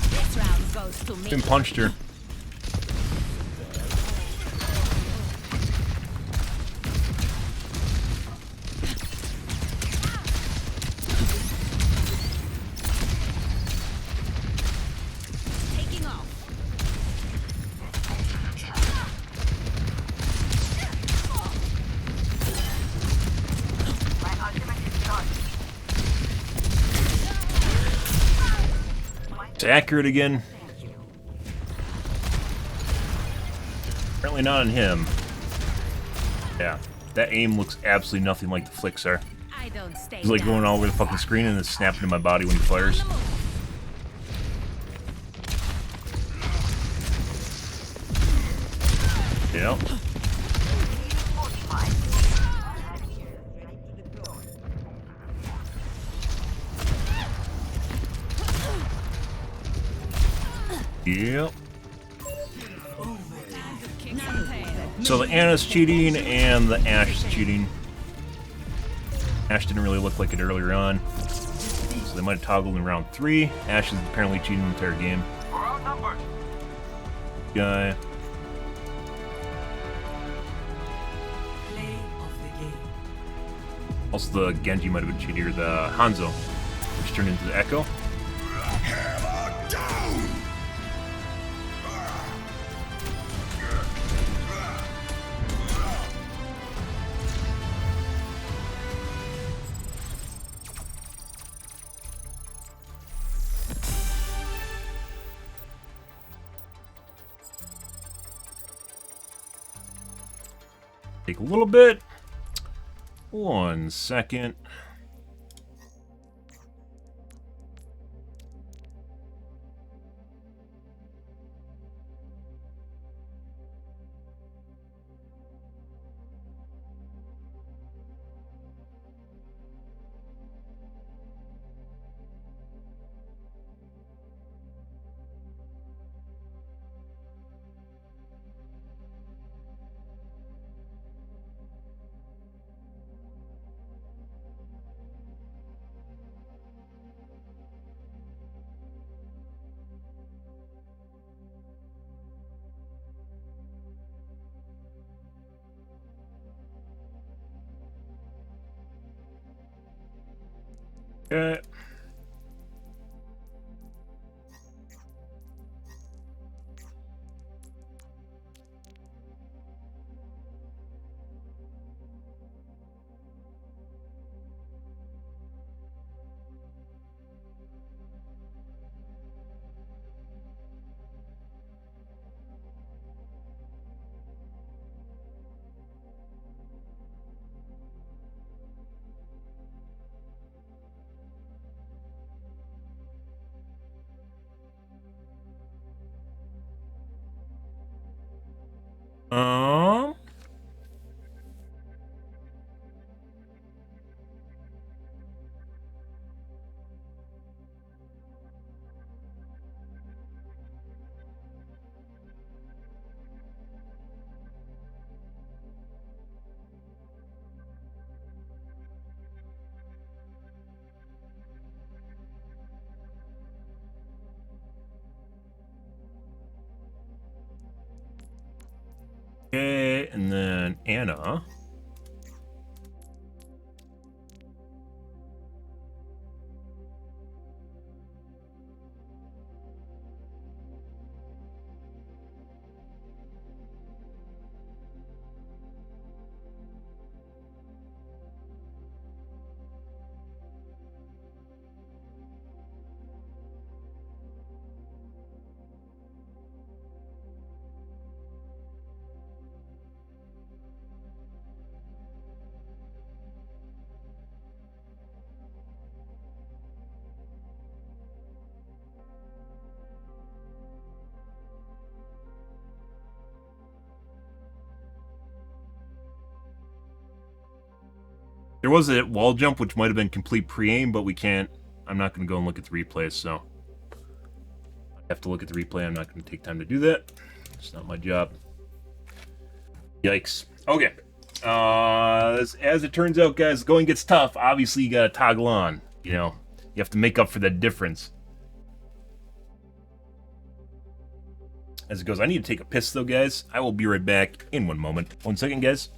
This round goes to me. Been punched her. Taking off. It's accurate again. Apparently not on him. Yeah, that aim looks absolutely nothing like the flicks are. I don't stay He's like down. going all over the fucking screen and then snapping to my body when he fires. Yep. Yep. So the Anna's cheating and the Ashe is cheating. Ashe didn't really look like it earlier on. So they might have toggled in round 3. Ashe is apparently cheating the entire game. Guy. Play of the game. Also the Genji might have been cheating, or the Hanzo, which turned into the Echo. take a little bit. 1 second. Okay. Um. Okay, and then Anna. There was a wall jump, which might have been complete pre-aim, but we can't. I'm not going to go and look at the replays, so I have to look at the replay. I'm not going to take time to do that. It's not my job. Yikes. Okay. As it turns out, guys, going gets tough. Obviously, you got to toggle on. You know, you have to make up for that difference. As it goes, I need to take a piss, though, guys. I will be right back in 1 moment. 1 second, guys.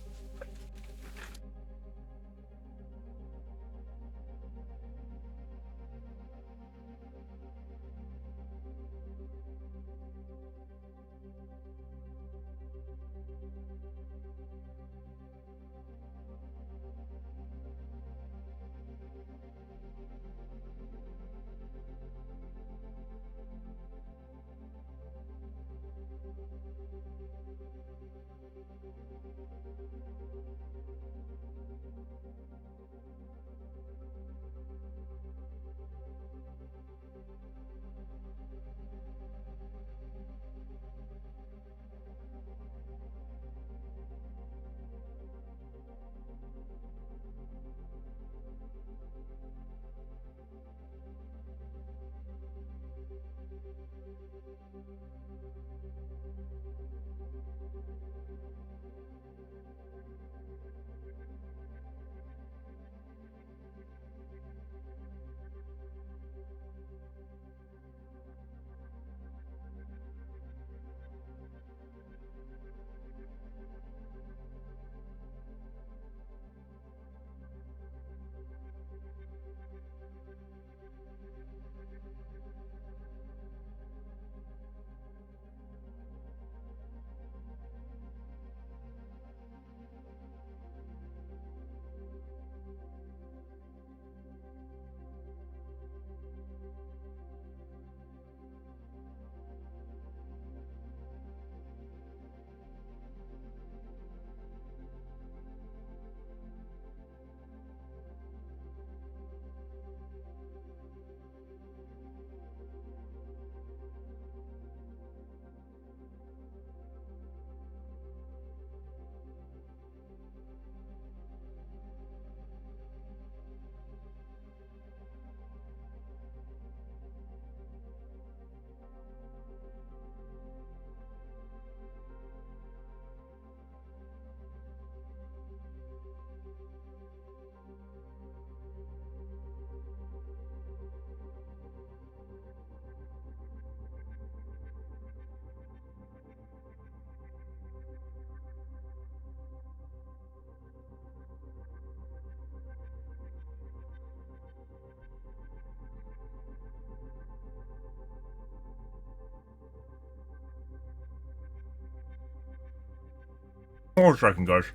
Hold on a second, guys.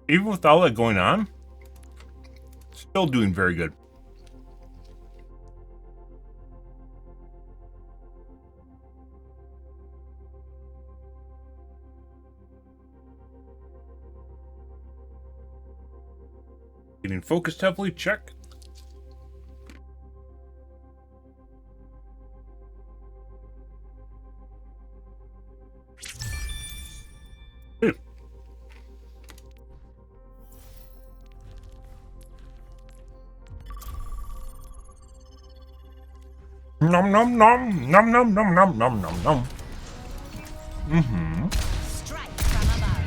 Even with all that going on, still doing very good. Getting focused heavily, check. Nom nom nom nom nom nom nom nom nom nom. Mm-hmm. Strike from above.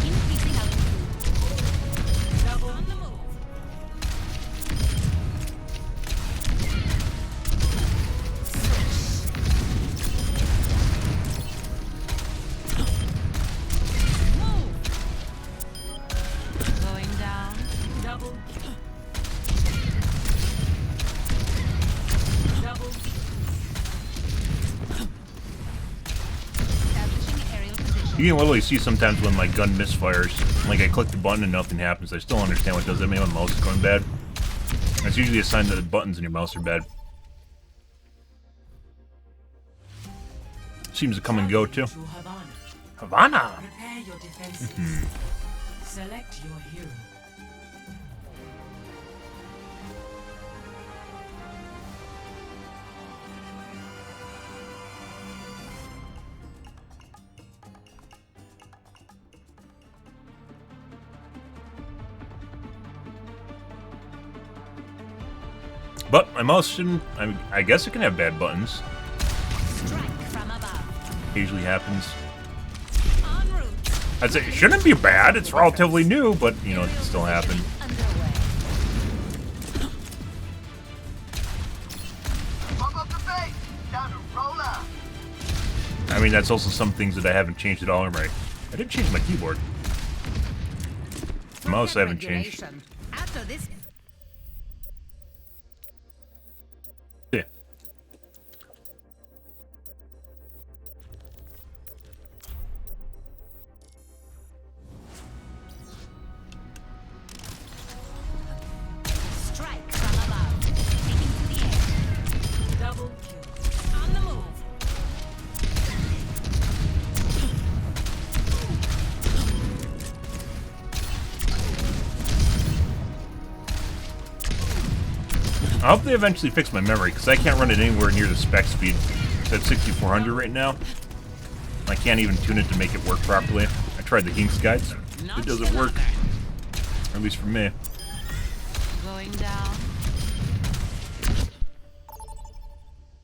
Increasing altitude. Double on the move. Move. Going down. Double. Double. You can literally see sometimes when my gun misfires. Like I click the button and nothing happens. I still understand what does that mean when the mouse is going bad. That's usually a sign that the buttons in your mouse are bad. Seems to come and go too. Havana! Prepare your defenses. Select your hero. But my mouse shouldn't. I guess it can have bad buttons. Strike from above. Occasionally happens. En route. I'd say it shouldn't be bad. It's relatively new, but you know, it can still happen. Underway. Pump up the bass. Time to roll out. I mean, that's also some things that I haven't changed at all. Right? I did change my keyboard. The mouse I haven't changed. Regulation. After this. Yeah. Strike from above. Taking to the air. Double kill. On the move. I hope they eventually fix my memory, because I can't run it anywhere near the spec speed. It's at 6400 right now. I can't even tune it to make it work properly. I tried the Hinks guides. It doesn't work. Or at least for me. Going down.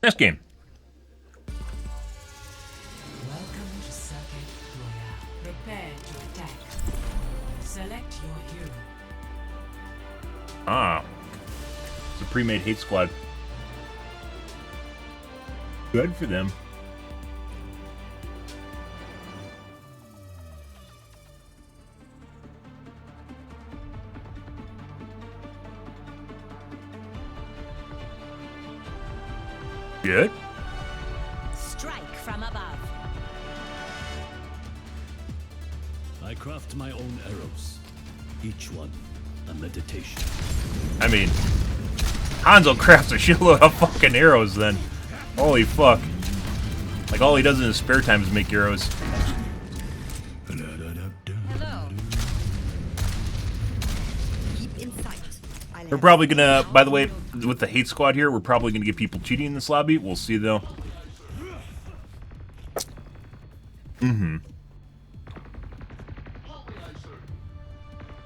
Next game. Welcome to Circuit Royale. Prepare to attack. Select your hero. Ah. It's a pre-made hate squad. Good for them. Good. Strike from above. I craft my own arrows. Each one a meditation. I mean, Hanzo crafts a shitload of fucking arrows then. Holy fuck. Like all he does in his spare time is make arrows. Hello. Keep in sight. We're probably gonna, by the way, with the hate squad here, we're probably gonna get people cheating in this lobby. We'll see though. Mm-hmm.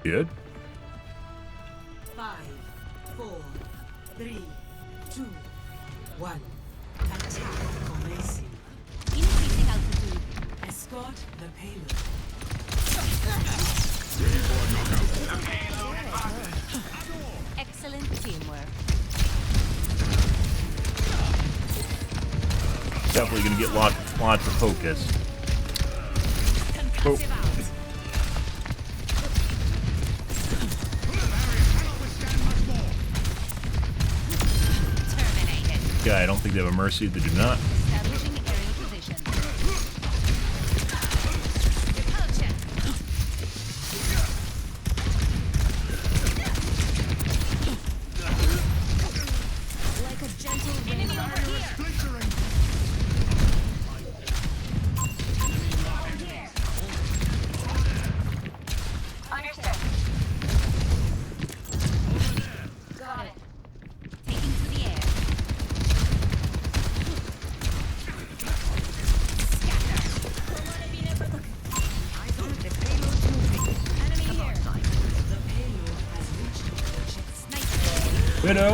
Good. 5, 4, 3, 2, 1. Attack commencing. Increasing altitude. Escort the payload. Excellent teamwork. Definitely gonna get lots of focus. Passive out. Terminated. Yeah, I don't think they have a mercy. They do not. Establishing area position. Repulsion. Like a gentle wind. Enemy over here. Understood. Got it. Taking to the air. Scatter. Eyes on the payload moving. Enemy here. The payload has reached the checkpoint. Sniper. Widow.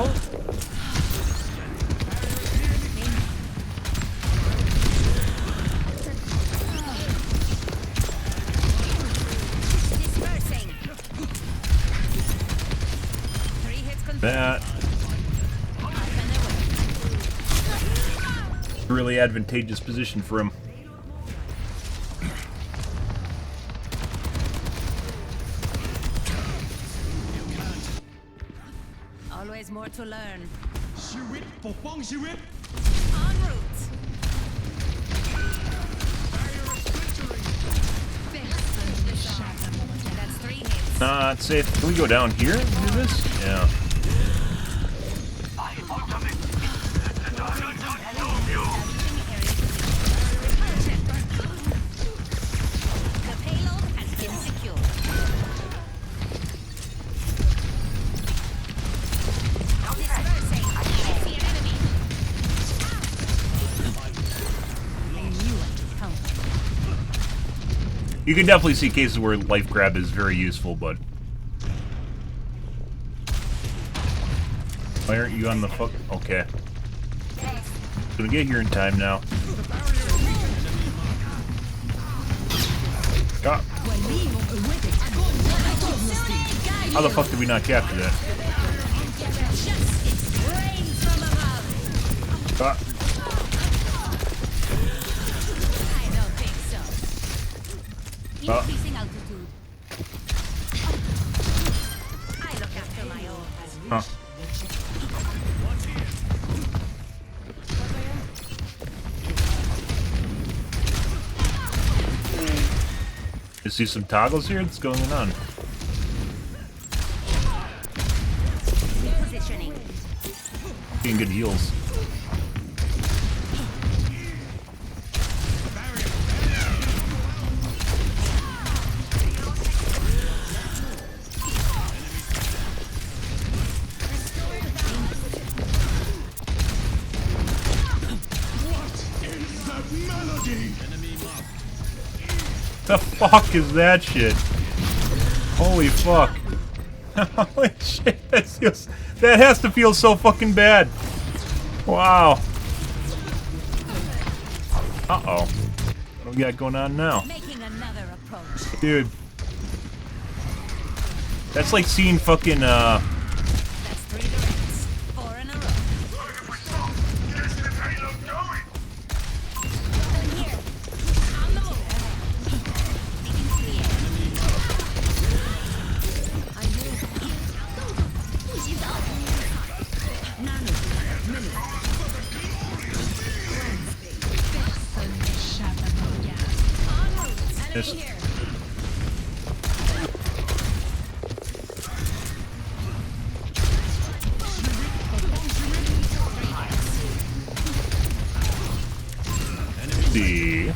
Dispersing. 3 hits confirmed. That. Really advantageous position for him. Always more to learn. ชีวิตปกป้องชีวิต En route. And that's 3 hits. Not safe. Can we go down here and do this? Yeah. The payload has been secured. Dispersing. I see an enemy. I knew I could count. You can definitely see cases where life grab is very useful, but why aren't you on the fuck? Okay. Gonna get here in time now. Ah. How the fuck did we not capture that? Justice rains from above. Ah. I don't think so. Ah. Increasing altitude. I look after my own. Huh. You see some toggles here? What's going on? Repositioning. Getting good heals. The fuck is that shit? Holy fuck. Holy shit, that has to feel so fucking bad. Wow. Uh-oh. What do we got going on now? Making another approach. Dude. That's like seeing fucking, That's 3 directs. 4 in a row. Here. On the move. Taking to the air. I move. This. See.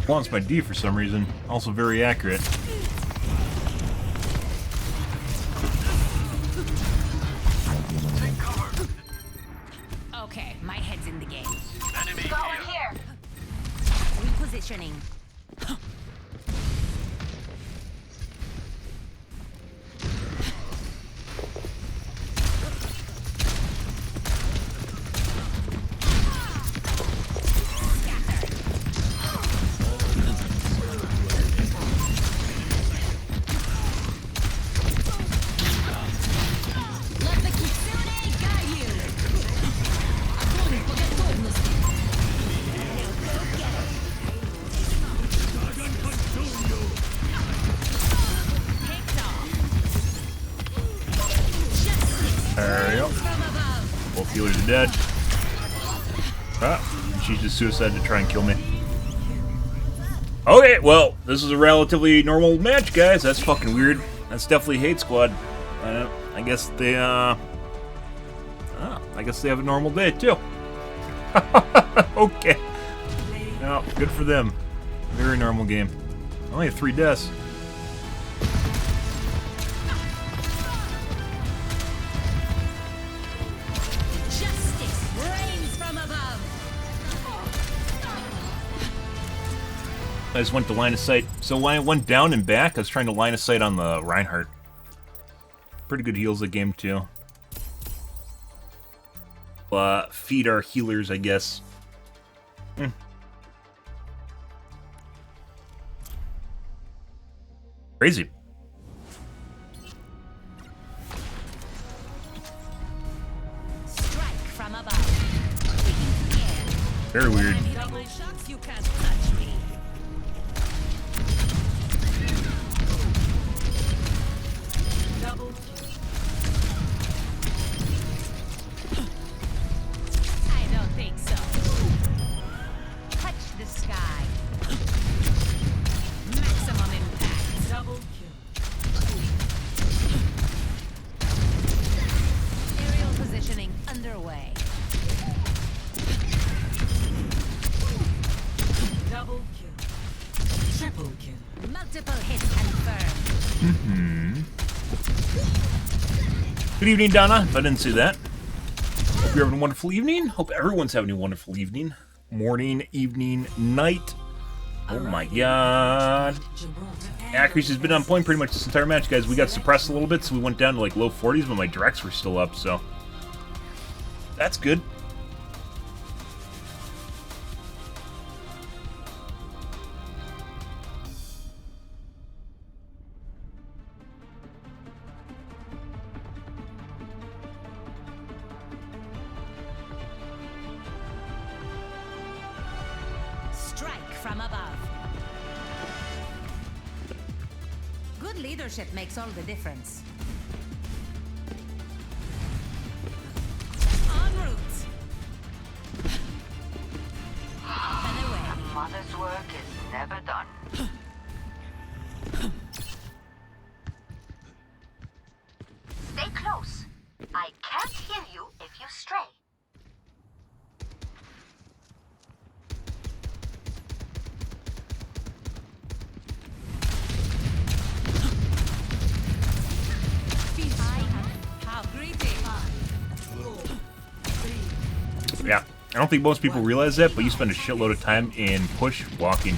Wants my D for some reason. Also very accurate. Okay, my head's in the game. Enemy going here. Repositioning. Let the Kitsune guide you. dead. Ah, she just suicided to try and kill me. Okay, well, this is a relatively normal match, guys. That's fucking weird. That's definitely Hate Squad. I guess they, I guess they have a normal day, too. Okay. Well, good for them. Very normal game. Only have 3 deaths. Justice reigns from above. I just went to line of sight. So when I went down and back, I was trying to line of sight on the Reinhardt. Pretty good heals that game, too. Feed our healers, I guess. Crazy. Strike from above. Very weird. Double shots, you can't touch me. Double I don't think so. Touch the sky. Maximum impact. double kill. Aerial positioning underway. Double kill. Triple kill. Multiple hits confirmed. Good evening, Donna. If I didn't see that. Hope you're having a wonderful evening. Hope everyone's having a wonderful evening. Morning, evening, night. Oh my god. Accuracy's been on point pretty much this entire match, guys. We got suppressed a little bit, so we went down to like low 40s, but my directs were still up, so that's good. Strike from above. Good leadership makes all the difference. En route. And away. Mother's work is never done. Stay close. I can't hear you if you stray. Yeah, I don't think most people realize that, but you spend a shitload of time in push walking.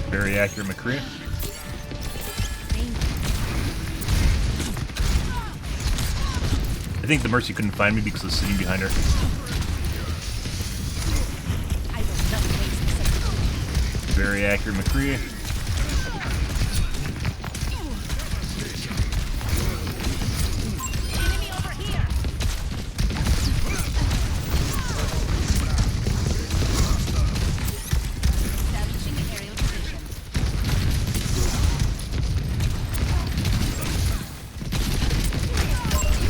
Very accurate, McCree. I think the Mercy couldn't find me because I was sitting behind her. Very accurate, McCree. Enemy over here. Establishing the aerial position.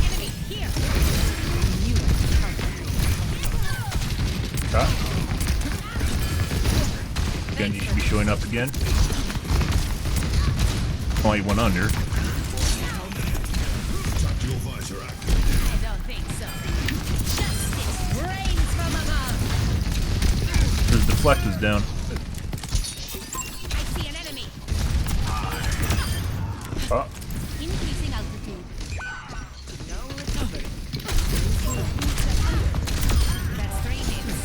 Enemy here. Genji should be showing up again. Oh, he went under. I don't think so. Justice reigns from above. His deflect is down. I see an enemy. Oh, Increasing altitude. No recovery. That's 3 hits.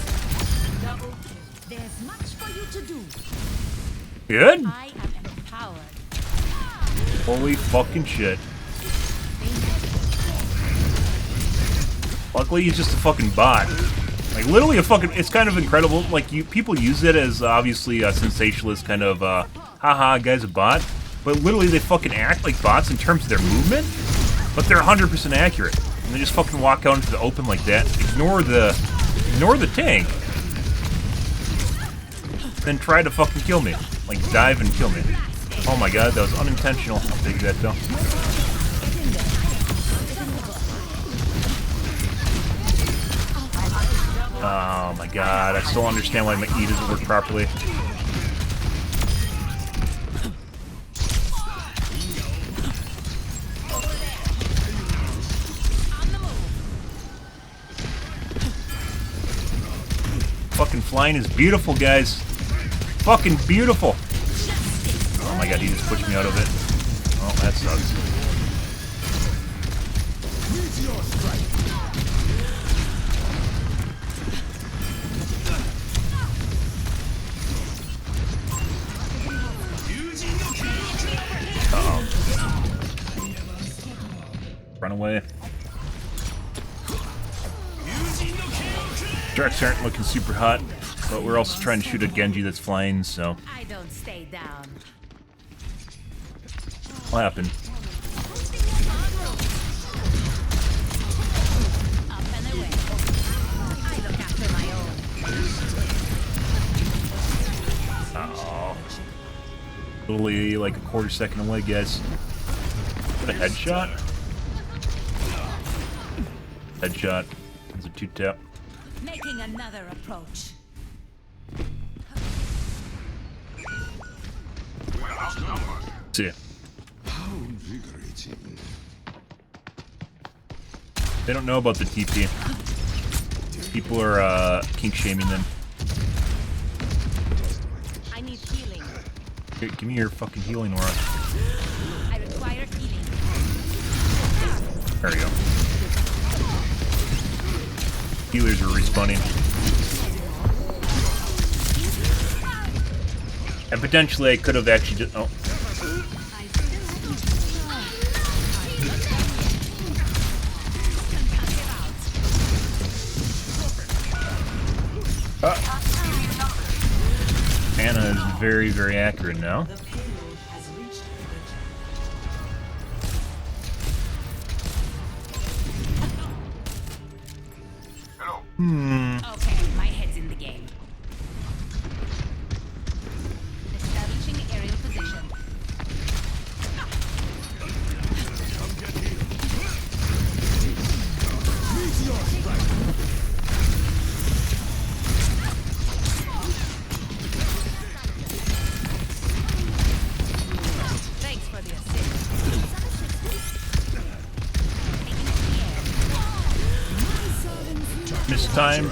Double kill. There's much for you to do. good? I am empowered. Holy fucking shit. Luckily, he's just a fucking bot. Like, literally a fucking... It's kind of incredible. Like, people use it as, obviously, a sensationalist kind of, haha, guy's a bot. But literally, they fucking act like bots in terms of their movement. But they're 100% accurate. And they just fucking walk out into the open like that. Ignore the tank. Then try to fucking kill me. Like, dive and kill me. Oh my god, that was unintentional. I'll take that though. Oh my god, I still don't understand why my E doesn't work properly. Fucking flying is beautiful, guys. Fucking beautiful. Oh my god, he just pushed me out of it. Oh, that sucks. Uh-oh. Run away. Sharks aren't looking super hot, but we're also trying to shoot a Genji that's flying, so... I don't stay down. What happened? Up and away. I look after my own. Uh-oh. Literally like a quarter second away, guys. What a headshot? Headshot. It's a 2-tap. Making another approach. See ya. How invigorating. They don't know about the TP. People are kink shaming them. I need healing. Here, give me your fucking healing aura. I require healing. There we go. Healers are respawning. And potentially I could have actually just... Oh. Anna is very, very accurate now. Okay, my head's in the game. Establishing aerial position. Thanks for the assist. Missed time.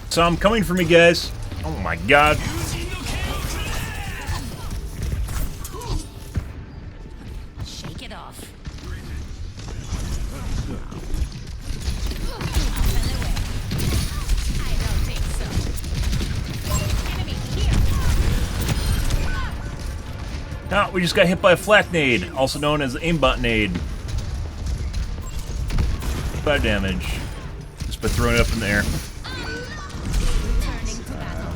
So I'm coming for me, guys. Oh my god. Shake it off. I don't think so. Enemy here. Ah, we just got hit by a flak nade, also known as aimbot nade. 5 damage. Just by throwing it up in the air. Turning to battle.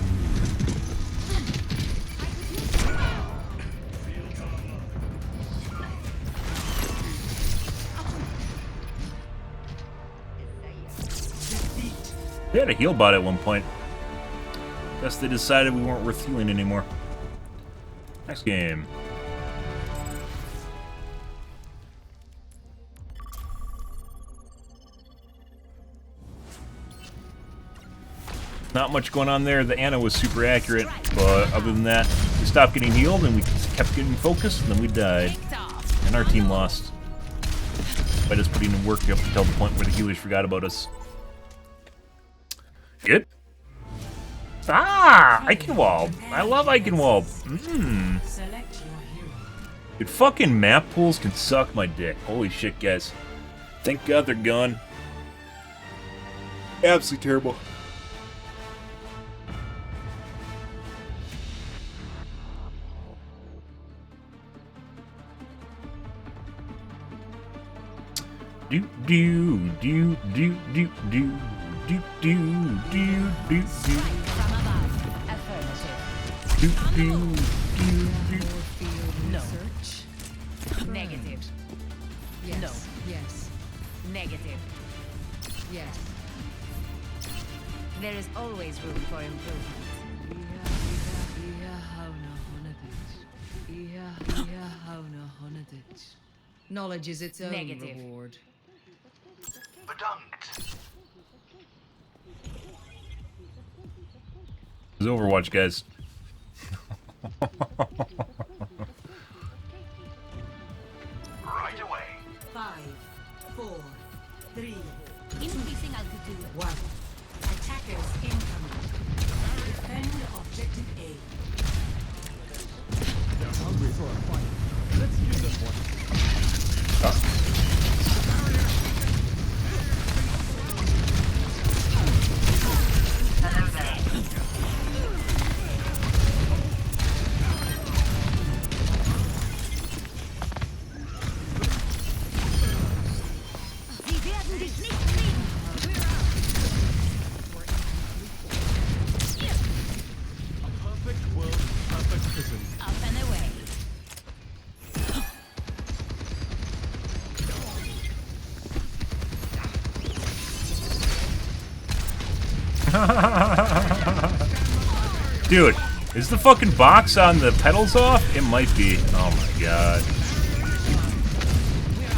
They had a heal bot at one point. Guess they decided we weren't worth healing anymore. Next game. Not much going on there. The Anna was super accurate, but other than that, we stopped getting healed and we kept getting focused, and then we died. And our team lost. By just putting in work up until the point where the healers forgot about us. Good. Ah! Eichenwald! I love Eichenwald! Mmm. Dude, fucking map pools can suck my dick. Holy shit, guys. Thank God they're gone. Absolutely terrible. do do do do do do do do do do From above. Affirmative. do do do do. No. Negative. Yes. No. Yes. Negative. Yes. There is always room for improvement. Knowledge is its own Negative. reward. It's Overwatch, guys. Right away. 5, 4, 3, Increasing altitude. 1. Attackers incoming. Defend objective A. They're hungry for a fight. Let's give them one. Hello there. Sie werden dich nicht kriegen. A perfect world, perfect prison. Up and away. Dude, is the fucking box on the pedals off? It might be. Oh my god.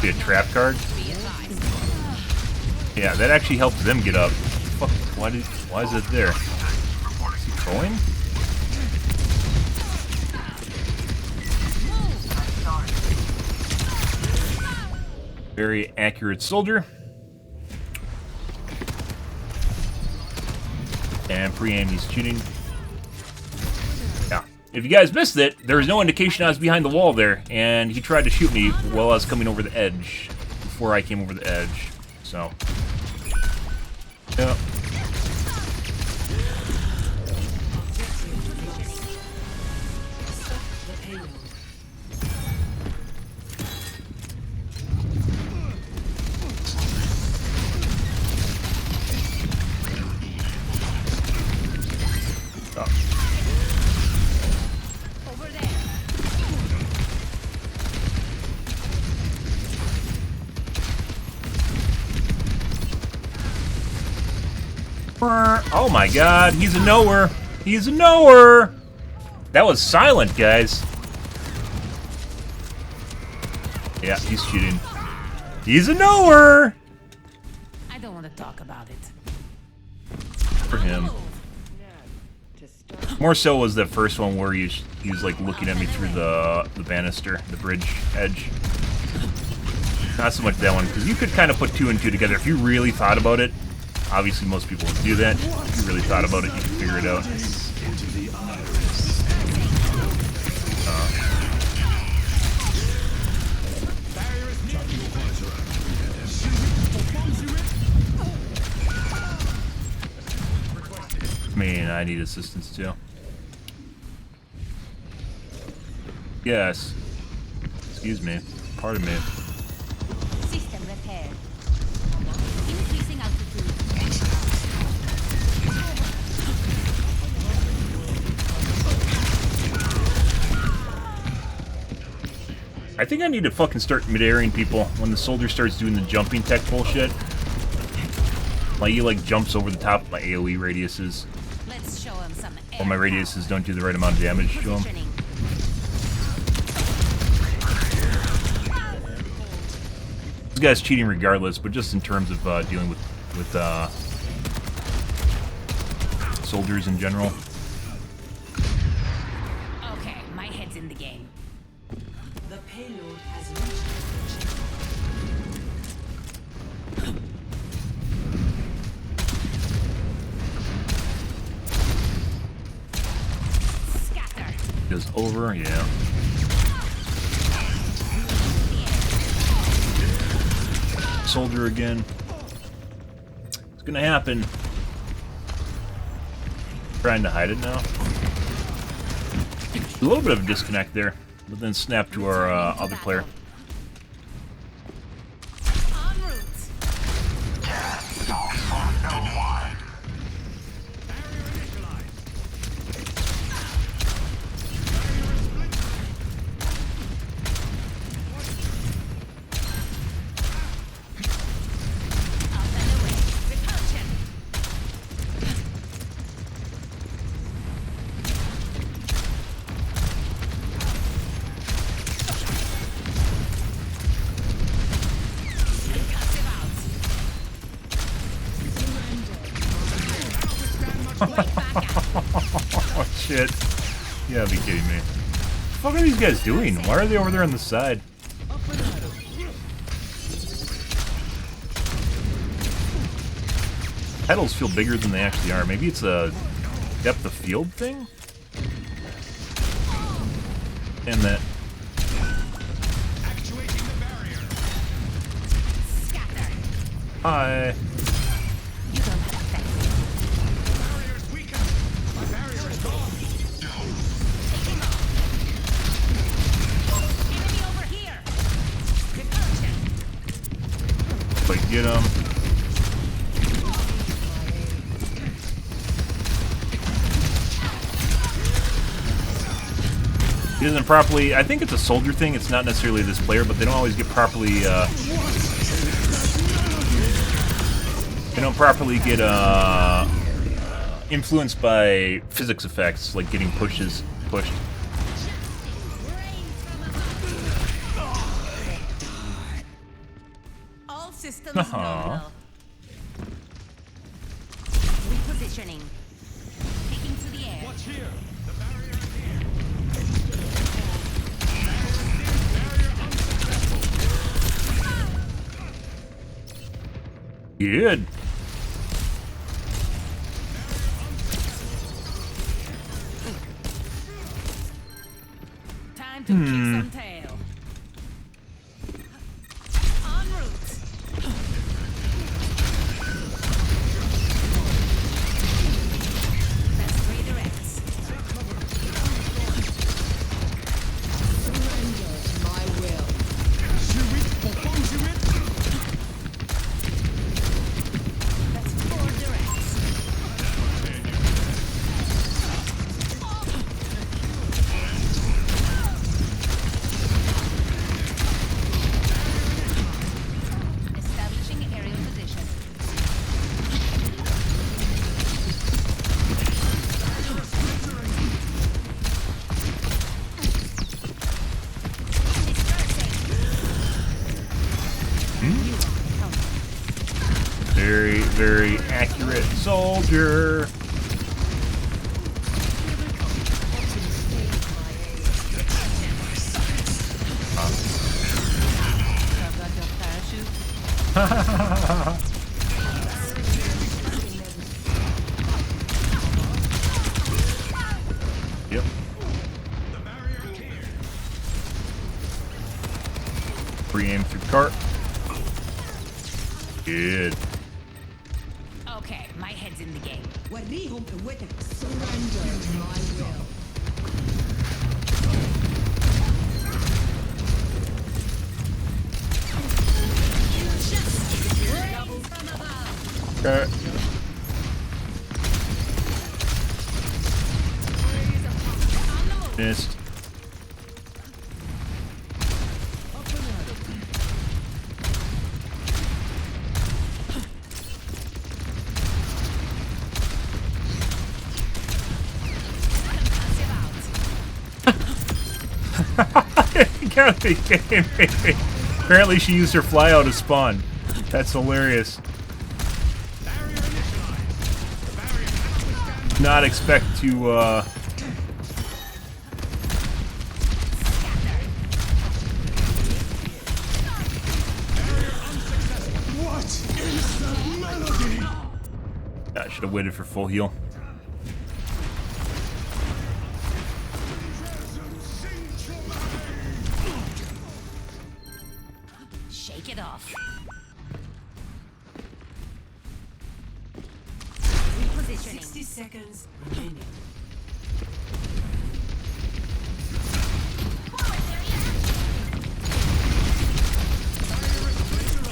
Be a trap card? Yeah, that actually helps them get up. Fuck, why is it there? Is he going? Very accurate soldier. And pre-aim, he's shooting. Yeah. If you guys missed it, there was no indication I was behind the wall there, and he tried to shoot me while I was coming over the edge, before I came over the edge. So, yeah. Over there. Oh my god, he's a knower. He's a knower. That was silent, guys. Yeah, he's shooting. He's a knower. I don't want to talk about it. For him. More so was the first one where he was like looking at me through the banister, the bridge edge. Not so much that one, because you could kind of put two and two together if you really thought about it. Obviously, most people would do that. If you really thought about it, you could figure it out. Man, I need assistance too. Yes. Excuse me. Pardon me. System repaired. Increasing altitude. I think I need to fucking start mid-airing people when the soldier starts doing the jumping tech bullshit. Like, he like jumps over the top of my AoE radiuses. Let's show him some air Or my radiuses don't do the right amount of damage to him. positioning. This guy's cheating regardless, but just in terms of dealing with soldiers in general. Okay, my head's in the game. The payload has reached Scatter. Goes over, yeah. Soldier again. It's gonna happen. Trying to hide it now. A little bit of a disconnect there, but then snap to our other player. En route. shit. You gotta be kidding me. What the fuck are these guys doing? Why are they over there on the side? Petals feel bigger than they actually are. Maybe it's a depth of field thing? And that. Actuating the barrier. Scatter. Hi. You don't have effect. Barrier's weakened. My barrier is gone. Take him off. Enemy over here. Repulsion. Like, get him. He doesn't properly. I think it's a soldier thing. It's not necessarily this player, but they don't always get properly. They don't properly get influenced by physics effects, like getting pushed. All systems nominal. Repositioning. Taking to the air. Watch here. The barrier is here. Good. Time to kick some tail. En route. That's 3 directs. Surrender to my will. That's 4 directs. Establishing aerial position. Very, very accurate soldier. I've got your parachute. Yep. Free aim through cart. Good. Okay, my head's in the game. Surrender to my will. Okay. Missed. You gotta be kidding me. Apparently she used her flyout to spawn. That's hilarious. Not expect to, I should have waited for full heal. Shake it off. Repositioning. 60 seconds remaining.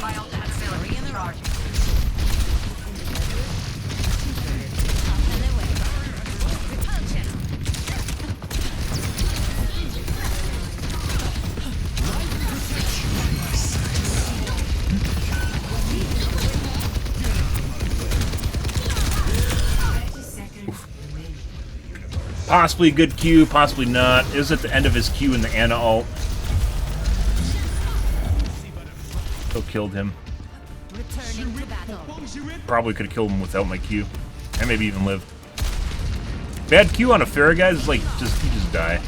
My ultimate ability is charging. Up and away. Repulsion. Possibly a good Q, possibly not. It was at the end of his Q in the Ana ult. Still killed him. Returning to battle. Probably could have killed him without my Q. And maybe even lived. Bad Q on a Pharah, guys, is like, you just die.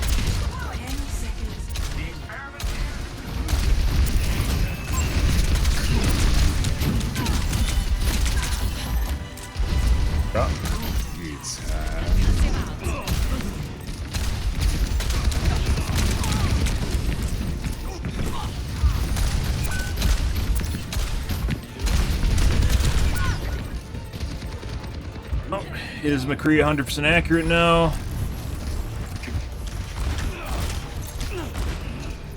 Is McCree 100% accurate now?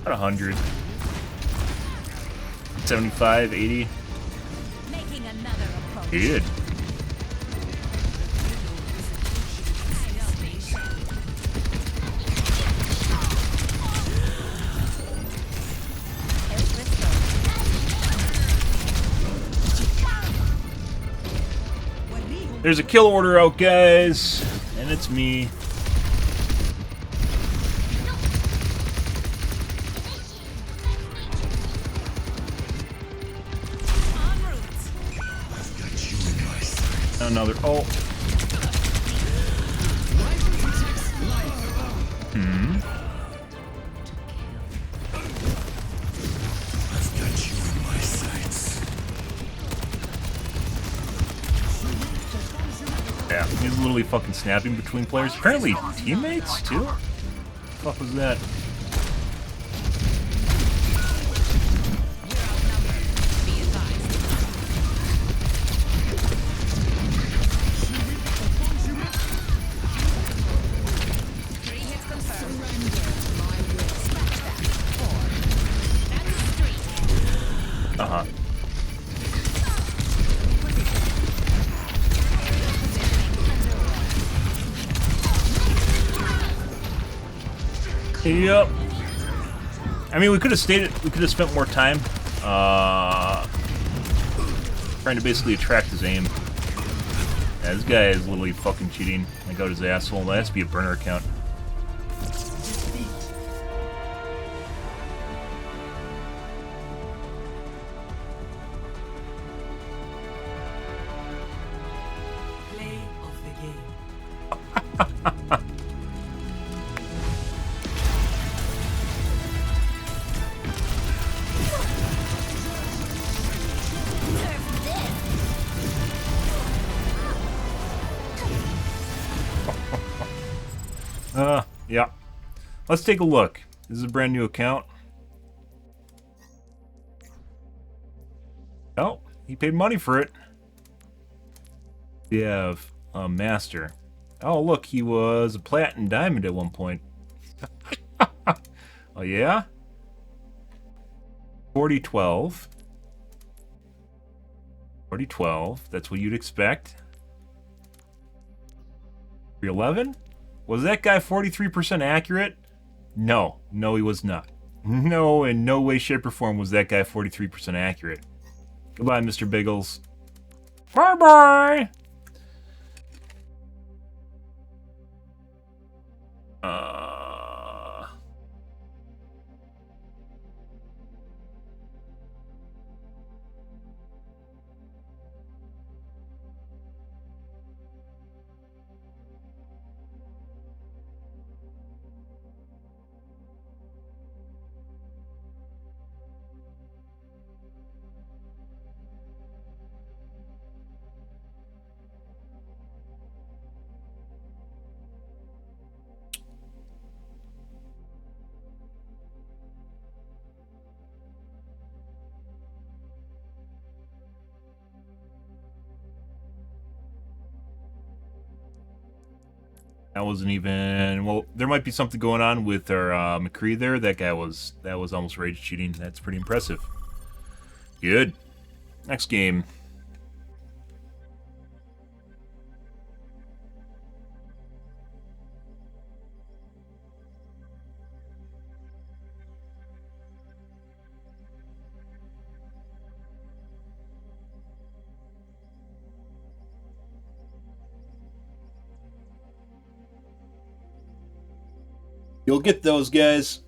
About 100. 75, 80. Making another approach. Good. There's a kill order out, guys, and it's me. Another ult. I've got you in my sights. Yeah, he's literally fucking snapping between players. Apparently teammates, too? What the fuck was that? Uh-huh. Yep. I mean, we could have spent more time, trying to basically attract his aim. Yeah, this guy is literally fucking cheating. I got his asshole. That has to be a burner account. Play of the game. Yeah. Let's take a look. This is a brand new account. Oh, he paid money for it. We have a master. Oh, look, he was a platinum diamond at one point. Oh, yeah? 4012. 4012. That's what you'd expect. 311? Was that guy 43% accurate? No. No, he was not. No, in no way, shape, or form was that guy 43% accurate. Goodbye, Mr. Biggles. Bye-bye! That wasn't even... Well, there might be something going on with our McCree there. That was almost rage cheating. That's pretty impressive. Good. Next game. You'll get those, guys.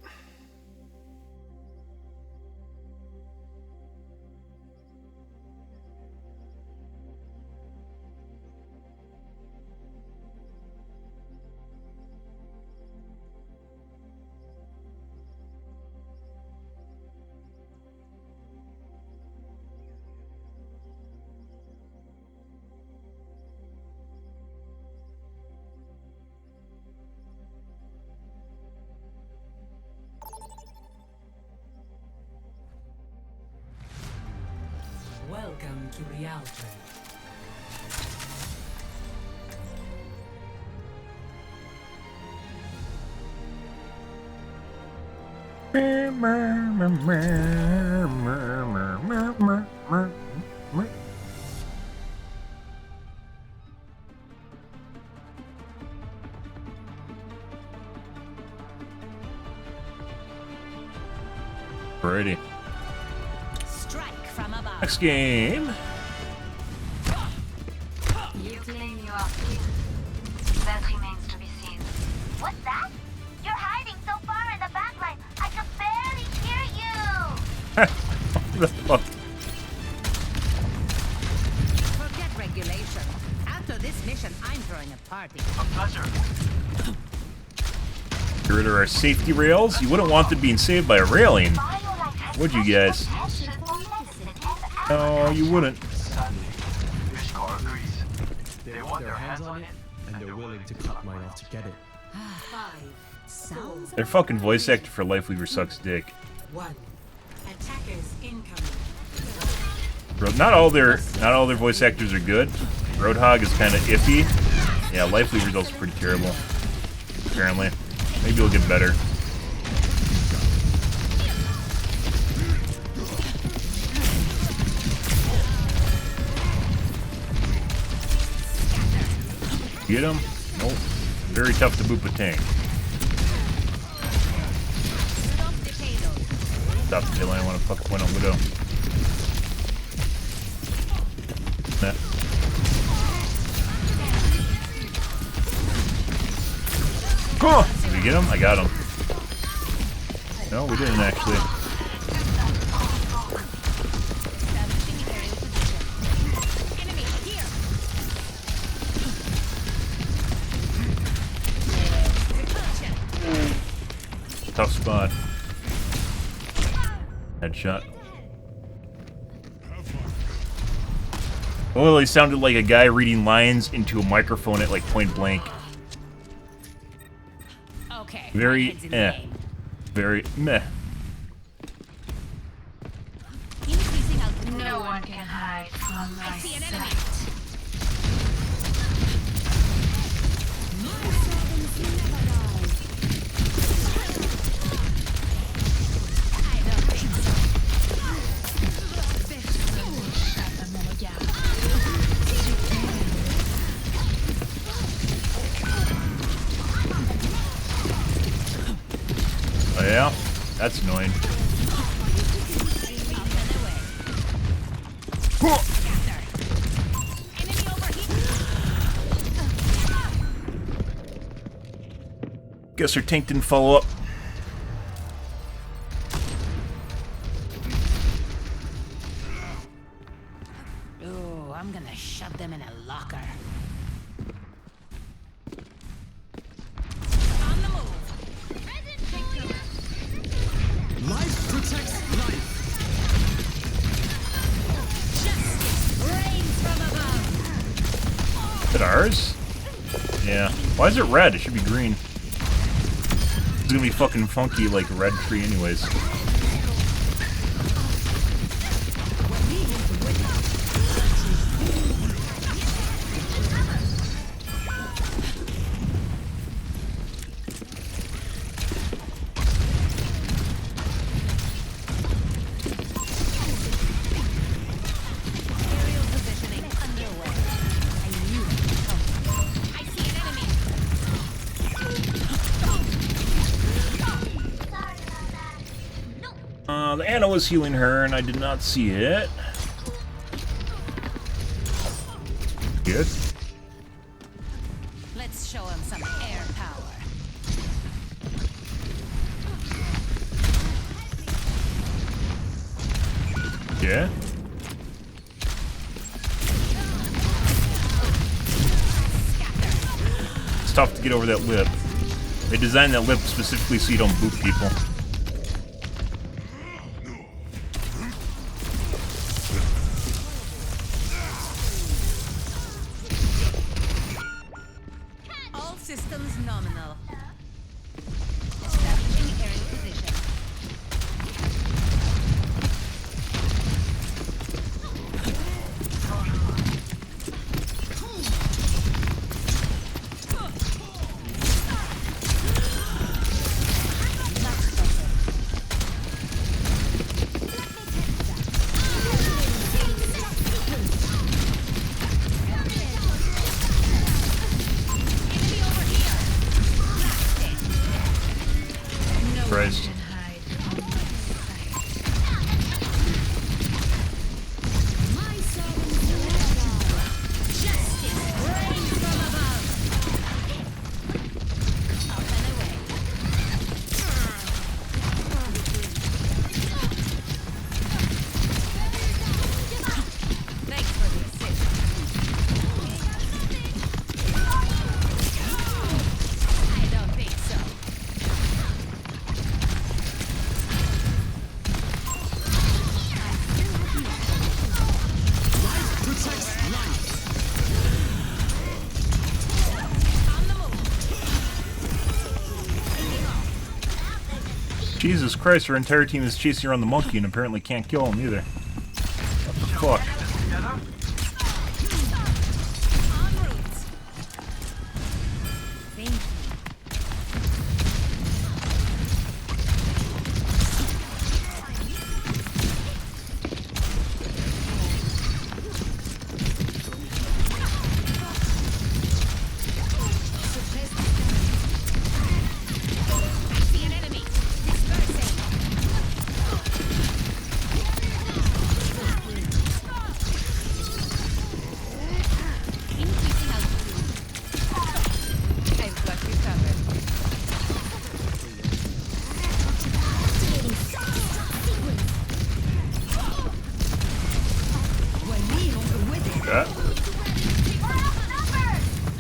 to reality. Alrighty. Strike from above. Next game. You claim you are king. That remains to be seen. What's that? You're hiding so far in the backline, I could barely hear you! What the fuck? Forget regulation. After this mission, I'm throwing a party. A pleasure. Get rid of our safety rails. You wouldn't want them being saved by a railing, would you guys? No, you wouldn't. Sadly, this car agrees. They want their hands on it, and they're willing to cut mine off to get it. 5, sounds Their fucking voice actor for Lifeweaver sucks dick. 1. Attackers incoming. Bro, not all their voice actors are good. Roadhog is kind of iffy. Yeah, Lifeweaver's also pretty terrible. Apparently, maybe it'll get better. Get him? Nope. Very tough to boop a tank. Stop the kill. I want to fuck point on Widow. Nah. Cool. Did we get him? I got him. No, we didn't actually. Tough spot. Headshot. Well, he sounded like a guy reading lines into a microphone at like point blank. Okay. Very very meh. No one can hide from my sight. Oh yeah? That's annoying. Guess her tank didn't follow up. Ooh, I'm gonna shove them in a locker. On the move. Life protects life. Justice reigns from above. Is it ours? Yeah. Why is it red? It should be green. It's gonna be fucking funky like a red tree anyways. Aerial positioning underway. I knew it would come. I see an enemy. The Ana was healing her and I did not see it. Good. Let's show him some air power. Yeah. It's tough to get over that lip. They designed that lip specifically so you don't boop people. All systems nominal. Establishing aerial position. Christ. Jesus Christ, her entire team is chasing around the monkey and apparently can't kill him either. What the fuck?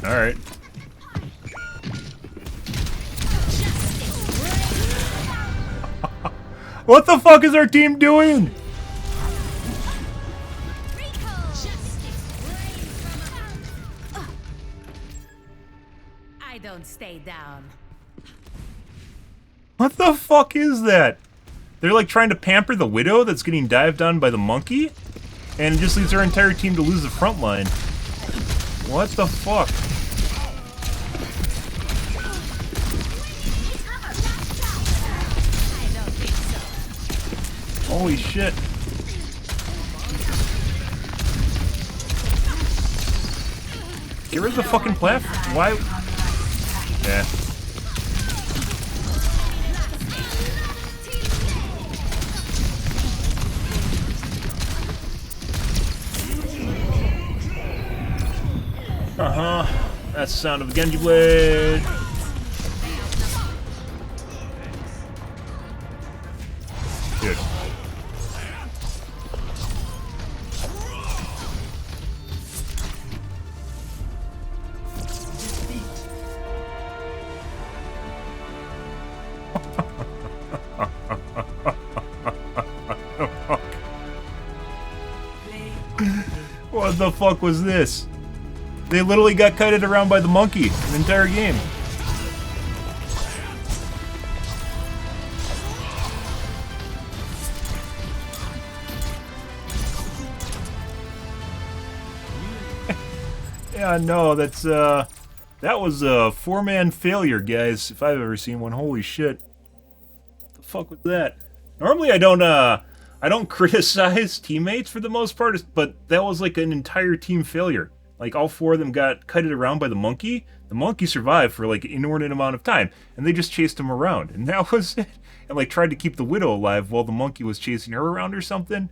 Alright. What the fuck is our team doing? I don't stay down. What the fuck is that? They're like trying to pamper the widow that's getting dived on by the monkey? And it just leaves our entire team to lose the front line. What the fuck? Holy shit. Get rid of the fucking platform. Why? Yeah. That's the sound of a Genji blade. Good. What the fuck was this? They literally got kited around by the monkey the entire game. Yeah, no, that's that was a four-man failure, guys, if I've ever seen one. Holy shit. What the fuck was that? Normally I don't criticize teammates for the most part, but that was like an entire team failure. Like, all four of them got kited around by the monkey. The monkey survived for, like, an inordinate amount of time. And they just chased him around. And that was it. And, like, tried to keep the widow alive while the monkey was chasing her around or something.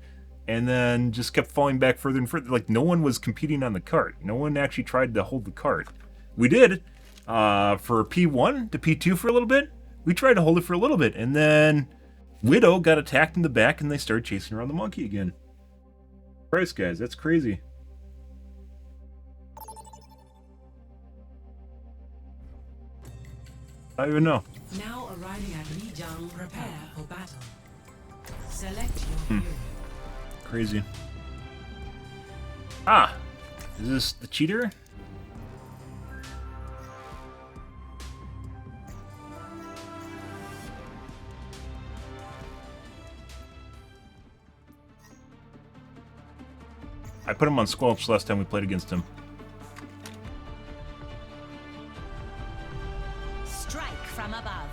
And then just kept falling back further and further. Like, no one was competing on the cart. No one actually tried to hold the cart. We did. For P1 to P2 for a little bit. We tried to hold it for a little bit. And then Widow got attacked in the back and they started chasing around the monkey again. Christ, guys, that's crazy. I don't even know. Now arriving at Lijiang, prepare for battle. Select your hero. Crazy. Ah! Is this the cheater? I put him on Squelch last time we played against him. Strike from above.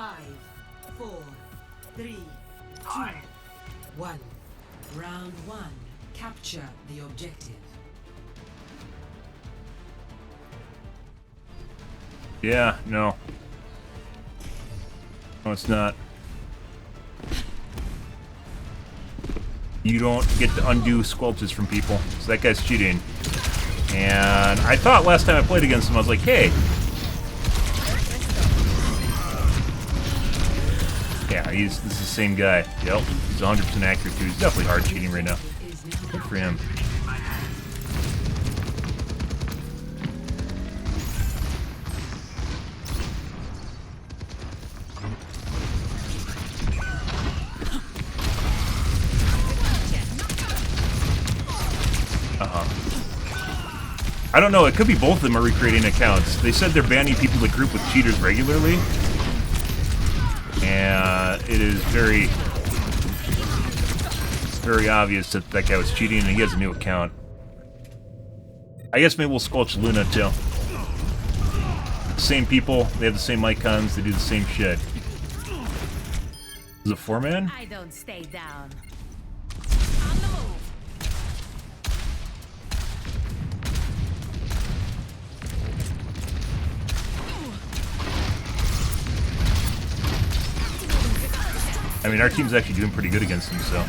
5, 4, 3, 2, 1. Round 1. Capture the objective. Yeah, no. No, it's not. You don't get to undo squelches from people. So that guy's cheating. And I thought last time I played against him, I was like, hey. Yeah, this is the same guy. Yep, he's 100% accurate too. He's definitely hard cheating right now. Good for him. I don't know, it could be both of them are recreating accounts. They said they're banning people that group with cheaters regularly. And it is very obvious that that guy was cheating and he has a new account. I guess maybe we'll squelch Luna too. Same people, they have the same icons, they do the same shit. Is it 4-man? I don't stay down. I mean, our team's actually doing pretty good against them, so.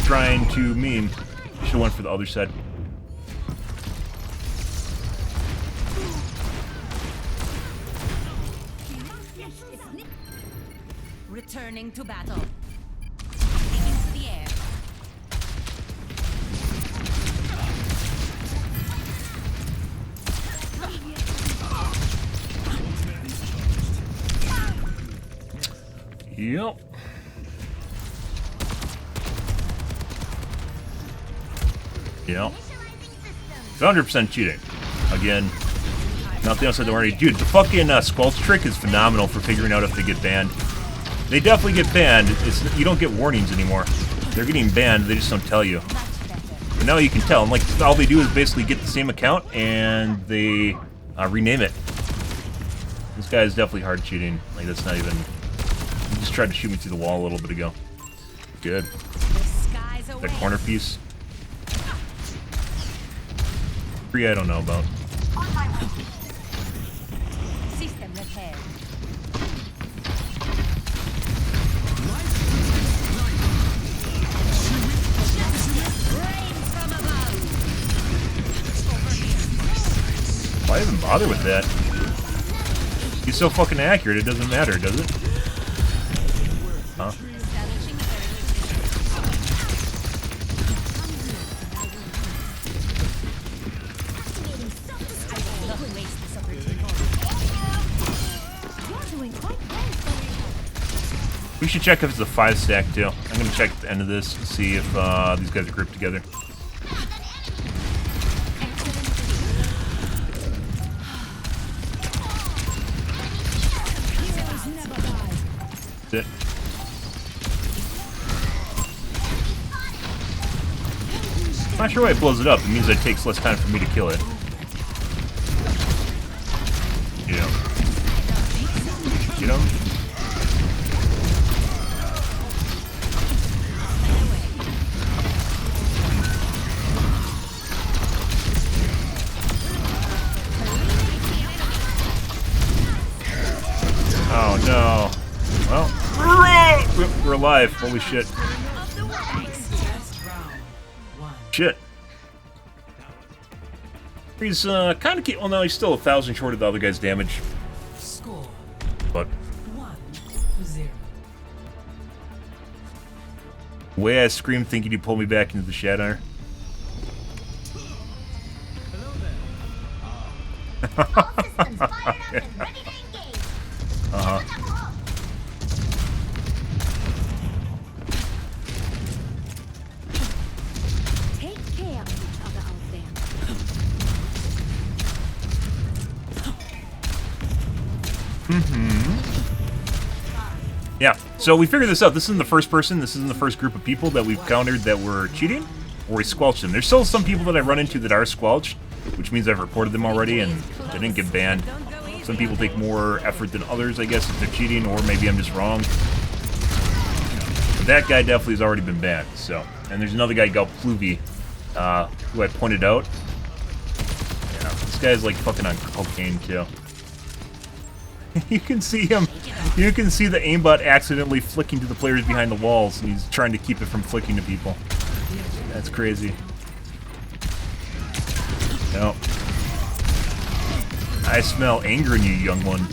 Trying to meme. Should've went for the other side. Returning to battle. Into the air. Yep. Yep. 100% cheating. Again, nothing else I don't already. Dude, the fucking squelch trick is phenomenal for figuring out if they get banned. They definitely get banned. You don't get warnings anymore. They're getting banned, they just don't tell you. But now you can tell. And like, all they do is basically get the same account and they rename it. This guy is definitely hard cheating. Like, that's not even... He just tried to shoot me through the wall a little bit ago. Good. That corner piece. 3 I don't know about. System repair. Why even bother with that? He's so fucking accurate, it doesn't matter, does it? Huh? We should check if it's a 5-stack too. I'm gonna check at the end of this and see if these guys are grouped together. That's it. Not sure why it blows it up. It means it takes less time for me to kill it. Yeah. You know? Oh no. Well, we're alive. Holy shit. Shit. He's kind of well, no, he's still 1,000 short of the other guy's damage. Score. But 1-0. the way I screamed thinking he pulled me back into the shadow. Uh-huh. Take care of each other out there. Yeah, so we figured this out. This isn't the first person, this isn't the first group of people that we've countered that were cheating, or we squelched them. There's still some people that I run into that are squelched, which means I've reported them already and they didn't get banned. Some people take more effort than others, I guess, if they're cheating, or maybe I'm just wrong. But that guy definitely has already been banned, so. And there's another guy, Galpluvy, who I pointed out. Yeah, this guy's like fucking on cocaine, too. You can see him. You can see the aimbot accidentally flicking to the players behind the walls, and he's trying to keep it from flicking to people. That's crazy. No. I smell anger in you, young one.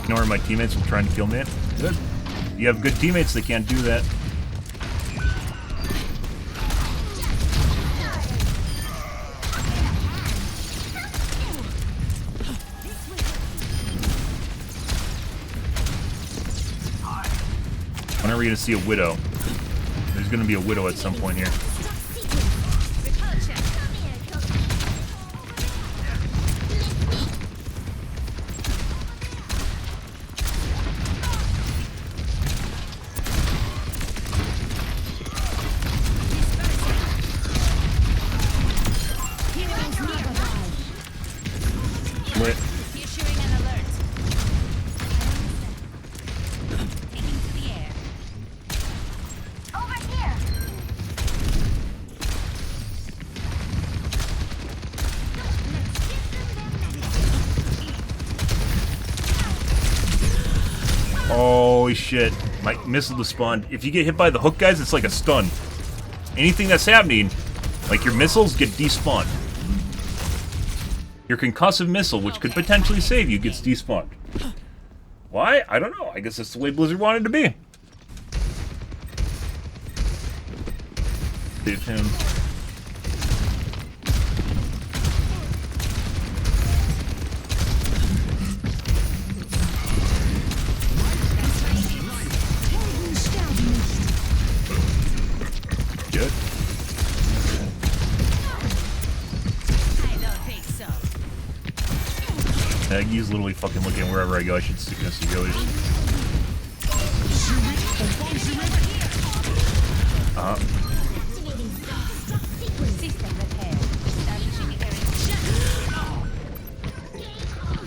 Ignore my teammates from trying to kill me. Good. You have good teammates that can't do that. When are we going to see a widow? There's going to be a widow at some point here. Lit. Holy shit. My missile despawned. If you get hit by the hook, guys, it's like a stun. Anything that's happening, like your missiles get despawned. Your concussive missile, which could potentially save you, gets despawned. Why? I don't know. I guess that's the way Blizzard wanted to be. Save him. Good. He's literally fucking looking wherever I go. I should stick this to go.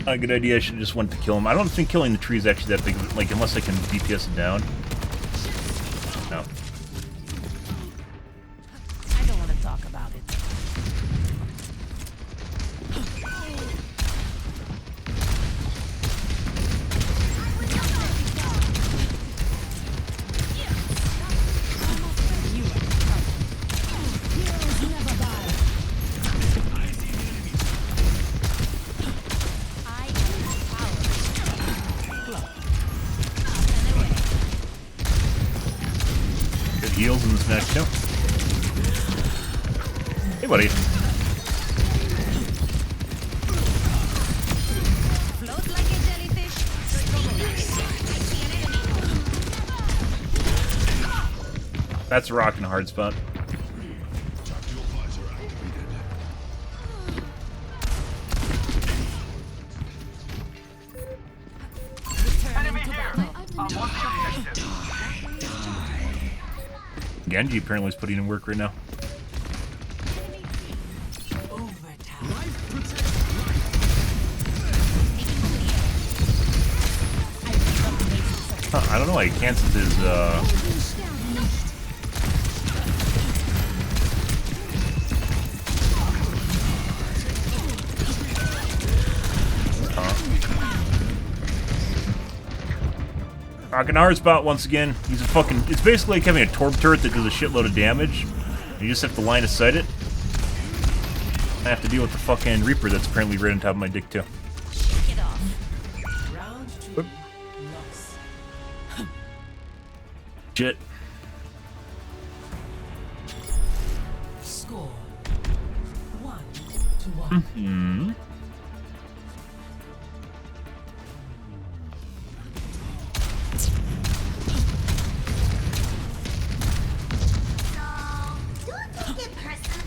Not a good idea. I should have just went to kill him. I don't think killing the tree is actually that big of a, like, unless I can DPS it down. No. I don't want to talk about it. Good heals in this match too. Hey, buddy. Float like a jellyfish. I see an enemy. That's a rock in a hard spot. Enemy here! I'm on the objective. Genji apparently is putting in work right now. Huh, I don't know why he cancels his, Rockin' hard spot once again. He's a fucking... It's basically like having a torp turret that does a shitload of damage. You just have to line of sight it. I have to deal with the fucking Reaper that's apparently right on top of my dick too. Shake it off. Round two. Whoop. Loss. Shit. Score 1-1. Hmm. Don't take it personal.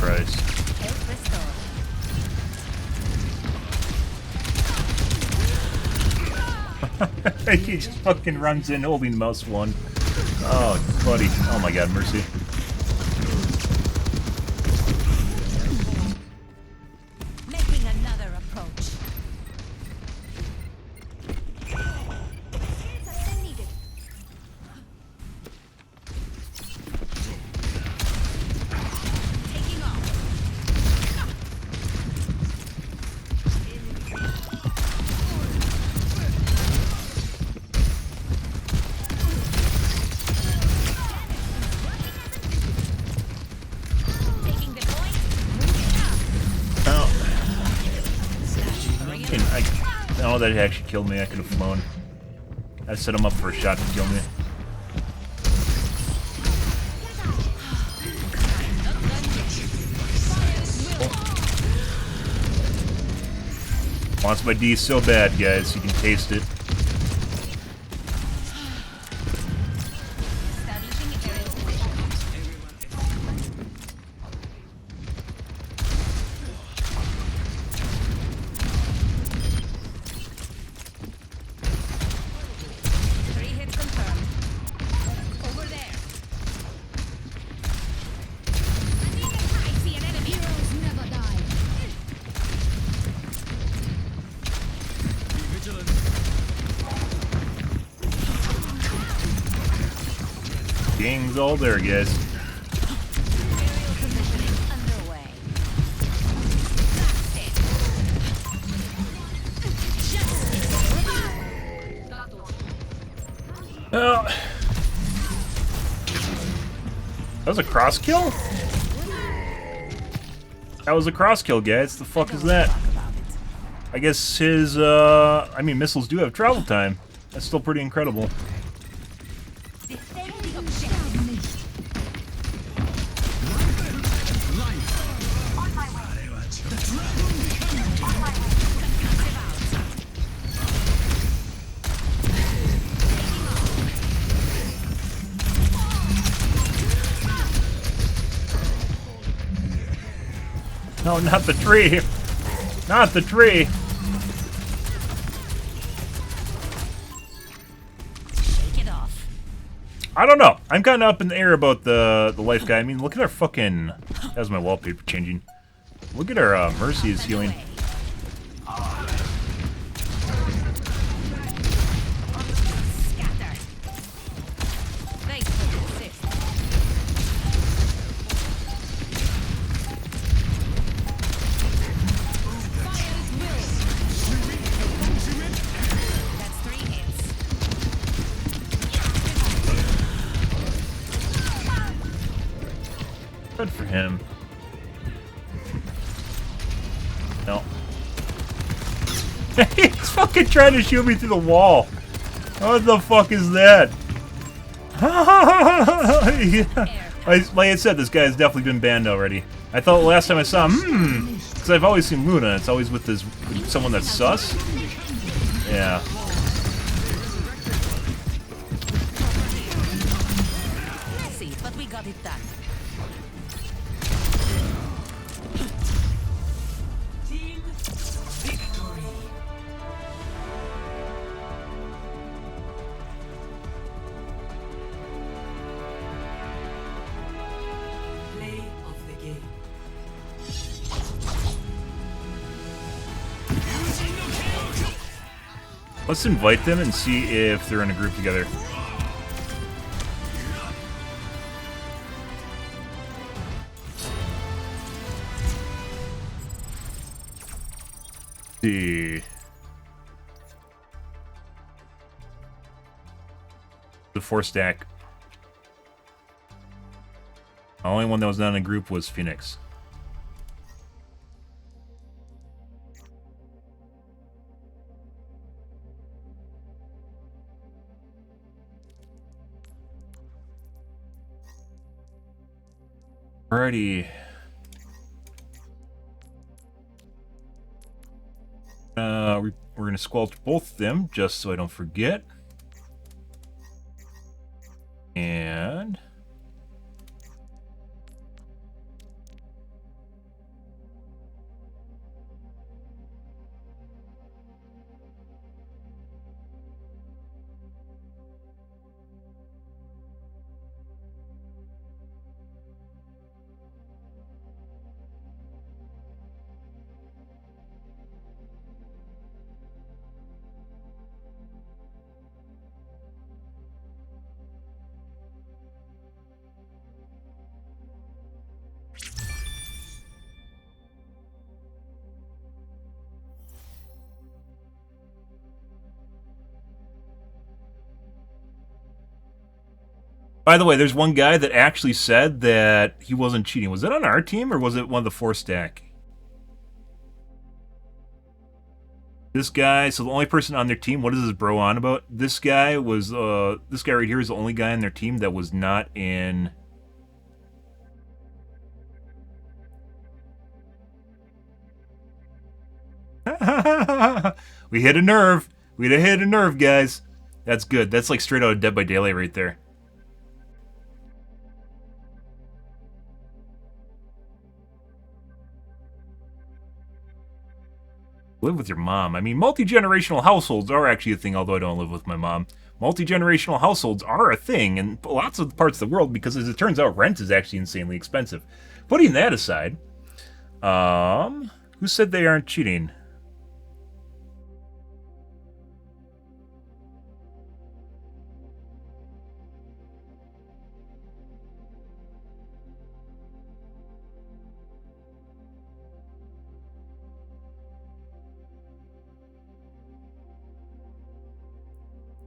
Christ. He just fucking runs in holding mouse 1. Oh, buddy. Oh my god, mercy. Making another approach. Taking off. Taking the point. Oh. Oh, that actually killed me. I could have flown. I set him up for a shot to kill me. Wants my D so bad, guys. You can taste it. Gang's all there, guys. Well, that was a cross kill? That was a cross kill, guys. The fuck is that? I guess his, I mean, missiles do have travel time. That's still pretty incredible. No, not the tree! Not the tree! Shake it off. I don't know. I'm kind of up in the air about the life guy. I mean, look at our fucking... That was my wallpaper changing. Look at our Mercy is healing. Good for him. No. He's fucking trying to shoot me through the wall. What the fuck is that? Yeah. Like I said, this guy has definitely been banned already. I thought last time I saw him, because I've always seen Luna. It's always with this someone that's sus. Yeah. See, but we got it done. Let's invite them and see if they're in a group together. Let's see. The 4-stack. The only one that was not in a group was Phoenix. Alrighty. We're gonna squelch both of them just so I don't forget. And By the way, there's one guy that actually said that he wasn't cheating. Was it on our team or was it one of the 4-stack? This guy, so the only person on their team, what is this bro on about? This guy was, this guy right here is the only guy on their team that was not in... We hit a nerve. We hit a nerve, guys. That's good. That's like straight out of Dead by Daylight right there. Live with your mom. I mean, multi-generational households are actually a thing, although I don't live with my mom. Multi-generational households are a thing in lots of parts of the world because, as it turns out, rent is actually insanely expensive. Putting that aside, who said they aren't cheating?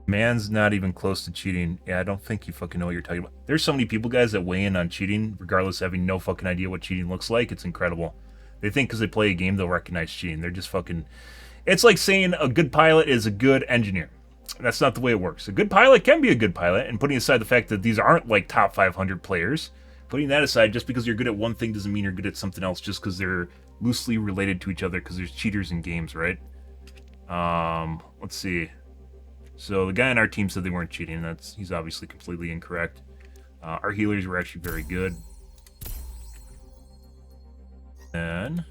Man's not even close to cheating. Yeah, I don't think you fucking know what you're talking about. There's so many people, guys, that weigh in on cheating, regardless of having no fucking idea what cheating looks like. It's incredible. They think because they play a game, they'll recognize cheating. They're just fucking... It's like saying a good pilot is a good engineer. That's not the way it works. A good pilot can be a good pilot, and putting aside the fact that these aren't like top 500 players, putting that aside, just because you're good at one thing doesn't mean you're good at something else just because they're loosely related to each other because there's cheaters in games, right? Let's see. So the guy on our team said they weren't cheating. He's obviously completely incorrect. Our healers were actually very good. And...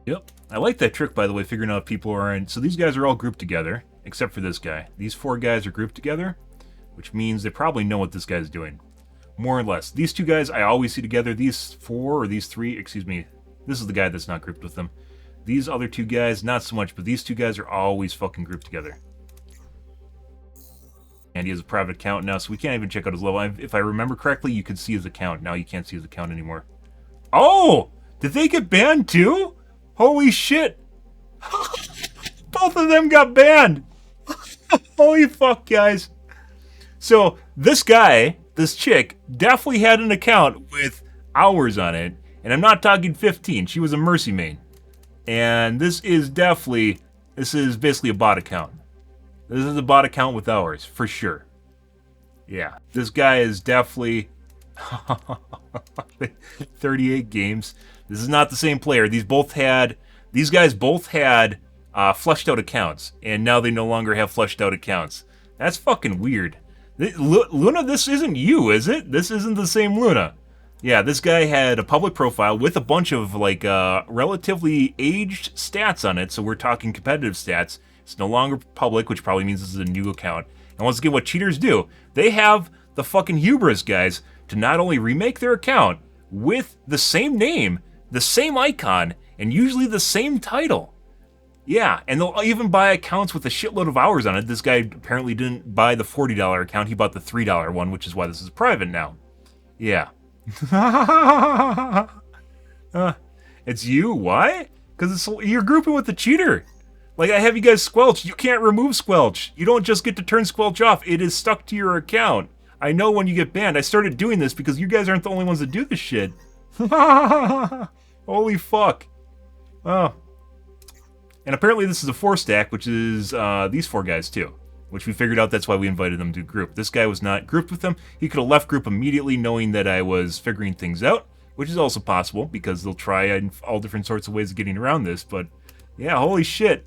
Yep. I like that trick, by the way, figuring out if people are in... So these guys are all grouped together, except for this guy. These 4 guys are grouped together, which means they probably know what this guy's doing. More or less. These 2 guys I always see together. These 4 or these 3, excuse me. This is the guy that's not grouped with them. These other 2 guys, not so much, but these 2 guys are always fucking grouped together. And he has a private account now, so we can't even check out his level. If I remember correctly, you could see his account. Now you can't see his account anymore. Oh! Did they get banned too? Holy shit! Both of them got banned! Holy fuck, guys. So, this guy, this chick, definitely had an account with hours on it. And I'm not talking 15. She was a Mercy main. And this is basically a bot account. This is a bot account with hours, for sure. Yeah, this guy is definitely... 38 games. This is not the same player. These guys both had fleshed out accounts, and now they no longer have fleshed out accounts. That's fucking weird. Luna, this isn't you, is it? This isn't the same Luna. Yeah, this guy had a public profile with a bunch of like relatively aged stats on it, so we're talking competitive stats. It's no longer public, which probably means this is a new account. And once again, what cheaters do, they have the fucking hubris, guys, to not only remake their account with the same name, the same icon, and usually the same title. Yeah, and they'll even buy accounts with a shitload of hours on it. This guy apparently didn't buy the $40 account, he bought the $3 one, which is why this is private now. Yeah. It's you? Why? Because you're grouping with the cheater. Like, I have you guys squelch. You can't remove squelch. You don't just get to turn squelch off. It is stuck to your account. I know when you get banned. I started doing this because you guys aren't the only ones that do this shit. Holy fuck. Oh. And apparently this is a 4-stack, which is these 4 guys too. Which we figured out that's why we invited them to group. This guy was not grouped with them. He could have left group immediately knowing that I was figuring things out. Which is also possible because they'll try all different sorts of ways of getting around this. But yeah, holy shit.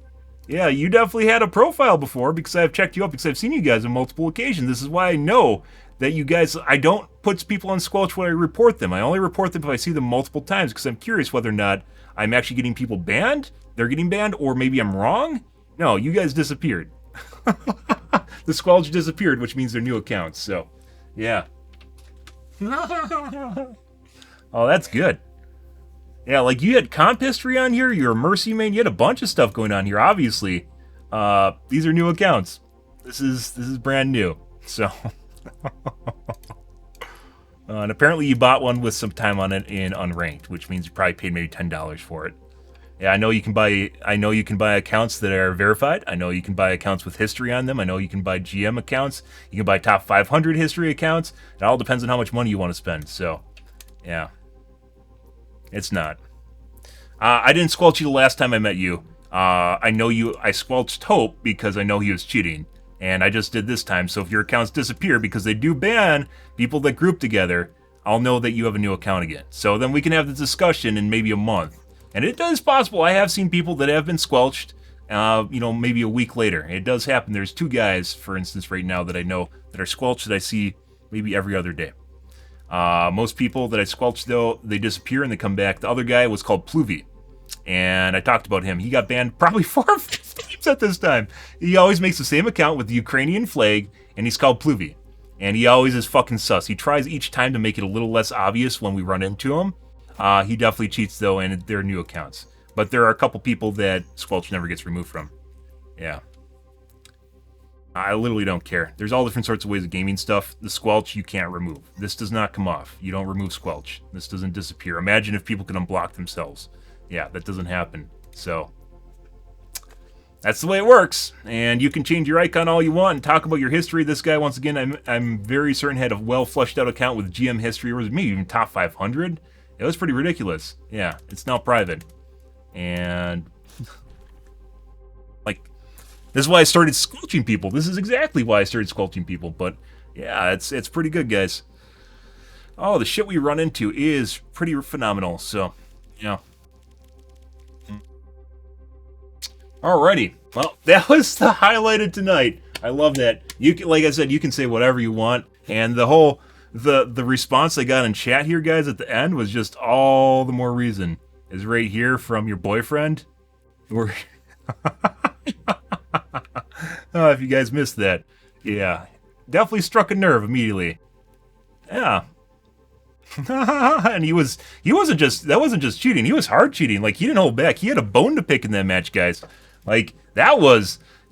Yeah, you definitely had a profile before because I've checked you up because I've seen you guys on multiple occasions. This is why I know that you guys, I don't put people on squelch when I report them. I only report them if I see them multiple times because I'm curious whether or not I'm actually getting people banned, they're getting banned, or maybe I'm wrong. No, you guys disappeared. The squelch disappeared, which means they're new accounts, so, yeah. Oh, that's good. Yeah, like you had comp history on here, you're a Mercy main, you had a bunch of stuff going on here, obviously. These are new accounts. This is brand new. So and apparently you bought one with some time on it in unranked, which means you probably paid maybe $10 for it. Yeah, I know you can buy accounts that are verified. I know you can buy accounts with history on them. I know you can buy GM accounts. You can buy top 500 history accounts. It all depends on how much money you want to spend. So, yeah. It's not. I didn't squelch you the last time I met you. I squelched Hope because I know he was cheating. And I just did this time. So if your accounts disappear, because they do ban people that group together, I'll know that you have a new account again. So then we can have the discussion in maybe a month. And it is possible. I have seen people that have been squelched, maybe a week later. It does happen. There's 2 guys, for instance, right now that I know that are squelched that I see maybe every other day. Most people that I squelched, though, they disappear and they come back. The other guy was called Pluvy. And I talked about him. He got banned probably 4 or 5 times at this time. He always makes the same account with the Ukrainian flag, and he's called Pluvy. And he always is fucking sus. He tries each time to make it a little less obvious when we run into him. He definitely cheats, though, and they're new accounts. But there are a couple people that Squelch never gets removed from. Yeah. I literally don't care. There's all different sorts of ways of gaming stuff. The Squelch, you can't remove. This does not come off. You don't remove Squelch. This doesn't disappear. Imagine if people could unblock themselves. Yeah, that doesn't happen. So, that's the way it works. And you can change your icon all you want and talk about your history. This guy, once again, I'm very certain had a well-fleshed-out account with GM history, or maybe even top 500. It was pretty ridiculous. Yeah, it's now private. And, like, this is why I started squelching people. This is exactly why I started squelching people. But, yeah, it's pretty good, guys. Oh, the shit we run into is pretty phenomenal. So, yeah. Alrighty. Well, that was the highlight of tonight. I love that. You can, like I said, you can say whatever you want. And the whole... The response I got in chat here, guys, at the end was just all the more reason. Is right here from your boyfriend. We're oh, if you guys missed that. Yeah. Definitely struck a nerve immediately. Yeah. And that wasn't just cheating. He was hard cheating. Like, he didn't hold back. He had a bone to pick in that match, guys. Like,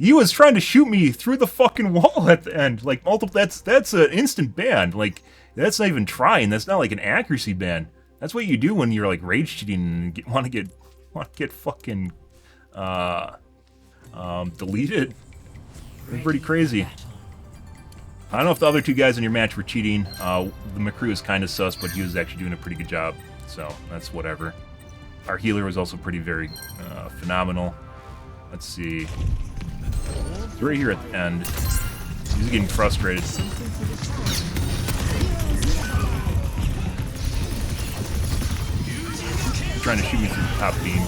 he was trying to shoot me through the fucking wall at the end. Like, multiple, that's an instant ban. Like, that's not even trying. That's not like an accuracy ban. That's what you do when you're like rage cheating and want to get fucking deleted. They're pretty crazy. I don't know if the other 2 guys in your match were cheating. The McCree was kind of sus, but he was actually doing a pretty good job. So that's whatever. Our healer was also very phenomenal. Let's see. He's right here at the end. He's getting frustrated. He's trying to shoot me through the top beam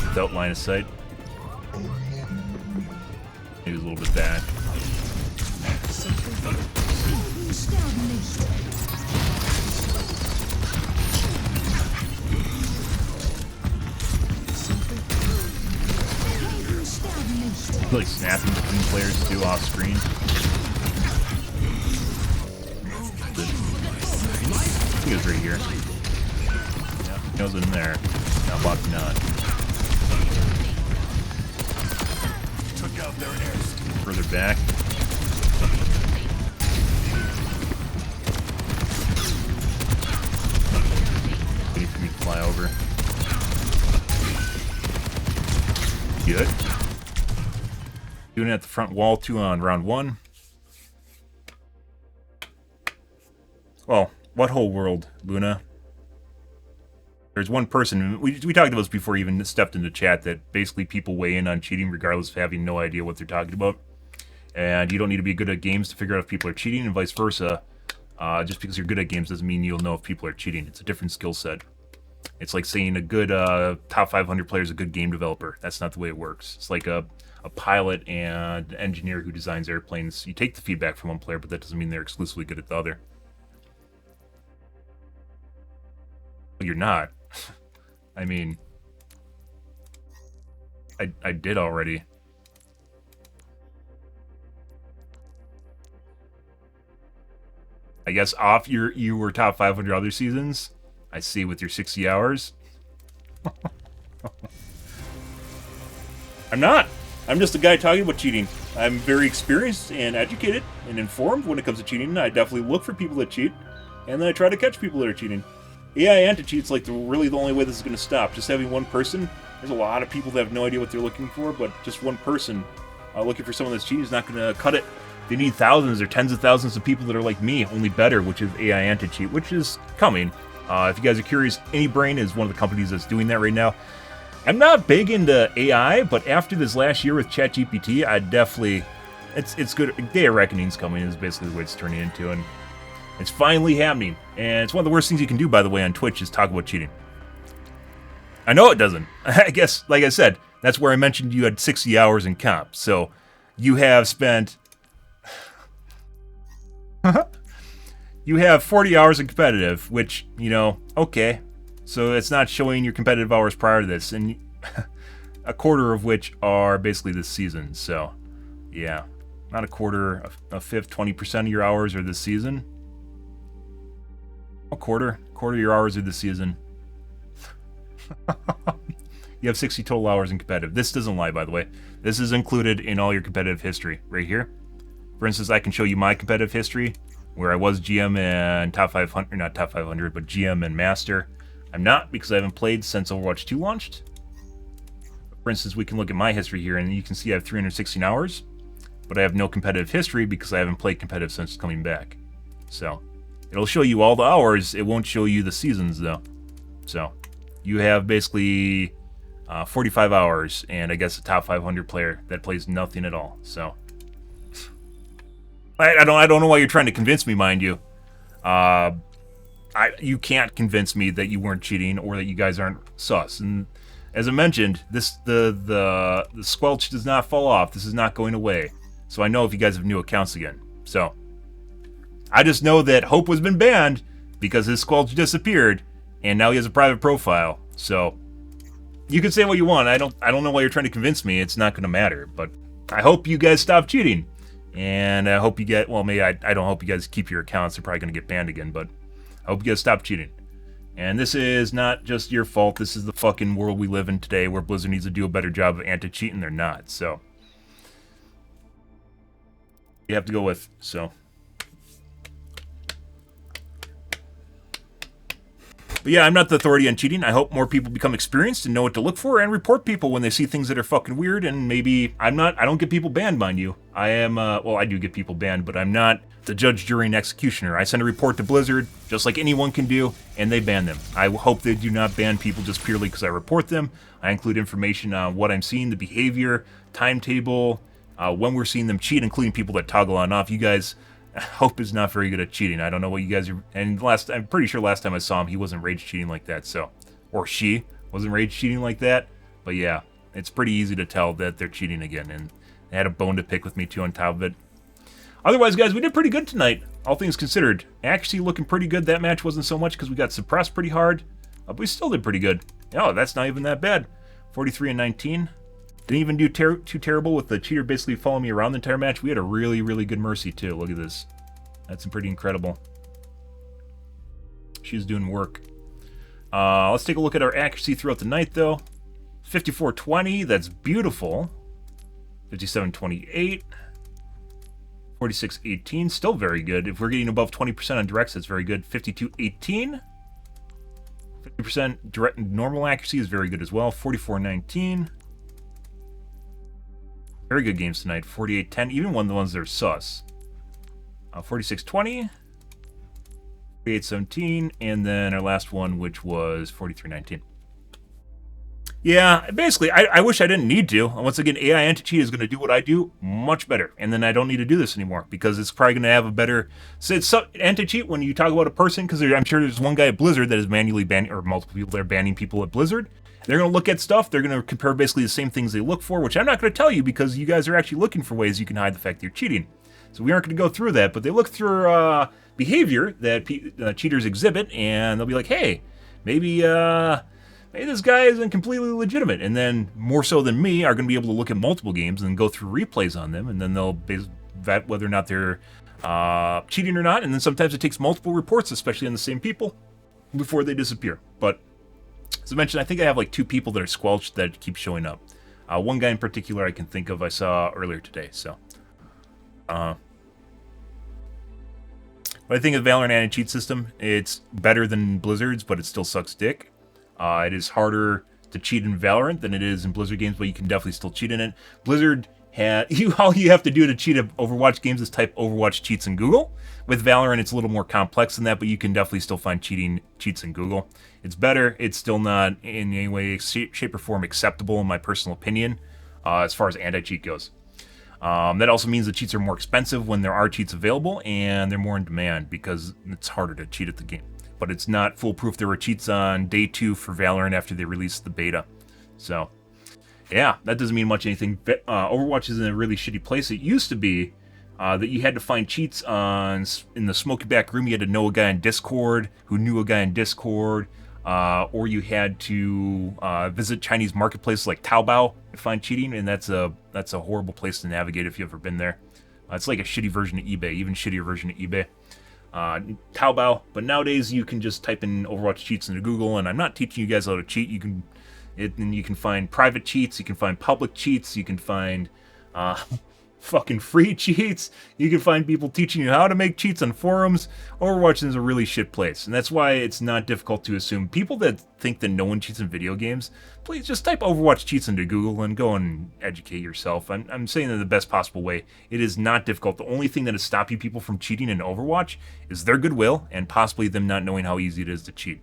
without line of sight. Maybe a little bit back. Like snapping between players to do off screen. I think it was right here. Yeah, it was in there. Now blocking on. Took out their air. Further back. Waiting for me to fly over. Good. Doing it at the front wall, 2 on round 1. Well, what whole world, Luna? There's one person, we talked about this before you even stepped into chat, that basically people weigh in on cheating regardless of having no idea what they're talking about. And you don't need to be good at games to figure out if people are cheating, and vice versa. Just because you're good at games doesn't mean you'll know if people are cheating. It's a different skill set. It's like saying a good top 500 player is a good game developer. That's not the way it works. It's like a pilot and an engineer who designs airplanes. You take the feedback from one player, but that doesn't mean they're exclusively good at the other. Well, you're not. I mean, I did already. I guess off you were top 500 other seasons. I see with your 60 hours. I'm not. I'm just a guy talking about cheating. I'm very experienced and educated and informed when it comes to cheating. I definitely look for people that cheat, and then I try to catch people that are cheating. AI anti-cheat's like really the only way this is going to stop. Just having one person, there's a lot of people that have no idea what they're looking for, but just one person looking for someone that's cheating is not going to cut it. They need thousands or tens of thousands of people that are like me, only better, which is AI anti-cheat, which is coming. If you guys are curious, AnyBrain is one of the companies that's doing that right now. I'm not big into AI, but after this last year with ChatGPT, I definitely... It's good. Day of Reckoning's coming is basically the way it's turning into, and it's finally happening. And it's one of the worst things you can do, by the way, on Twitch is talk about cheating. I know it doesn't. I guess, like I said, that's where I mentioned you had 60 hours in comp. So you have spent... You have 40 hours in competitive, which, you know, okay. So it's not showing your competitive hours prior to this, and a quarter of which are basically this season. So, yeah, not a quarter, a fifth, 20% of your hours are this season. A quarter of your hours are this season. You have 60 total hours in competitive. This doesn't lie, by the way. This is included in all your competitive history right here. For instance, I can show you my competitive history, where I was GM and top 500, not top 500, but GM and Master. I'm not, because I haven't played since Overwatch 2 launched. For instance, we can look at my history here, and you can see I have 316 hours, but I have no competitive history because I haven't played competitive since coming back. So, it'll show you all the hours, it won't show you the seasons, though. So, you have basically 45 hours, and I guess a top 500 player that plays nothing at all, so... I don't know why you're trying to convince me, mind you. You can't convince me that you weren't cheating or that you guys aren't sus. And as I mentioned, the squelch does not fall off. This is not going away. So I know if you guys have new accounts again. So I just know that Hope has been banned because his squelch disappeared, and now he has a private profile. So you can say what you want. I don't know why you're trying to convince me. It's not going to matter. But I hope you guys stop cheating. And I hope you get, well, maybe I don't hope you guys keep your accounts. They're probably going to get banned again, but I hope you guys stop cheating. And this is not just your fault. This is the fucking world we live in today where Blizzard needs to do a better job of anti-cheating. They're not, so. You have to go with, so. But yeah, I'm not the authority on cheating. I hope more people become experienced and know what to look for and report people when they see things that are fucking weird. And maybe I don't get people banned, mind you. I am, well, I do get people banned, but I'm not the judge, jury, and executioner. I send a report to Blizzard, just like anyone can do, and they ban them. I hope they do not ban people just purely because I report them. I include information on what I'm seeing, the behavior, timetable, when we're seeing them cheat, including people that toggle on and off. You guys... Hope is not very good at cheating. I don't know what you guys are... And I'm pretty sure last time I saw him, he wasn't rage cheating like that, so... Or she wasn't rage cheating like that. But yeah, it's pretty easy to tell that they're cheating again. And they had a bone to pick with me, too, on top of it. Otherwise, guys, we did pretty good tonight, all things considered. Actually looking pretty good. That match wasn't so much because we got suppressed pretty hard. But we still did pretty good. Oh, that's not even that bad. 43 and 19. Didn't even do too terrible with the cheater basically following me around the entire match. We had a really, really good Mercy, too. Look at this. That's pretty incredible. She's doing work. Let's take a look at our accuracy throughout the night, though. 54-20. That's beautiful. 57-28. 46-18. Still very good. If we're getting above 20% on directs, that's very good. 52-18. 50% direct normal accuracy is very good as well. 44-19. Very good games tonight. 48-10, even one of the ones that are sus. 46-20, 48-17, and then our last one, which was 43-19. Yeah, basically, I wish I didn't need to. Once again, AI anti-cheat is going to do what I do much better, and then I don't need to do this anymore, because it's probably going to have a better... So it's anti-cheat when you talk about a person, because I'm sure there's one guy at Blizzard that is manually banning, or multiple people that are banning people at Blizzard. They're going to look at stuff, they're going to compare basically the same things they look for, which I'm not going to tell you because you guys are actually looking for ways you can hide the fact that you're cheating. So we aren't going to go through that, but they look through behavior that cheaters exhibit, and they'll be like, hey, maybe this guy isn't completely legitimate. And then, more so than me, are going to be able to look at multiple games and go through replays on them, and then they'll vet whether or not they're cheating or not, and then sometimes it takes multiple reports, especially on the same people, before they disappear. But as I mentioned, I think I have like 2 people that are squelched that keep showing up. One guy in particular I can think of I saw earlier today. So, but I think of the Valorant anti-cheat system, it's better than Blizzard's, but it still sucks dick. It is harder to cheat in Valorant than it is in Blizzard games, but you can definitely still cheat in it. Blizzard all you have to do to cheat at Overwatch games is type Overwatch cheats in Google. With Valorant, it's a little more complex than that, but you can definitely still find cheats in Google. It's better. It's still not in any way, shape, or form acceptable, in my personal opinion, as far as anti-cheat goes. That also means the cheats are more expensive when there are cheats available, and they're more in demand because it's harder to cheat at the game. But it's not foolproof. There were cheats on day 2 for Valorant after they released the beta. So, yeah, that doesn't mean much anything. Overwatch is in a really shitty place. It used to be that you had to find cheats in the smoky back room. You had to know a guy in Discord who knew a guy in Discord, or you had to visit Chinese marketplaces like Taobao to find cheating, and that's a horrible place to navigate if you've ever been there. It's like a shitty version of eBay, even shittier version of eBay. Taobao, but nowadays you can just type in Overwatch cheats into Google, and I'm not teaching you guys how to cheat. You can find private cheats, you can find public cheats, you can find fucking free cheats, you can find people teaching you how to make cheats on forums. Overwatch is a really shit place, and that's why it's not difficult to assume. People that think that no one cheats in video games, please just type Overwatch cheats into Google and go and educate yourself. I'm saying that in the best possible way. It is not difficult. The only thing that is stopping people from cheating in Overwatch is their goodwill and possibly them not knowing how easy it is to cheat.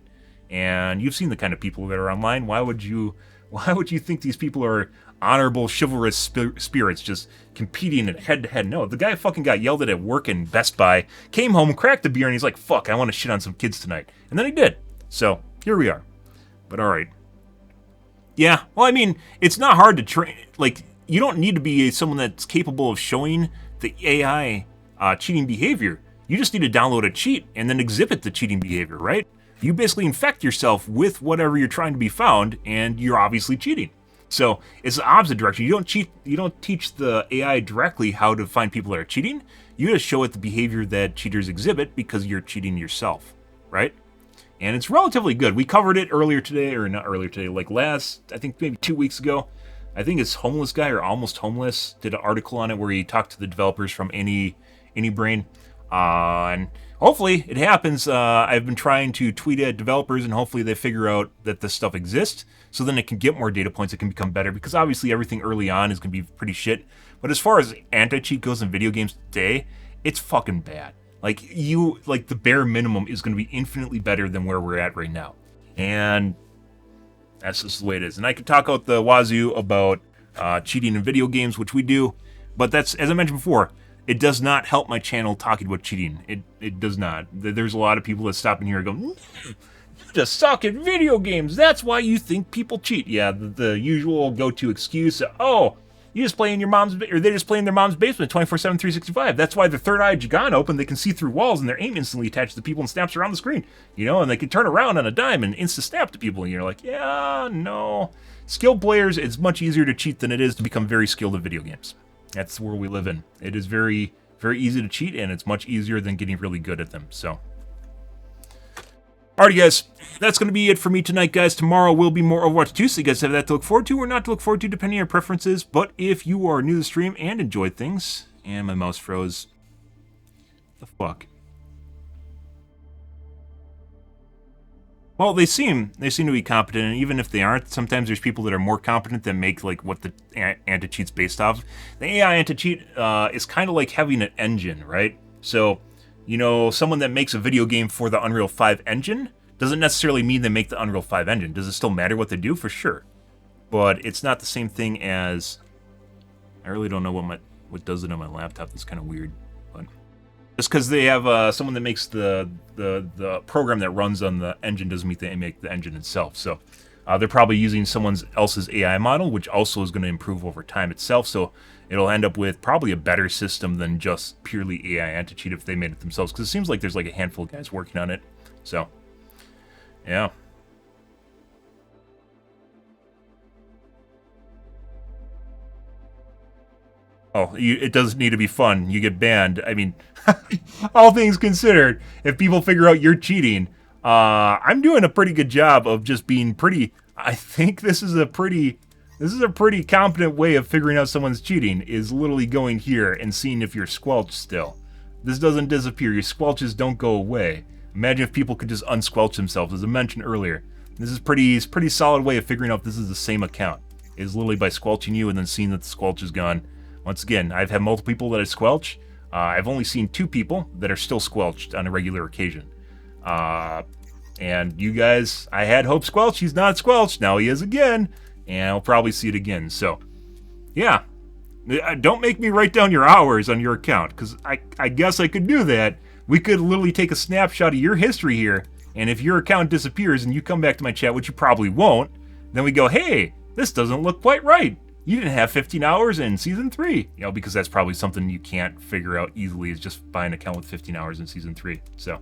And you've seen the kind of people that are online. Why would you think these people are honorable, chivalrous spirits just competing at head-to-head? No, the guy fucking got yelled at work in Best Buy, came home, cracked a beer, and he's like, fuck, I want to shit on some kids tonight. And then he did. So, here we are. But alright. Yeah, well, I mean, it's not hard to train. Like, you don't need to be someone that's capable of showing the AI cheating behavior. You just need to download a cheat and then exhibit the cheating behavior, right? You basically infect yourself with whatever you're trying to be found, and you're obviously cheating. So it's the opposite direction. You don't cheat. You don't teach the AI directly how to find people that are cheating. You just show it the behavior that cheaters exhibit because you're cheating yourself, right? And it's relatively good. We covered it earlier today, or not earlier today, like last, I think maybe 2 weeks ago. I think it's Homeless Guy or Almost Homeless did an article on it where he talked to the developers from Any Brain. And hopefully it happens. I've been trying to tweet at developers, and hopefully they figure out that this stuff exists, so then it can get more data points, it can become better, because obviously everything early on is going to be pretty shit. But as far as anti-cheat goes in video games today, it's fucking bad. Like, the bare minimum is going to be infinitely better than where we're at right now. And that's just the way it is. And I could talk out the wazoo about cheating in video games, which we do, but that's, as I mentioned before, it does not help my channel talking about cheating. It does not. There's a lot of people that stop in here and go, you just suck at video games. That's why you think people cheat. Yeah, the usual go-to excuse, oh, you just play in your mom's, or they just play in their mom's basement 24/7, 365. That's why their third eye gone open, they can see through walls, and their aim instantly attached to people and snaps around the screen. You know, and they can turn around on a dime and insta-snap to people, and you're like, yeah, no. Skilled players, it's much easier to cheat than it is to become very skilled at video games. That's the world we live in. It is very, very easy to cheat, and it's much easier than getting really good at them, so. Alrighty, guys. That's going to be it for me tonight, guys. Tomorrow will be more Overwatch 2, so you guys have that to look forward to or not to look forward to, depending on your preferences. But if you are new to the stream and enjoy things, and my mouse froze, the fuck? Well, they seem to be competent, and even if they aren't, sometimes there's people that are more competent that make like what the anti-cheat's based off. The AI anti-cheat is kind of like having an engine, right? So, you know, someone that makes a video game for the Unreal 5 engine doesn't necessarily mean they make the Unreal 5 engine. Does it still matter what they do? For sure. But it's not the same thing as... I really don't know what does it on my laptop. That's kind of weird. But just because they have someone that makes the program that runs on the engine doesn't mean they make the engine itself. So they're probably using someone else's AI model, which also is going to improve over time itself. So it'll end up with probably a better system than just purely AI anti-cheat if they made it themselves. Because it seems like there's like a handful of guys working on it. So, yeah. Oh, it doesn't need to be fun. You get banned. I mean, all things considered, if people figure out you're cheating, I'm doing a pretty good job of just being pretty. I think this is a pretty competent way of figuring out someone's cheating. Is literally going here and seeing if you're squelched still. This doesn't disappear. Your squelches don't go away. Imagine if people could just unsquelch themselves, as I mentioned earlier. This is pretty solid way of figuring out if this is the same account. Is literally by squelching you and then seeing that the squelch is gone. Once again, I've had multiple people that I squelch. I've only seen 2 people that are still squelched on a regular occasion. And you guys, I had Hope squelch. He's not squelched. Now he is again. And I'll probably see it again. So, yeah. Don't make me write down your hours on your account. Because I guess I could do that. We could literally take a snapshot of your history here. And if your account disappears and you come back to my chat, which you probably won't, then we go, hey, this doesn't look quite right. You didn't have 15 hours in Season 3. You know, because that's probably something you can't figure out easily is just buy an account with 15 hours in Season 3. So,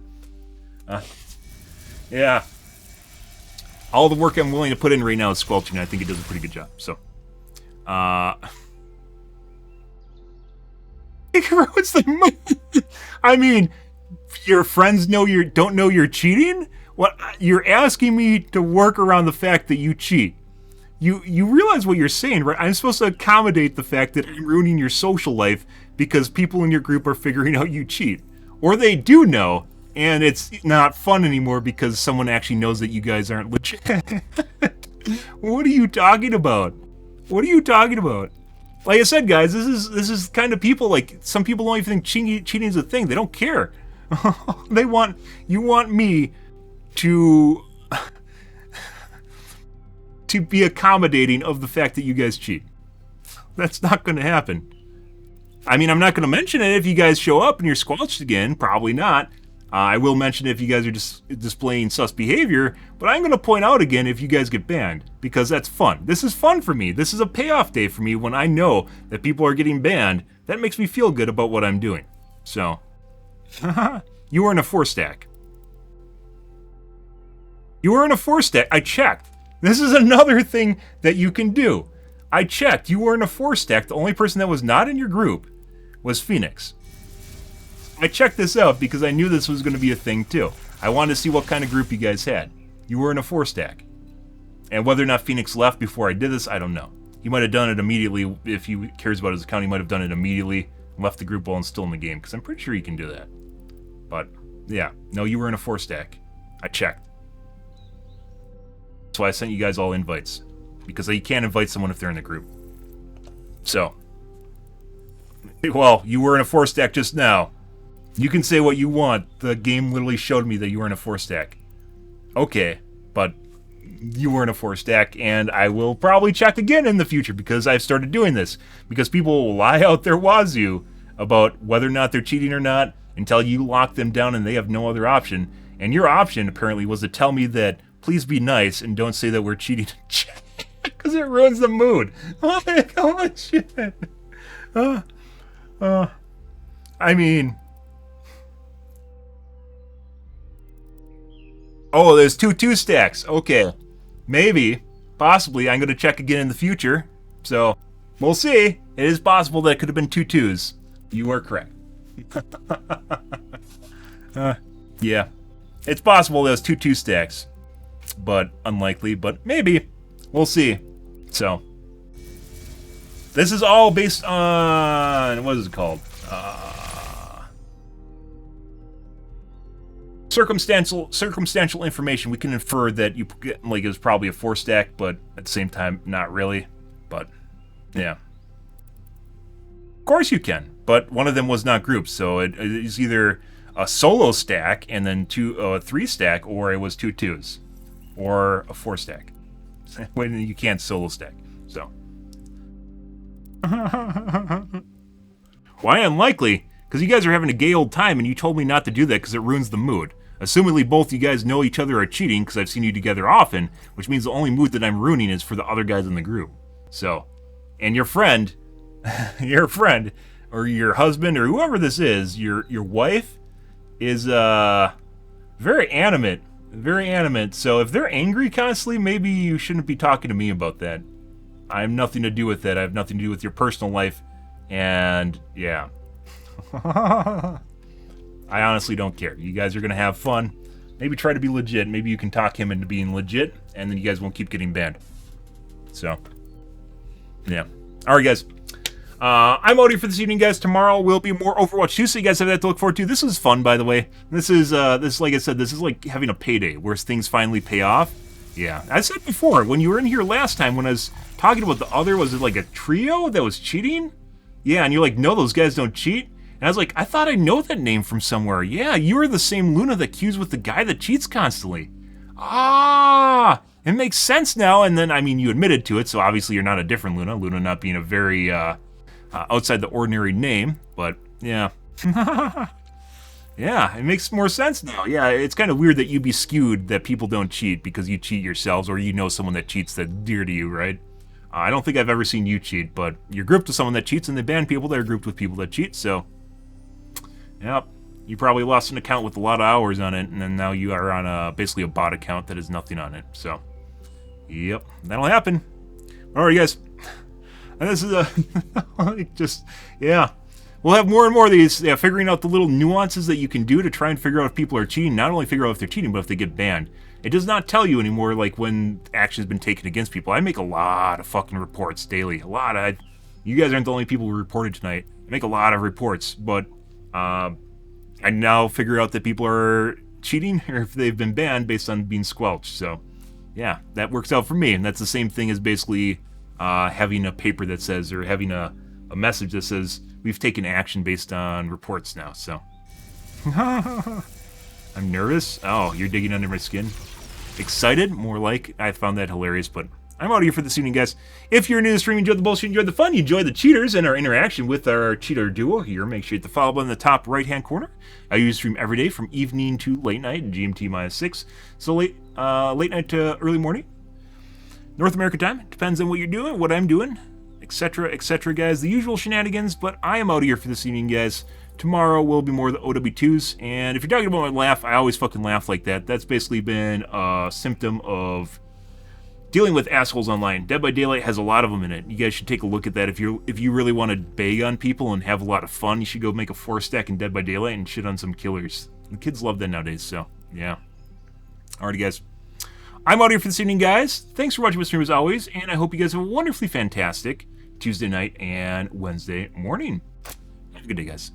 yeah. All the work I'm willing to put in right now is squelching. I think it does a pretty good job. So, what's the... I mean, your friends don't know you're cheating? What, you're asking me to work around the fact that you cheat. You realize what you're saying, right? I'm supposed to accommodate the fact that I'm ruining your social life because people in your group are figuring out you cheat. Or they do know, and it's not fun anymore because someone actually knows that you guys aren't legit. What are you talking about? What are you talking about? Like I said, guys, this is kind of people, like, some people don't even think cheating is a thing. They don't care. You want me to be accommodating of the fact that you guys cheat. That's not going to happen. I mean, I'm not going to mention it if you guys show up and you're squelched again. Probably not. I will mention it if you guys are just displaying sus behavior, but I'm going to point out again if you guys get banned, because that's fun. This is fun for me. This is a payoff day for me when I know that people are getting banned. That makes me feel good about what I'm doing. So, you were in a 4-stack. You were in a 4-stack. I checked. This is another thing that you can do. I checked. You were in a 4-stack. The only person that was not in your group was Phoenix. I checked this out because I knew this was going to be a thing too. I wanted to see what kind of group you guys had. You were in a 4-stack. And whether or not Phoenix left before I did this, I don't know. He might have done it immediately. If he cares about his account, he might have done it immediately and left the group while I'm still in the game, because I'm pretty sure he can do that. But, yeah. No, you were in a 4-stack. I checked. That's why I sent you guys all invites. Because you can't invite someone if they're in the group. So. Well, you were in a 4-stack just now. You can say what you want. The game literally showed me that you were in a 4-stack. Okay, but you were in a 4-stack, and I will probably check again in the future because I've started doing this. Because people will lie out their wazoo about whether or not they're cheating or not until you lock them down and they have no other option. And your option, apparently, was to tell me that please be nice and don't say that we're cheating because it ruins the mood. Oh, shit. I mean... Oh, there's 2 stacks. Okay. Maybe. Possibly. I'm going to check again in the future. So, we'll see. It is possible that it could have been 2 2s. You are correct. Yeah. It's possible there's 2 stacks. But unlikely. But maybe. We'll see. So. This is all based on... What is it called? Circumstantial information. We can infer that you like it was probably a 4-stack, but at the same time, not really. But yeah, of course you can. But one of them was not grouped, so it is either a solo stack and then 3-stack, or it was 2 2s, or a 4-stack. When you can't solo stack, so. Why unlikely? Because you guys are having a gay old time, and you told me not to do that because it ruins the mood. Assumingly, both you guys know each other are cheating because I've seen you together often, which means the only mood that I'm ruining is for the other guys in the group. So, and your friend, or your husband, or whoever this is, your wife, is very animate. Very animate. So if they're angry constantly, maybe you shouldn't be talking to me about that. I have nothing to do with that. I have nothing to do with your personal life. And, yeah. I honestly don't care. You guys are going to have fun. Maybe try to be legit. Maybe you can talk him into being legit, and then you guys won't keep getting banned. So, yeah. Alright, guys. I'm out here for this evening, guys. Tomorrow will be more Overwatch 2, so you guys have that to look forward to. This is fun, by the way. This is like I said, this is like having a payday, where things finally pay off. Yeah. I said before, when you were in here last time, when I was talking about the other, was it like a trio that was cheating? Yeah, and you're like, no, those guys don't cheat. And I was like, I thought I know that name from somewhere. Yeah, you are the same Luna that queues with the guy that cheats constantly. Ah, it makes sense now. And then, I mean, you admitted to it, so obviously you're not a different Luna. Luna not being a very outside the ordinary name, but yeah. Yeah, it makes more sense now. Yeah, it's kind of weird that you be skewed that people don't cheat because you cheat yourselves or you know someone that cheats that's dear to you, right? I don't think I've ever seen you cheat, but you're grouped with someone that cheats and they ban people that are grouped with people that cheat, so... Yep, you probably lost an account with a lot of hours on it, and then now you are on basically a bot account that has nothing on it, so... Yep, that'll happen. Alright, guys. And this is just, yeah. We'll have more and more of these, figuring out the little nuances that you can do to try and figure out if people are cheating. Not only figure out if they're cheating, but if they get banned. It does not tell you anymore, like, when action has been taken against people. I make a lot of fucking reports daily. A lot of... You guys aren't the only people who reported tonight. I make a lot of reports, but I now figure out that people are cheating or if they've been banned based on being squelched. So, yeah, that works out for me. And that's the same thing as basically having a paper that says, or having a message that says, we've taken action based on reports now, so. I'm nervous. Oh, you're digging under my skin. Excited? More like. I found that hilarious, but I'm out of here for this evening, guys. If you're new to the stream, you enjoyed the bullshit, you enjoyed the fun, you enjoyed the cheaters and our interaction with our cheater duo here, make sure you hit the follow button in the top right-hand corner. I usually stream every day from evening to late night, GMT-6. So late night to early morning. North America time. Depends on what you're doing, what I'm doing, etc., etc., guys. The usual shenanigans, but I am out of here for this evening, guys. Tomorrow will be more of the OW2s, and if you're talking about my laugh, I always fucking laugh like that. That's basically been a symptom of dealing with assholes online. Dead by Daylight has a lot of them in it. You guys should take a look at that. If you really want to beg on people and have a lot of fun, you should go make a 4-stack in Dead by Daylight and shit on some killers. The kids love that nowadays, so yeah. Alrighty, guys. I'm out here for this evening, guys. Thanks for watching my stream as always, and I hope you guys have a wonderfully fantastic Tuesday night and Wednesday morning. Have a good day, guys.